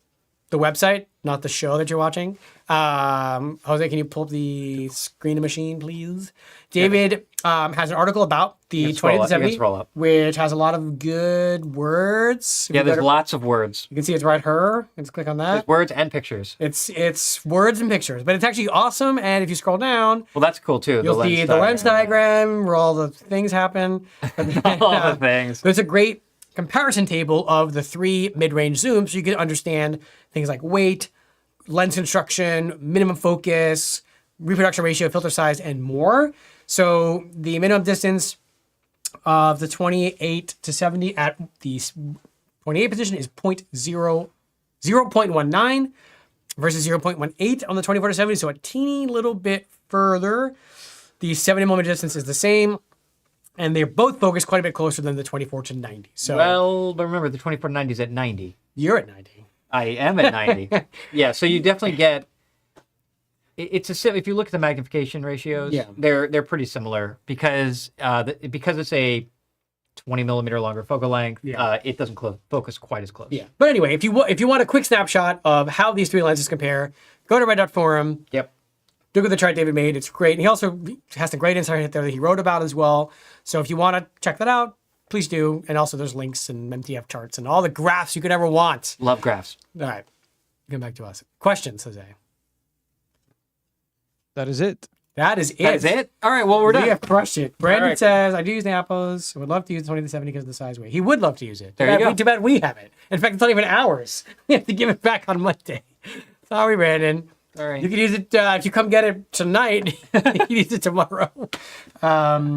Speaker 2: the website, not the show that you're watching. Jose, can you pull up the screen machine, please? David has an article about the 20-70, which has a lot of good words.
Speaker 1: Yeah, there's lots of words.
Speaker 2: You can see it's right here. Let's click on that.
Speaker 1: There's words and pictures.
Speaker 2: It's words and pictures, but it's actually awesome. And if you scroll down,
Speaker 1: well, that's cool too.
Speaker 2: You'll see the lens diagram where all the things happen.
Speaker 1: All the things.
Speaker 2: There's a great comparison table of the 3 mid-range zooms, so you can understand things like weight, lens construction, minimum focus, reproduction ratio, filter size, and more. So the minimum distance of the 28-70 at the 28 position is 0.19 versus 0.18 on the 24-70, so a teeny little bit further. The 70mm distance is the same, and they're both focused quite a bit closer than the 24-90. So
Speaker 1: well, but remember, the 24-90 is at 90.
Speaker 2: You're at 90.
Speaker 1: I am at 90. Yeah, so you definitely get if you look at the magnification ratios,
Speaker 2: Yeah.
Speaker 1: they're pretty similar because because it's a 20 millimeter longer focal length,
Speaker 2: Yeah.
Speaker 1: it doesn't focus quite as close.
Speaker 2: Yeah. But anyway, if you want a quick snapshot of how these three lenses compare, go to Red Dot Forum.
Speaker 1: Yep.
Speaker 2: Look at the chart David made. It's great. And he also has some great insight there that he wrote about as well. So if you want to check that out, please do. And also there's links and MTF charts and all the graphs you could ever want.
Speaker 1: Love graphs.
Speaker 2: All right. Come back to us. Questions, Jose?
Speaker 3: That is it.
Speaker 2: That is it.
Speaker 1: That is it? All right, well, we're done.
Speaker 2: We have crushed it. Brandon
Speaker 1: right.
Speaker 2: says, I do use the Appos. I would love to use the 20-70 because of the size weight. He would love to use it.
Speaker 1: There you go.
Speaker 2: Too bad we have it. In fact, it's not even ours. We have to give it back on Monday. Sorry, Brandon.
Speaker 1: All right.
Speaker 2: You can use it if you come get it tonight. You can use it tomorrow. How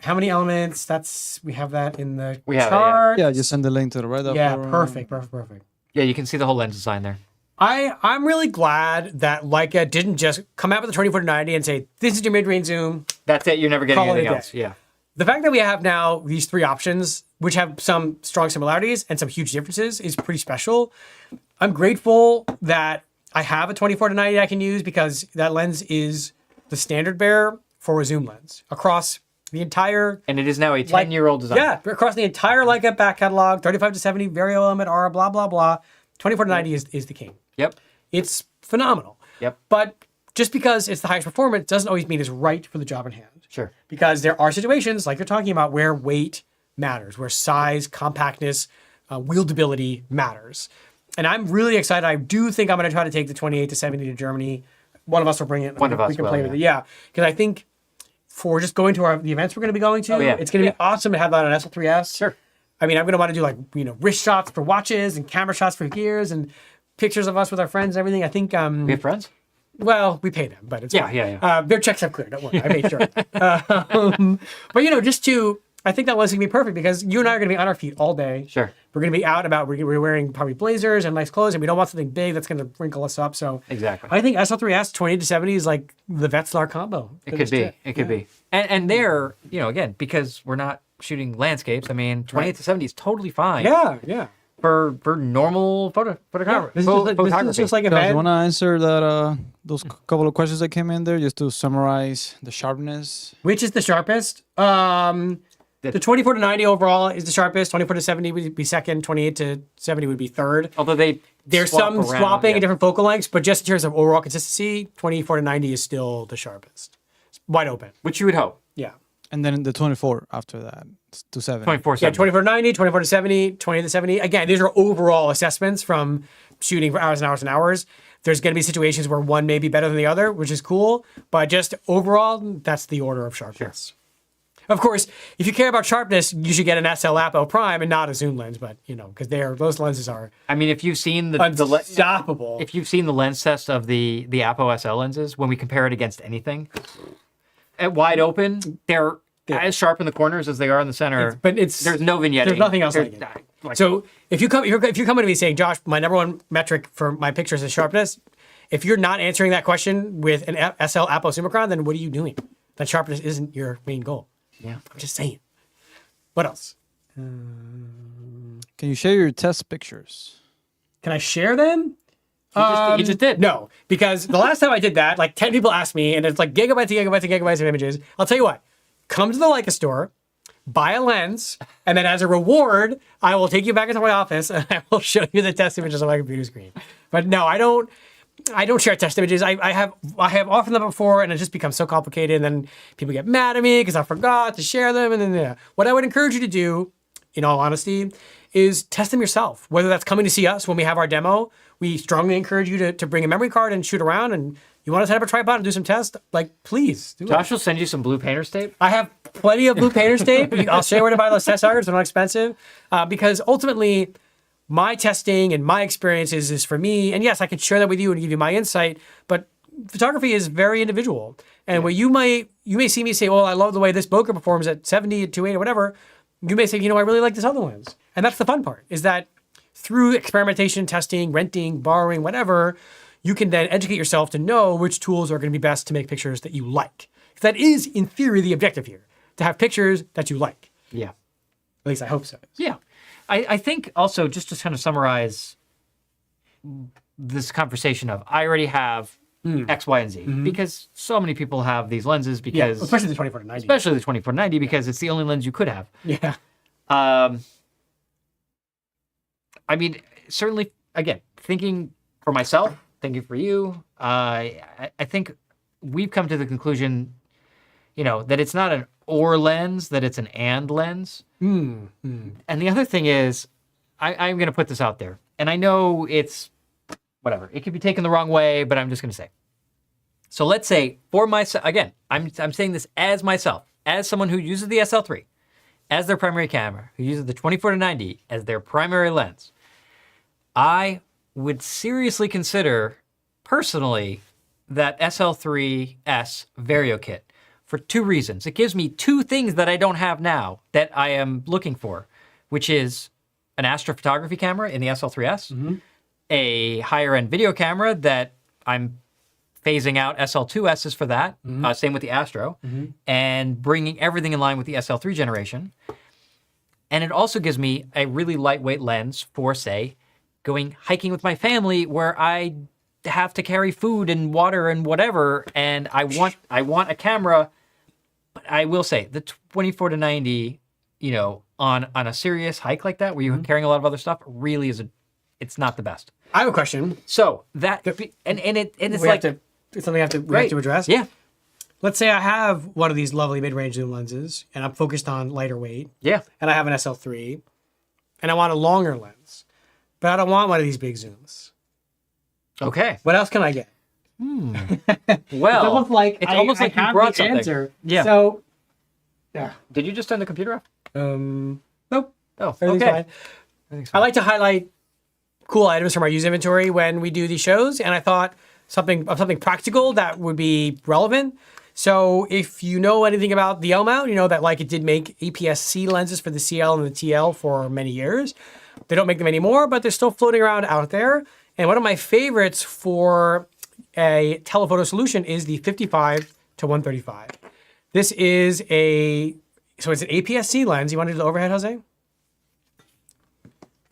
Speaker 2: many elements? We have that in the
Speaker 1: We have it,
Speaker 2: chart.
Speaker 3: Yeah, just send the link to the Red Dot
Speaker 2: Yeah,
Speaker 3: Forum.
Speaker 2: perfect.
Speaker 1: Yeah, you can see the whole lens design there.
Speaker 2: I'm really glad that Leica didn't just come out with the 24-90 and say, this is your mid-range zoom.
Speaker 1: That's it. You're never getting
Speaker 2: Call it a
Speaker 1: anything
Speaker 2: day.
Speaker 1: else. Yeah.
Speaker 2: The fact that we have now these three options, which have some strong similarities and some huge differences, is pretty special. I'm grateful that I have a 24-90 I can use because that lens is the standard bearer for a zoom lens across the entire...
Speaker 1: And it is now a 10-year-old design.
Speaker 2: Yeah, across the entire Leica back catalog, 35-70, Vario-Elmarit-SL, blah, blah, blah. 24-90 is the king.
Speaker 1: Yep.
Speaker 2: It's phenomenal.
Speaker 1: Yep.
Speaker 2: But just because it's the highest performance doesn't always mean it's right for the job in hand.
Speaker 1: Sure.
Speaker 2: Because there are situations, like you're talking about, where weight matters, where size, compactness, wieldability matters. And I'm really excited. I do think I'm going to try to take the 28-70 to Germany. One of us will bring it.
Speaker 1: One of us
Speaker 2: we can
Speaker 1: will,
Speaker 2: play with it. Yeah. Because I think for just going to the events we're going to be going to, it's going to be awesome to have that on SL3S.
Speaker 1: Sure.
Speaker 2: I mean, I'm going to want to do wrist shots for watches and camera shots for gears and pictures of us with our friends and everything. I think...
Speaker 1: We have friends?
Speaker 2: Well, we pay them, but it's fine.
Speaker 1: Yeah.
Speaker 2: Their checks have cleared. Don't worry, I made sure. But I think that was going to be perfect because you and I are going to be on our feet all day.
Speaker 1: Sure.
Speaker 2: We're going to be out and about. We're wearing probably blazers and nice clothes, and we don't want something big that's going to wrinkle us up. So
Speaker 1: Exactly.
Speaker 2: I think SL3S 28-70 is like the Vetzlar combo.
Speaker 1: It could be. It could be. And there, again, because we're not shooting landscapes, I mean, 28-70 is totally fine.
Speaker 2: Yeah.
Speaker 1: For normal photography.
Speaker 2: This is just like a
Speaker 3: Guys,
Speaker 2: van.
Speaker 3: you want to answer those couple of questions that came in there just to summarize the sharpness?
Speaker 2: Which is the sharpest? The 24-90 overall is the sharpest. 24-70 would be second. 28-70 would be third.
Speaker 1: Although
Speaker 2: There's
Speaker 1: swap
Speaker 2: some
Speaker 1: around,
Speaker 2: swapping
Speaker 1: yeah.
Speaker 2: in different focal lengths, but just in terms of overall consistency, 24-90 is still the sharpest. It's wide open.
Speaker 1: Which you would hope.
Speaker 2: Yeah.
Speaker 3: And then the 24 after that, to 7.
Speaker 1: 24-70.
Speaker 2: Yeah, 24-90, 24-70, 20-70. Again, these are overall assessments from shooting for hours and hours and hours. There's going to be situations where one may be better than the other, which is cool. But just overall, that's the order of sharpness. Of course, if you care about sharpness, you should get an SL Apo Prime and not a zoom lens. But because those lenses are
Speaker 1: I mean, if you've seen
Speaker 2: unstoppable.
Speaker 1: if you've seen the lens test of the Apo SL lenses, when we compare it against anything, at wide open, they're as sharp in the corners as they are in the center. There's no vignetting.
Speaker 2: There's nothing else like it. So if you're coming to me saying, Josh, my number one metric for my pictures is sharpness, if you're not answering that question with an SL Apo Summicron, then what are you doing? That sharpness isn't your main goal.
Speaker 1: Yeah.
Speaker 2: I'm just saying. What else?
Speaker 3: Can you share your test pictures?
Speaker 2: Can I share them?
Speaker 1: You just did.
Speaker 2: No, because the last time I did that, like 10 people asked me, and it's like gigabytes and gigabytes and gigabytes of images. I'll tell you what, come to the Leica store, buy a lens, and then as a reward, I will take you back into my office and I will show you the test images on my computer screen. But no, I don't share test images. I have offered them before, and it just becomes so complicated, and then people get mad at me because I forgot to share them. And then what I would encourage you to do, in all honesty, is test them yourself. Whether that's coming to see us when we have our demo, we strongly encourage you to bring a memory card and shoot around. And you want to set up a tripod and do some tests, please do it.
Speaker 1: Josh will send you some blue painter's tape.
Speaker 2: I have plenty of blue painter's tape. I'll show you where to buy those test targets. They're not expensive because ultimately, my testing and my experiences is for me. And yes, I can share that with you and give you my insight, but photography is very individual. And what you may see me say, well, I love the way this bokeh performs at 70, at 2.8 or whatever. You may say, I really like this other lens. And that's the fun part, is that through experimentation, testing, renting, borrowing, whatever, you can then educate yourself to know which tools are going to be best to make pictures that you like. That is, in theory, the objective here, to have pictures that you like.
Speaker 1: Yeah.
Speaker 2: At least I hope so.
Speaker 1: Yeah. I think also, just to kind of summarize, this conversation of I already have X, Y, and Z because so many people have these lenses because
Speaker 2: especially the 24 to 90.
Speaker 1: especially the 24-90 because it's the only lens you could have.
Speaker 2: Yeah.
Speaker 1: I mean, certainly, again, thinking for myself, thinking for you, I think we've come to the conclusion, that it's not an or lens, that it's an and lens. And the other thing is, I'm going to put this out there, and I know it's whatever. It could be taken the wrong way, but I'm just going to say. So let's say for myself, again, I'm saying this as myself, as someone who uses the SL3 as their primary camera, who uses the 24 to 90 as their primary lens. I would seriously consider, personally, that SL3S Vario kit for two reasons. It gives me two things that I don't have now that I am looking for, which is an astrophotography camera in the SL3S, a higher-end video camera that I'm phasing out SL2Ss for that, same with the Astro, and bringing everything in line with the SL3 generation. And it also gives me a really lightweight lens for, say, going hiking with my family where I have to carry food and water and whatever, and I want a camera. But I will say the 24 to 90, on a serious hike like that where you're carrying a lot of other stuff, really it's not the best.
Speaker 2: I have a question.
Speaker 1: So that and it's
Speaker 2: we
Speaker 1: like
Speaker 2: have to, it's something we have to address.
Speaker 1: Yeah.
Speaker 2: Let's say I have one of these lovely mid-range zoom lenses, and I'm focused on lighter weight.
Speaker 1: Yeah.
Speaker 2: And I have an SL3, and I want a longer lens, but I don't want one of these big zooms.
Speaker 1: Okay.
Speaker 2: What else can I get?
Speaker 1: Well,
Speaker 2: It's almost like
Speaker 1: it's almost like you
Speaker 2: have
Speaker 1: brought
Speaker 2: the
Speaker 1: something.
Speaker 2: answer.
Speaker 1: Yeah.
Speaker 2: So, yeah.
Speaker 1: Did you just turn the computer off?
Speaker 2: Nope.
Speaker 1: Oh,
Speaker 2: Everything's
Speaker 1: okay.
Speaker 2: fine.
Speaker 1: Everything's
Speaker 2: I
Speaker 1: fine.
Speaker 2: like to highlight cool items from our use inventory when we do these shows, and I thought something practical that would be relevant. So if you know anything about the L mount, you know that Leica did make APS-C lenses for the CL and the TL for many years. They don't make them anymore, but they're still floating around out there. And one of my favorites for a telephoto solution is the 55 to 135. This is so it's an APS-C lens. You want to do the overhead, Jose?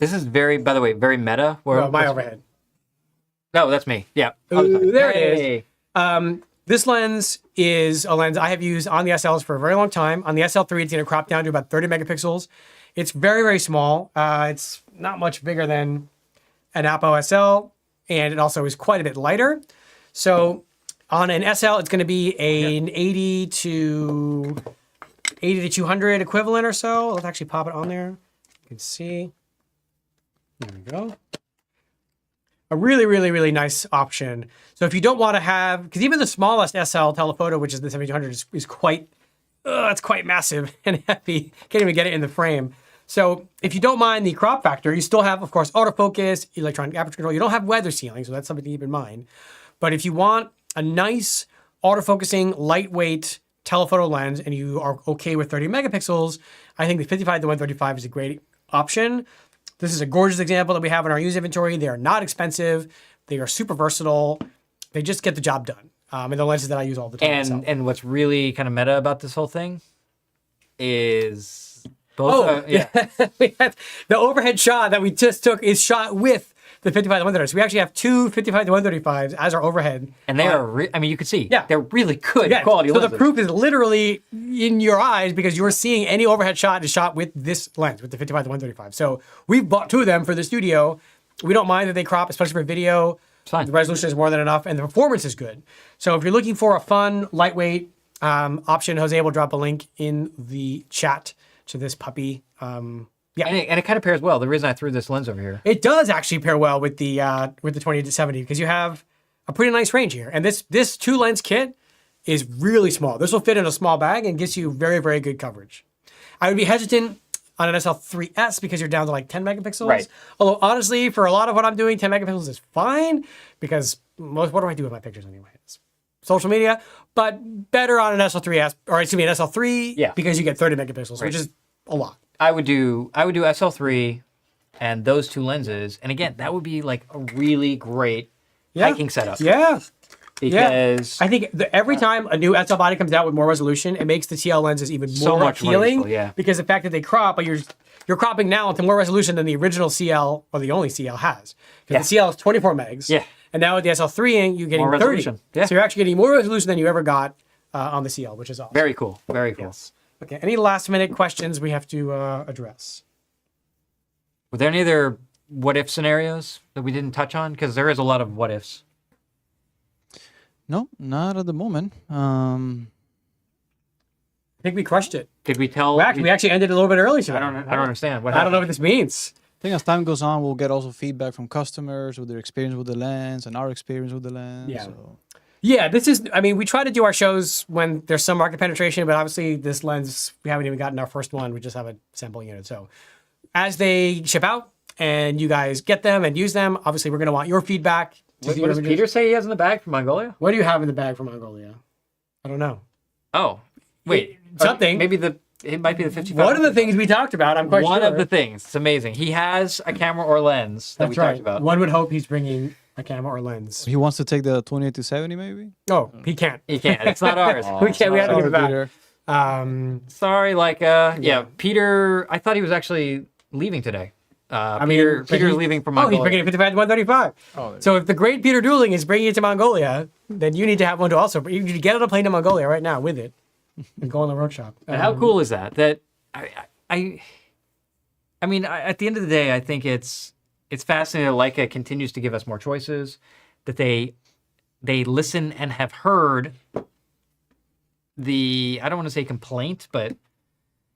Speaker 1: This is by the way, very meta.
Speaker 2: No, my overhead.
Speaker 1: No, that's me. Yeah.
Speaker 2: Ooh, there it is.
Speaker 1: Hey.
Speaker 2: This lens is a lens I have used on the SLs for a very long time. On the SL3, it's going to crop down to about 30 megapixels. It's very, very small. It's not much bigger than an Apo SL, and it also is quite a bit lighter. So on an SL, it's going to be an 80 to 200 equivalent or so. Let's actually pop it on there. You can see. There we go. A really, really, really nice option. So if you don't want to have, because even the smallest SL telephoto, which is the 7200, is quite, it's quite massive and heavy. Can't even get it in the frame. So if you don't mind the crop factor, you still have, of course, autofocus, electronic aperture control. You don't have weather sealing, so that's something to keep in mind. But if you want a nice autofocusing, lightweight telephoto lens and you are okay with 30 megapixels, I think the 55 to 135 is a great option. This is a gorgeous example that we have in our use inventory. They are not expensive. They are super versatile. They just get the job done. And the lenses that I use all the time.
Speaker 1: And what's really kind of meta about this whole thing is both.
Speaker 2: We have the overhead shot that we just took is shot with the 55 to 135. So we actually have two 55 to 135s as our overhead.
Speaker 1: And they are, I mean, you can see,
Speaker 2: Yeah.
Speaker 1: they're really good
Speaker 2: Yeah,
Speaker 1: quality
Speaker 2: so
Speaker 1: lenses.
Speaker 2: the proof is literally in your eyes because you're seeing any overhead shot is shot with this lens, with the 55 to 135. So we've bought two of them for the studio. We don't mind that they crop, especially for video.
Speaker 1: It's fine.
Speaker 2: The resolution is more than enough, and the performance is good. So if you're looking for a fun, lightweight option, Jose will drop a link in the chat to this puppy. Yeah,
Speaker 1: And it kind of pairs well. The reason I threw this lens over here.
Speaker 2: it does actually pair well with the 28 to 70 because you have a pretty nice range here. And this two lens kit is really small. This will fit in a small bag and gives you very, very good coverage. I would be hesitant on an SL3S because you're down to like 10 megapixels.
Speaker 1: Right.
Speaker 2: Although honestly, for a lot of what I'm doing, 10 megapixels is fine because what do I do with my pictures anyway? It's social media, but better on an SL3S, or excuse me, an SL3 because you get 30 megapixels, which is a lot.
Speaker 1: I would do SL3 and those two lenses. And again, that would be like a really great hiking setup.
Speaker 2: Yeah.
Speaker 1: because
Speaker 2: I think every time a new SL body comes out with more resolution, it makes the TL lenses even more
Speaker 1: much more
Speaker 2: appealing.
Speaker 1: useful, yeah.
Speaker 2: Because the fact that they crop, but you're cropping now into more resolution than the original CL or the only CL has. Because the CL is 24 megs.
Speaker 1: Yeah.
Speaker 2: And now with the SL3, you're getting
Speaker 1: More
Speaker 2: 30.
Speaker 1: resolution. Yeah.
Speaker 2: So you're actually getting more resolution than you ever got on the CL, which is awesome.
Speaker 1: very cool. Very cool.
Speaker 2: Yes. Okay. Any last minute questions we have to address?
Speaker 1: Were there any other what if scenarios that we didn't touch on? Because there is a lot of what ifs.
Speaker 3: No, not at the moment.
Speaker 2: I think we crushed it.
Speaker 1: Did we tell?
Speaker 2: We actually ended a little bit early today.
Speaker 1: I don't understand. What
Speaker 2: I don't know
Speaker 1: happened?
Speaker 2: what this means.
Speaker 3: I think as time goes on, we'll get also feedback from customers with their experience with the lens and our experience with the lens.
Speaker 2: Yeah.
Speaker 3: So.
Speaker 2: Yeah, we try to do our shows when there's some market penetration, but obviously this lens, we haven't even gotten our first one. We just have a sample unit. So as they ship out and you guys get them and use them, obviously we're going to want your feedback.
Speaker 1: What does Peter say he has in the bag from Mongolia?
Speaker 2: What do you have in the bag from Mongolia? I don't know.
Speaker 1: Oh, wait.
Speaker 2: Something.
Speaker 1: Maybe it might be the 55.
Speaker 2: One of the things we talked about, I'm quite sure.
Speaker 1: One of the things. It's amazing. He has a camera or lens that
Speaker 2: That's
Speaker 1: we
Speaker 2: right.
Speaker 1: talked about.
Speaker 2: One would hope he's bringing a camera or lens.
Speaker 3: He wants to take the 28-70 maybe?
Speaker 2: Oh, he can't.
Speaker 1: He can't. It's not ours.
Speaker 2: We can't. We have to give it back.
Speaker 3: Peter.
Speaker 1: Sorry, Leica. Yeah, Peter. I thought he was actually leaving today. Peter's leaving from Mongolia.
Speaker 2: Oh, he's bringing it 55 to 135.
Speaker 3: Oh,
Speaker 2: So if the great Peter Dueling is bringing it to Mongolia, then you need to have one to also. You need to get on a plane to Mongolia right now with it and go on the workshop.
Speaker 1: And how cool is that? That I mean, at the end of the day, I think it's fascinating that Leica continues to give us more choices, that they listen and have heard the, I don't want to say complaint, but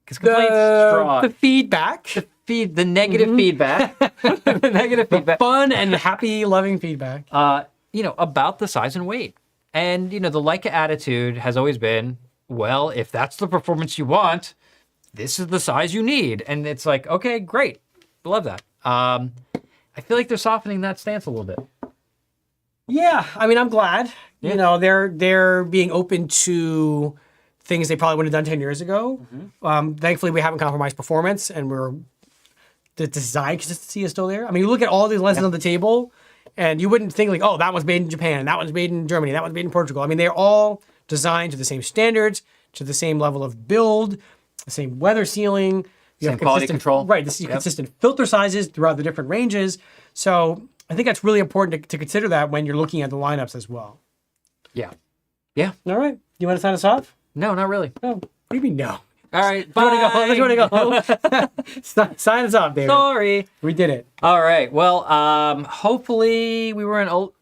Speaker 1: because complaints strong.
Speaker 2: The feedback.
Speaker 1: The negative feedback. The negative feedback.
Speaker 2: Fun and happy, loving feedback.
Speaker 1: About the size and weight. And, the Leica attitude has always been, well, if that's the performance you want, this is the size you need. And it's like, okay, great. Love that. I feel like they're softening that stance a little bit.
Speaker 2: Yeah, I'm glad.
Speaker 1: Yeah.
Speaker 2: They're being open to things they probably would have done 10 years ago. Thankfully, we haven't compromised performance, and the design consistency is still there. You look at all these lenses on the table, and you wouldn't think like, oh, that one's made in Japan, that one's made in Germany, that one's made in Portugal. They're all designed to the same standards, to the same level of build, the same weather sealing. You
Speaker 1: Same quality control.
Speaker 2: Right, consistent filter sizes throughout the different ranges. So I think that's really important to consider that when you're looking at the lineups as well.
Speaker 1: Yeah. Yeah.
Speaker 2: All right. You want to sign us off?
Speaker 1: No, not really.
Speaker 2: No. What do you mean no?
Speaker 1: All right.
Speaker 2: You want to go home? Sign us off, David.
Speaker 1: Sorry.
Speaker 2: We did it.
Speaker 1: All right. Well, hopefully we weren't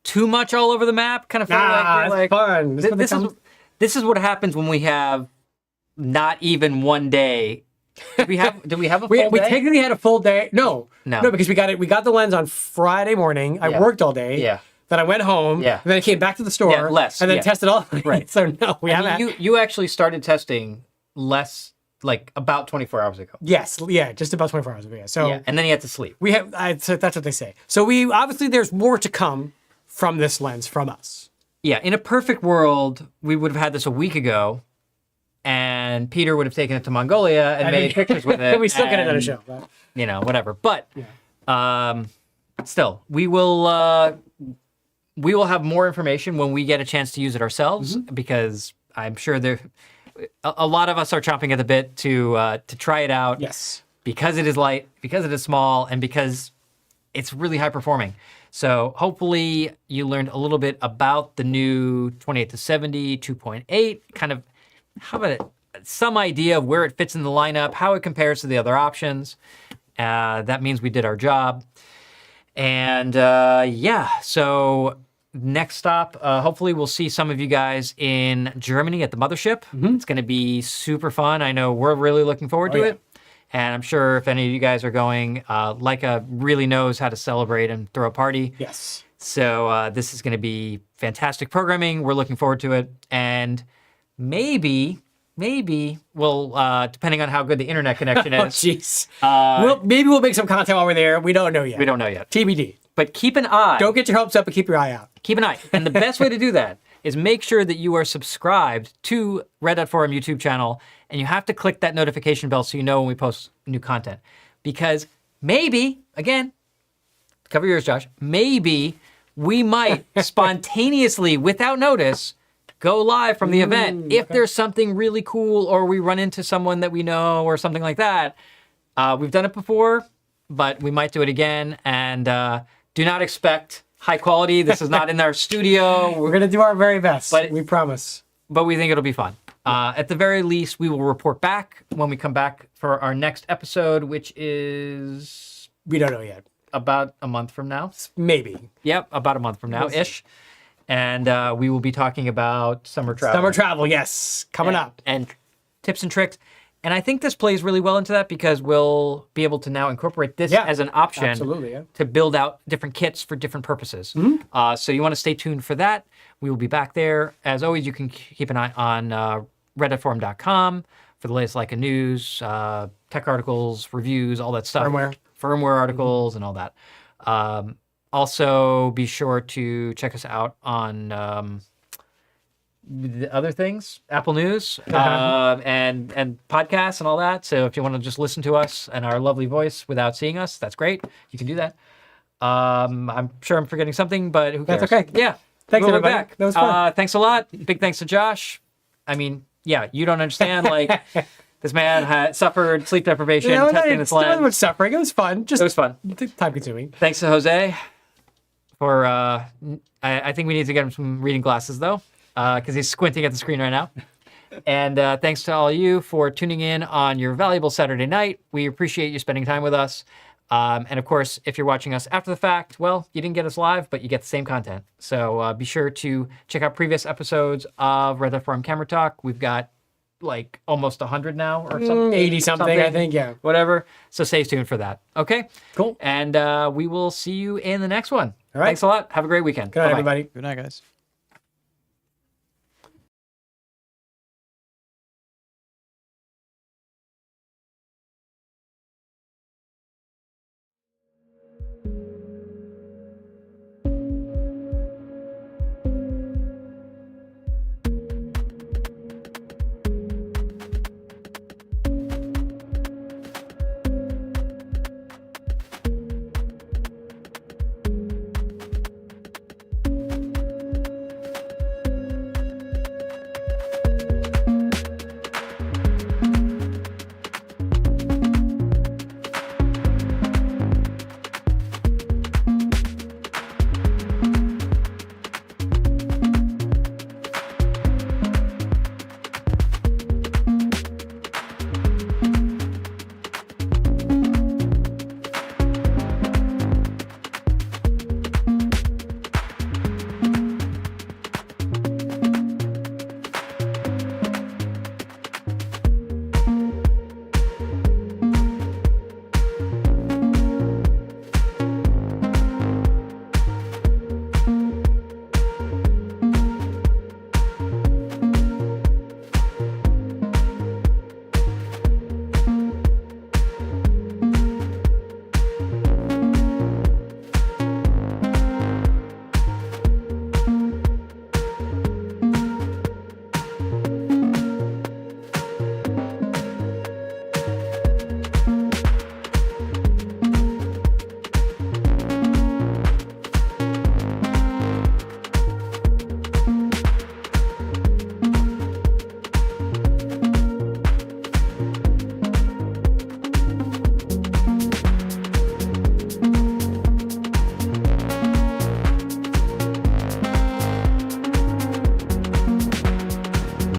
Speaker 1: too much all over the map. Kind of felt
Speaker 2: It's fun.
Speaker 1: This is what happens when we have not even one day. Did we have a full day?
Speaker 2: We technically had a full day. No,
Speaker 1: No.
Speaker 2: because we got the lens on Friday morning. I worked all day.
Speaker 1: Yeah.
Speaker 2: Then I went home.
Speaker 1: Yeah.
Speaker 2: And then I came back to the store.
Speaker 1: Yeah, less,
Speaker 2: And then
Speaker 1: yeah.
Speaker 2: tested all.
Speaker 1: Right.
Speaker 2: So no, we haven't.
Speaker 1: You actually started testing less, like about 24 hours ago.
Speaker 2: Yes. Yeah. Just about 24 hours ago. Yeah. So
Speaker 1: Yeah. And then you had to sleep.
Speaker 2: we have. So that's what they say. So we obviously there's more to come from this lens from us.
Speaker 1: Yeah. In a perfect world, we would have had this a week ago, and Peter would have taken it to Mongolia and made pictures with it.
Speaker 2: we still could have done a
Speaker 1: and,
Speaker 2: show. But
Speaker 1: Whatever. But still, we will have more information when we get a chance to use it ourselves, because I'm sure a lot of us are chomping at the bit to try it out.
Speaker 2: yes.
Speaker 1: Because it is light, because it is small, and because it's really high performing. So hopefully you learned a little bit about the new 28-70, 2.8, kind of have some idea of where it fits in the lineup, how it compares to the other options. That means we did our job. And so next stop, hopefully we'll see some of you guys in Germany at the mothership. It's going to be super fun. I know we're really looking forward to it. And I'm sure if any of you guys are going, Leica really knows how to celebrate and throw a party.
Speaker 2: Yes.
Speaker 1: So this is going to be fantastic programming. We're looking forward to it. And maybe we'll, depending on how good the internet connection
Speaker 2: Oh,
Speaker 1: is.
Speaker 2: jeez. Maybe we'll make some content while we're there. We don't know yet.
Speaker 1: We don't know yet.
Speaker 2: TBD.
Speaker 1: But keep an eye.
Speaker 2: Don't get your hopes up, but keep your eye out.
Speaker 1: Keep an eye. And the best way to do that is make sure that you are subscribed to Red Dot Forum YouTube channel, and you have to click that notification bell so you know when we post new content. Because maybe, again, cover your ears, Josh, maybe we might spontaneously, without notice, go live from the event. If there's something really cool or we run into someone that we know or something like that. We've done it before, but we might do it again. And do not expect high quality. This is not in our studio.
Speaker 2: We're going to do our very best,
Speaker 1: But-
Speaker 2: we promise.
Speaker 1: But we think it'll be fun. At the very least, we will report back when we come back for our next episode, which is
Speaker 2: We don't know yet.
Speaker 1: about a month from now.
Speaker 2: Maybe.
Speaker 1: Yep, about a month from now-ish. And we will be talking about summer travel.
Speaker 2: Summer travel, yes. Coming up.
Speaker 1: And tips and tricks. And I think this plays really well into that because we'll be able to now incorporate this
Speaker 2: Yeah,
Speaker 1: as an option
Speaker 2: absolutely, yeah.
Speaker 1: to build out different kits for different purposes. So you want to stay tuned for that. We will be back there. As always, you can keep an eye on redditforum.com for the latest Leica news, tech articles, reviews, all that stuff. Firmware articles and all that. Also, be sure to check us out on the other things, Apple News, and podcasts and all that. So if you want to just listen to us and our lovely voice without seeing us, that's great. You can do that. I'm sure I'm forgetting something, but who cares?
Speaker 2: That's okay.
Speaker 1: Yeah.
Speaker 2: Thanks,
Speaker 1: We'll be
Speaker 2: everybody.
Speaker 1: back.
Speaker 2: That was fun.
Speaker 1: Thanks a lot. Big thanks to Josh. I mean, yeah, you don't understand. Like, this man had suffered sleep deprivation testing this
Speaker 2: There wasn't much
Speaker 1: lens.
Speaker 2: suffering. It was fun. Just
Speaker 1: It was fun.
Speaker 2: time consuming.
Speaker 1: Thanks to Jose for, I think we need to get him some reading glasses, though, because he's squinting at the screen right now. And thanks to all of you for tuning in on your valuable Saturday night. We appreciate you spending time with us. And of course, if you're watching us after the fact, well, you didn't get us live, but you get the same content. So be sure to check out previous episodes of Red Hat Forum Camera Talk. We've got like almost 100 now or something.
Speaker 2: 80 something, I think, yeah.
Speaker 1: Whatever. So stay tuned for that. Okay?
Speaker 2: Cool.
Speaker 1: And we will see you in the next one.
Speaker 2: All right.
Speaker 1: Thanks a lot. Have a great weekend.
Speaker 2: Good night,
Speaker 1: Bye-bye.
Speaker 2: everybody.
Speaker 3: Good night, guys.